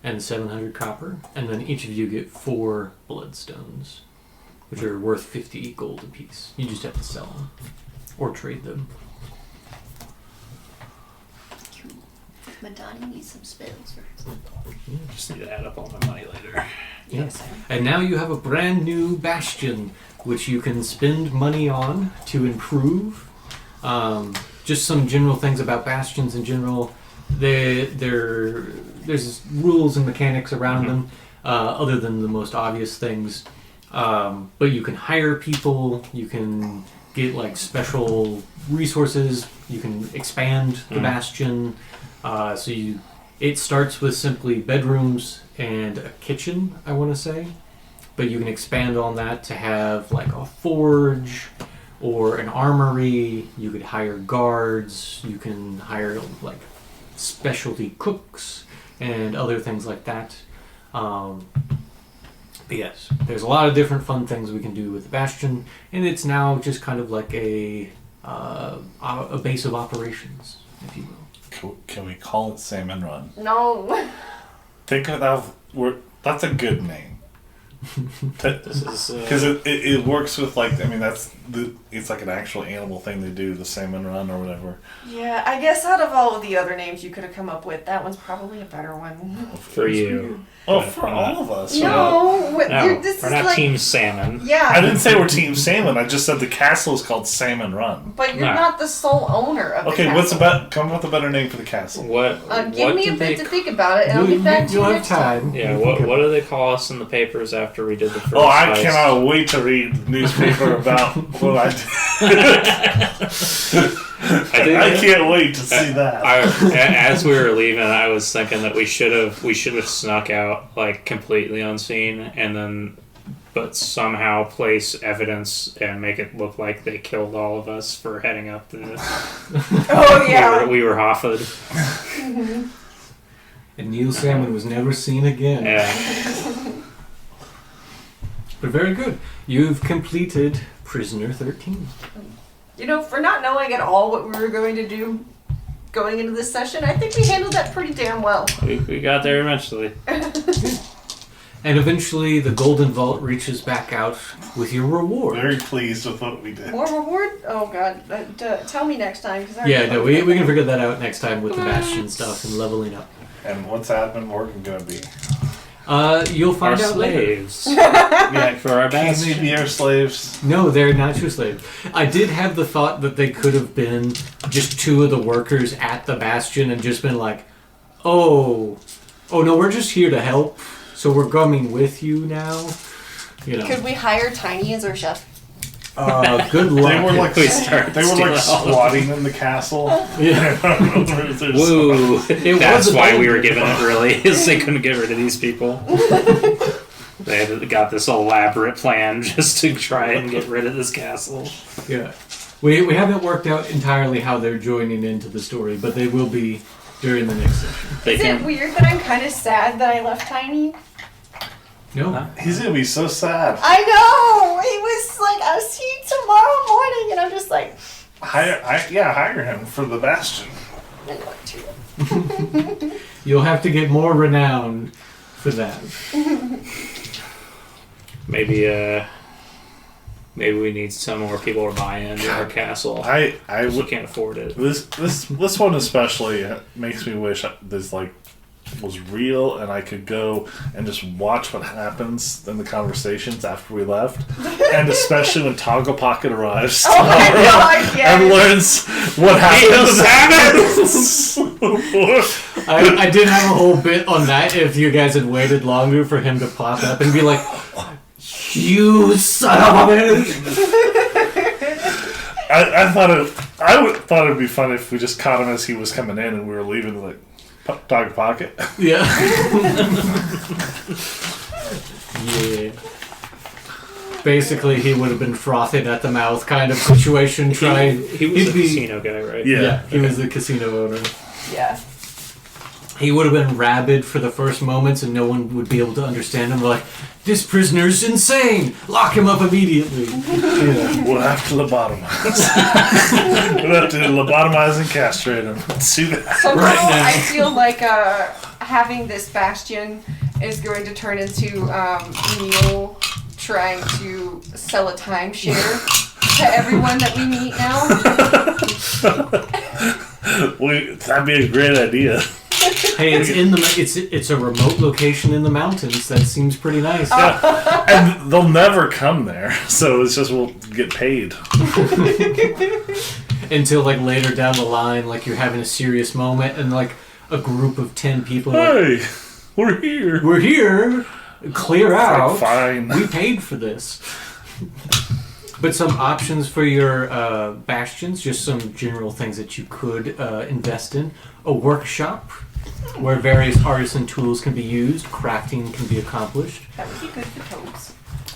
Speaker 3: And 700 copper. And then each of you get 4 bloodstones, which are worth 50 gold apiece. You just have to sell them or trade them.
Speaker 5: Madoni needs some spells first.
Speaker 4: Just need to add up all my money later.
Speaker 3: Yes. And now you have a brand new bastion, which you can spend money on to improve. Just some general things about bastions in general. There's rules and mechanics around them, other than the most obvious things. But you can hire people. You can get like special resources. You can expand the bastion. It starts with simply bedrooms and a kitchen, I want to say. But you can expand on that to have like a forge or an armory. You could hire guards. You can hire like specialty cooks and other things like that. But yes, there's a lot of different fun things we can do with the bastion, and it's now just kind of like a base of operations, if you will.
Speaker 2: Can we call it Salmon Run?
Speaker 1: No.
Speaker 2: Think of that. That's a good name. Because it works with like, I mean, it's like an actual animal thing they do, the Salmon Run or whatever.
Speaker 1: Yeah, I guess out of all of the other names you could have come up with, that one's probably a better one.
Speaker 4: For you.
Speaker 2: Oh, for all of us.
Speaker 1: No, this
Speaker 4: we're
Speaker 1: is
Speaker 4: not
Speaker 1: like
Speaker 4: Team Salmon.
Speaker 1: Yeah.
Speaker 2: I didn't say we're Team Salmon. I just said the castle is called Salmon Run.
Speaker 1: But you're
Speaker 4: No.
Speaker 1: not the sole owner of the
Speaker 2: Okay,
Speaker 1: castle.
Speaker 2: come up with a better name for the castle.
Speaker 1: Give me a bit to think about it, and I'll get back to you
Speaker 3: You'll have
Speaker 1: next time.
Speaker 3: time.
Speaker 4: Yeah, what do they call us in the papers after we did the first
Speaker 2: Oh, I
Speaker 4: heist?
Speaker 2: cannot wait to read the newspaper about what I did. I can't wait to see that.
Speaker 4: As we were leaving, I was thinking that we should have snuck out like completely unseen, and then but somehow place evidence and make it look like they killed all of us for heading up the.
Speaker 1: Oh yeah.
Speaker 4: we were Hoffed.
Speaker 3: And Neil Salmon was never seen again.
Speaker 4: Yeah.
Speaker 3: But very good. You've completed Prisoner 13.
Speaker 1: You know, for not knowing at all what we were going to do going into this session, I think we handled that pretty damn well.
Speaker 4: We got there eventually.
Speaker 3: And eventually the Golden Vault reaches back out with your reward.
Speaker 2: Very pleased with what we did.
Speaker 1: More reward? Oh god, tell me next time. Cause
Speaker 3: We can figure that out next time with the Bastion stuff and leveling up.
Speaker 2: And what's Admin Morgan gonna be?
Speaker 3: You'll find
Speaker 4: Our
Speaker 3: out later.
Speaker 4: slaves. Yeah, for our
Speaker 2: Can they
Speaker 4: best.
Speaker 2: be our slaves?
Speaker 3: No, they're not your slaves. I did have the thought that they could have been just 2 of the workers at the Bastion and just been like, oh no, we're just here to help, so we're coming with you now. You know.
Speaker 1: Could we hire Tiny as our chef?
Speaker 3: Good luck.
Speaker 2: They were like
Speaker 4: We started stealing all of
Speaker 2: squatting in the castle.
Speaker 3: Yeah.
Speaker 4: Woo! That's
Speaker 3: was a
Speaker 4: why
Speaker 3: bit
Speaker 4: we were giving it really, is they couldn't get rid of these people. They had got this elaborate plan just to try and get rid of this castle.
Speaker 3: Yeah. We haven't worked out entirely how they're joining into the story, but they will be during the next session.
Speaker 4: They
Speaker 1: Is it
Speaker 4: can.
Speaker 1: weird that I'm kind of sad that I left Tiny?
Speaker 3: No.
Speaker 2: He's gonna be so sad.
Speaker 1: I know! He was like, I'll see you tomorrow morning, and I'm just like,
Speaker 2: Hire him for the Bastion.
Speaker 1: I want to.
Speaker 3: You'll have to get more renown for that.
Speaker 4: Maybe we need some more people to buy into our castle.
Speaker 2: I
Speaker 4: We can't afford it.
Speaker 2: This one especially makes me wish this like was real and I could go and just watch what happens in the conversations after we left, and especially when Toggle Pocket arrives
Speaker 1: Oh my god, yes!
Speaker 2: and learns what happens.
Speaker 3: I did have a whole bit on that if you guys had waited longer for him to pop up and be like, you son of a bitch!
Speaker 2: I thought it'd be fun if we just caught him as he was coming in and we were leaving, like Dog Pocket.
Speaker 3: Yeah. Yeah. Basically, he would have been frothing at the mouth kind of situation.
Speaker 4: He was
Speaker 3: he'd
Speaker 4: a
Speaker 3: be-
Speaker 4: casino guy, right?
Speaker 2: Yeah.
Speaker 3: He was the casino owner.
Speaker 1: Yeah.
Speaker 3: He would have been rabid for the first moments and no one would be able to understand him. Like, this prisoner's insane! Lock him up immediately!
Speaker 2: Yeah, we'll have to lobotomize. We'll have to lobotomize and castrate him. See that?
Speaker 1: Somehow,
Speaker 3: Right now.
Speaker 1: I feel like having this bastion is going to turn into Neil trying to sell a timeshare to everyone that we meet now.
Speaker 2: That'd be a great idea.
Speaker 3: Hey, it's a remote location in the mountains. That seems pretty nice.
Speaker 2: Yeah. And they'll never come there, so it's just we'll get paid.
Speaker 3: Until like later down the line, like you're having a serious moment and like a group of 10 people like,
Speaker 2: Hey, we're here.
Speaker 3: we're here, clear out.
Speaker 2: Fine.
Speaker 3: We paid for this. But some options for your bastions, just some general things that you could invest in. A workshop where various artisan tools can be used, crafting can be accomplished.
Speaker 1: That would be good for toads.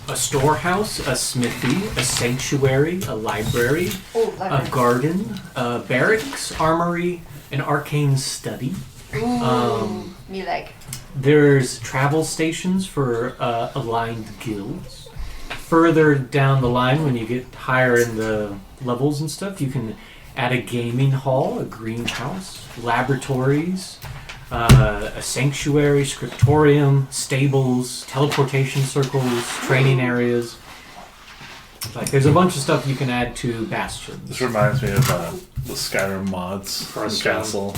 Speaker 3: A storehouse, a smithy, a sanctuary, a library,
Speaker 1: Oh,
Speaker 3: a garden, barracks, armory, an arcane study.
Speaker 1: Ooh, me like.
Speaker 3: There's travel stations for aligned guilds. Further down the line, when you get higher in the levels and stuff, you can add a gaming hall, a greenhouse, laboratories, a sanctuary, scriptorium, stables, teleportation circles, training areas. Like, there's a bunch of stuff you can add to bastions.
Speaker 2: This reminds me of the Skyrim mods for the
Speaker 4: Hearthstone.
Speaker 2: castle.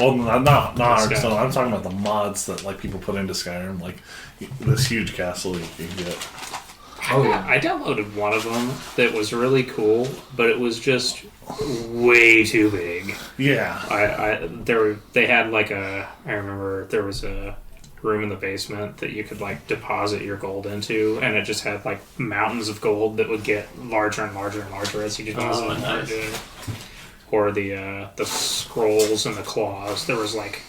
Speaker 2: Well, not
Speaker 4: Hearthstone.
Speaker 2: Hearthstone. I'm talking about the mods that like people put into Skyrim, like this huge castle you can get.
Speaker 3: Oh, yeah.
Speaker 4: I downloaded one of them that was really cool, but it was just way too big.
Speaker 2: Yeah.
Speaker 4: They had like I remember there was a room in the basement that you could like deposit your gold into, and it just had like mountains of gold that would get larger and larger and larger as you deposit it.
Speaker 3: nice.
Speaker 4: Or the scrolls and the claws. There was like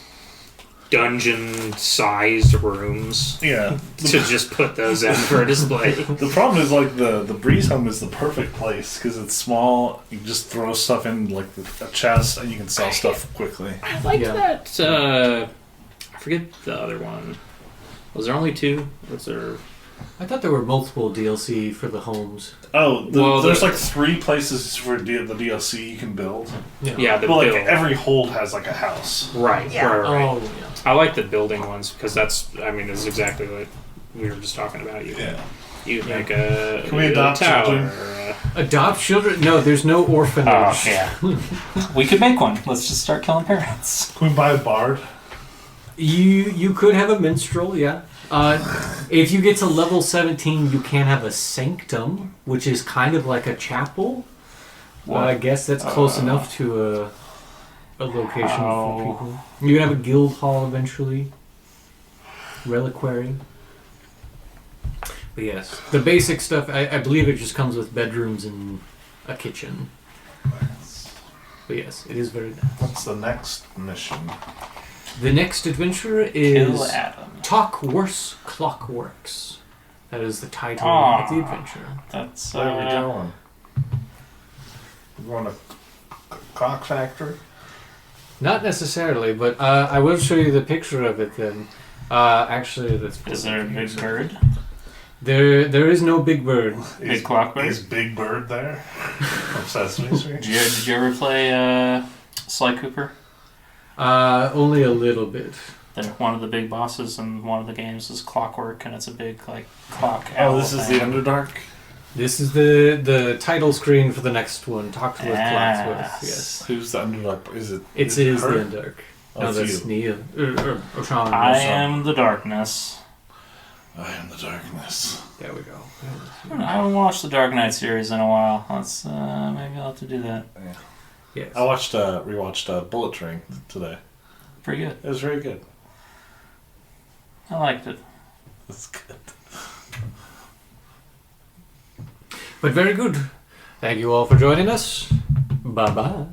Speaker 4: dungeon-sized rooms
Speaker 2: Yeah.
Speaker 4: to just put those in for a display.
Speaker 2: The problem is like the breeze home is the perfect place because it's small. You can just throw stuff in like a chest and you can sell stuff quickly.
Speaker 4: I liked
Speaker 3: Yeah.
Speaker 4: that. I forget the other one. Was there only two? Was there?
Speaker 3: I thought there were multiple DLC for the homes.
Speaker 2: Oh,
Speaker 4: Well,
Speaker 2: there's
Speaker 4: the-
Speaker 2: like 3 places for the DLC you can build.
Speaker 4: Yeah, the
Speaker 2: But like
Speaker 4: build.
Speaker 2: every hold has like a house.
Speaker 4: Right.
Speaker 1: Yeah.
Speaker 4: Right.
Speaker 3: Oh, yeah.
Speaker 4: I like the building ones because that's. I mean, it's exactly what we were just talking about. You make a.
Speaker 2: Can we adopt
Speaker 4: tower,
Speaker 2: children?
Speaker 3: Adopt children? No, there's no orphanage.
Speaker 5: yeah. We could make one. Let's just start killing parents.
Speaker 2: Can we buy a bard?
Speaker 3: You could have a minstrel, yeah. If you get to level 17, you can have a sanctum, which is kind of like a chapel. Well, I guess that's close enough to a location for people. You can have a guild hall eventually. Reliquary. But yes, the basic stuff, I believe it just comes with bedrooms and a kitchen. But yes, it is very nice.
Speaker 2: What's the next mission?
Speaker 3: The next adventure
Speaker 5: Kill
Speaker 3: is
Speaker 5: Adam.
Speaker 3: Talk Worse Clockworks. That is the title
Speaker 5: Aw.
Speaker 3: of the adventure.
Speaker 5: That's
Speaker 2: Where are we going? We're going to clock factory?
Speaker 3: Not necessarily, but I will show you the picture of it then. Actually, that's.
Speaker 5: Is there a big bird?
Speaker 3: There is no big bird.
Speaker 5: Big clockwork?
Speaker 2: Is Big Bird there? From Sesame Street?
Speaker 5: Did you ever play Sly Cooper?
Speaker 3: Only a little bit.
Speaker 5: One of the big bosses in one of the games is Clockwork, and it's a big like clock.
Speaker 2: Oh,
Speaker 5: owl
Speaker 2: this is the
Speaker 5: thing.
Speaker 2: Underdark?
Speaker 3: This is the title screen for the next one. Talk with Clockworks. Yes,
Speaker 2: Who's the Underdark? Is it?
Speaker 3: it is the
Speaker 2: her?
Speaker 3: Underdark.
Speaker 2: Oh,
Speaker 3: No,
Speaker 2: it's
Speaker 3: that's
Speaker 2: you.
Speaker 3: Nia. Or Sean.
Speaker 5: I am the darkness.
Speaker 2: I am the darkness.
Speaker 3: There we go.
Speaker 5: I haven't watched the Dark Knight series in a while. Let's maybe I'll have to do that.
Speaker 3: Yes.
Speaker 2: I rewatched Bullet Train today.
Speaker 5: Pretty good.
Speaker 2: It was very good.
Speaker 5: I liked it.
Speaker 2: It's good.
Speaker 3: But very good. Thank you all for joining us. Bye bye.